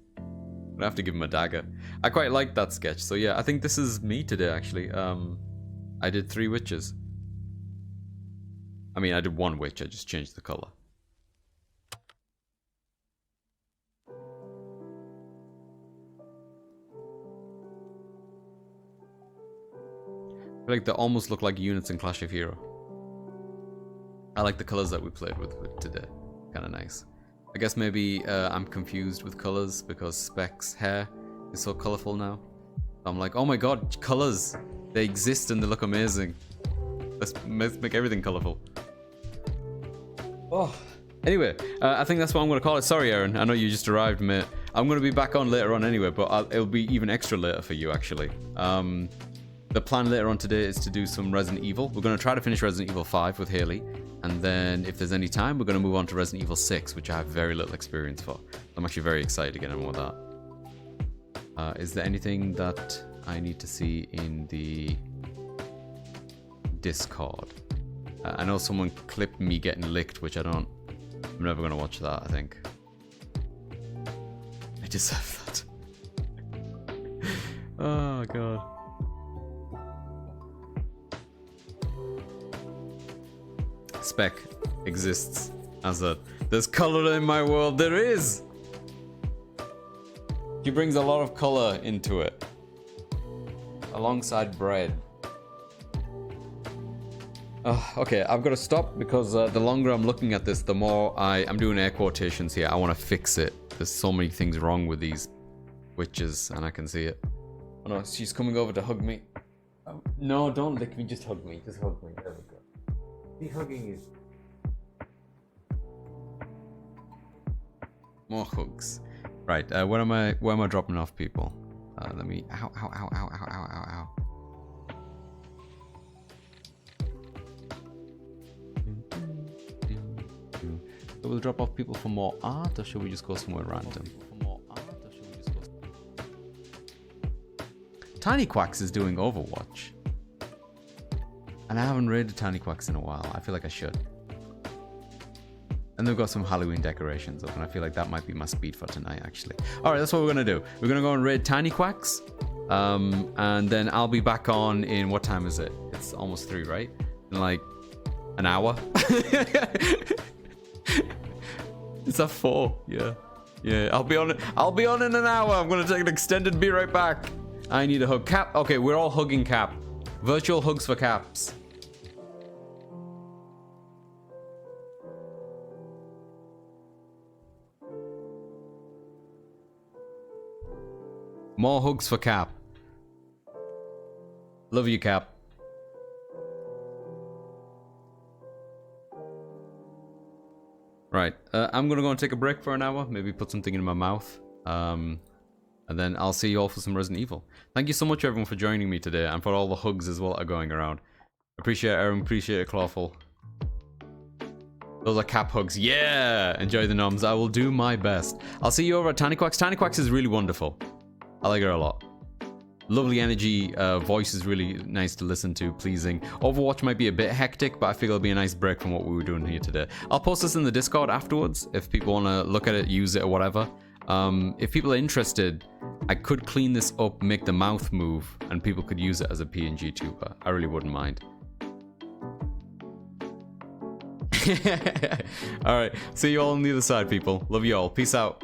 I have to give him a dagger. I quite like that sketch, so yeah, I think this is me today, actually. I did 3 witches. I mean, I did 1 witch, I just changed the color. I feel like they almost look like units in Clash of Hero. I like the colors that we played with today. Kind of nice. I guess maybe I'm confused with colors because Specs' hair is so colorful now. I'm like, oh my god, colors! They exist and they look amazing. Let's make everything colorful. Oh. Anyway, I think that's what I'm going to call it. Sorry, Aaron. I know you just arrived, mate. I'm going to be back on later on anyway, but it'll be even extra later for you, actually. The plan later on today is to do some Resident Evil. We're going to try to finish Resident Evil 5 with Haley. And then, if there's any time, we're going to move on to Resident Evil 6, which I have very little experience for. I'm actually very excited to get on with that. Is there anything that I need to see in the Discord? I know someone clipped me getting licked, which I'm never going to watch that, I think. I deserve that. Oh, God. Spec exists as a there's color in my world. There is. She brings a lot of color into it alongside bread. Okay, I've got to stop because the longer I'm looking at this, the more I'm doing air quotations here. I want to fix it. There's so many things wrong with these witches, and I can see it. Oh no, she's coming over to hug me. Oh, no, don't lick me. Just hug me. Just hug me. There we go. Be hugging you. More hugs. Right, where am I dropping off, people? Let me ow. So we'll drop off people for more art, or should we just go somewhere random? Tiny Quacks is doing Overwatch. And I haven't raided Tiny Quacks in a while. I feel like I should. And they've got some Halloween decorations up, and I feel like that might be my speed for tonight, actually. Alright, that's what we're going to do. We're going to go and raid Tiny Quacks. And then I'll be back on in... What time is it? It's almost 3, right? In like an hour? It's at 4. Yeah. Yeah, I'll be on in an hour. I'm going to take an extended be right back. I need a hug. Cap. Okay, we're all hugging Cap. Virtual hugs for Caps. More hugs for Cap. Love you, Cap. Right, I'm gonna go and take a break for an hour, maybe put something in my mouth, and then I'll see you all for some Resident Evil. Thank you so much, everyone, for joining me today, and for all the hugs as well that are going around. Appreciate it, Aaron, appreciate it, Clawful. Those are Cap hugs. Yeah! Enjoy the noms. I will do my best. I'll see you over at Tiny Quacks. Tiny Quacks is really wonderful. I like her a lot. lovely energy. Voice is really nice to listen to, pleasing. Overwatch might be a bit hectic, but I figure it'll be a nice break from what we were doing here today. I'll post this in the Discord afterwards if people want to look at it, use it, or whatever. If people are interested, I could clean this up, make the mouth move, and people could use it as a PNG tuber. I really wouldn't mind. Alright, see you all on the other side, people. Love you all. Peace out.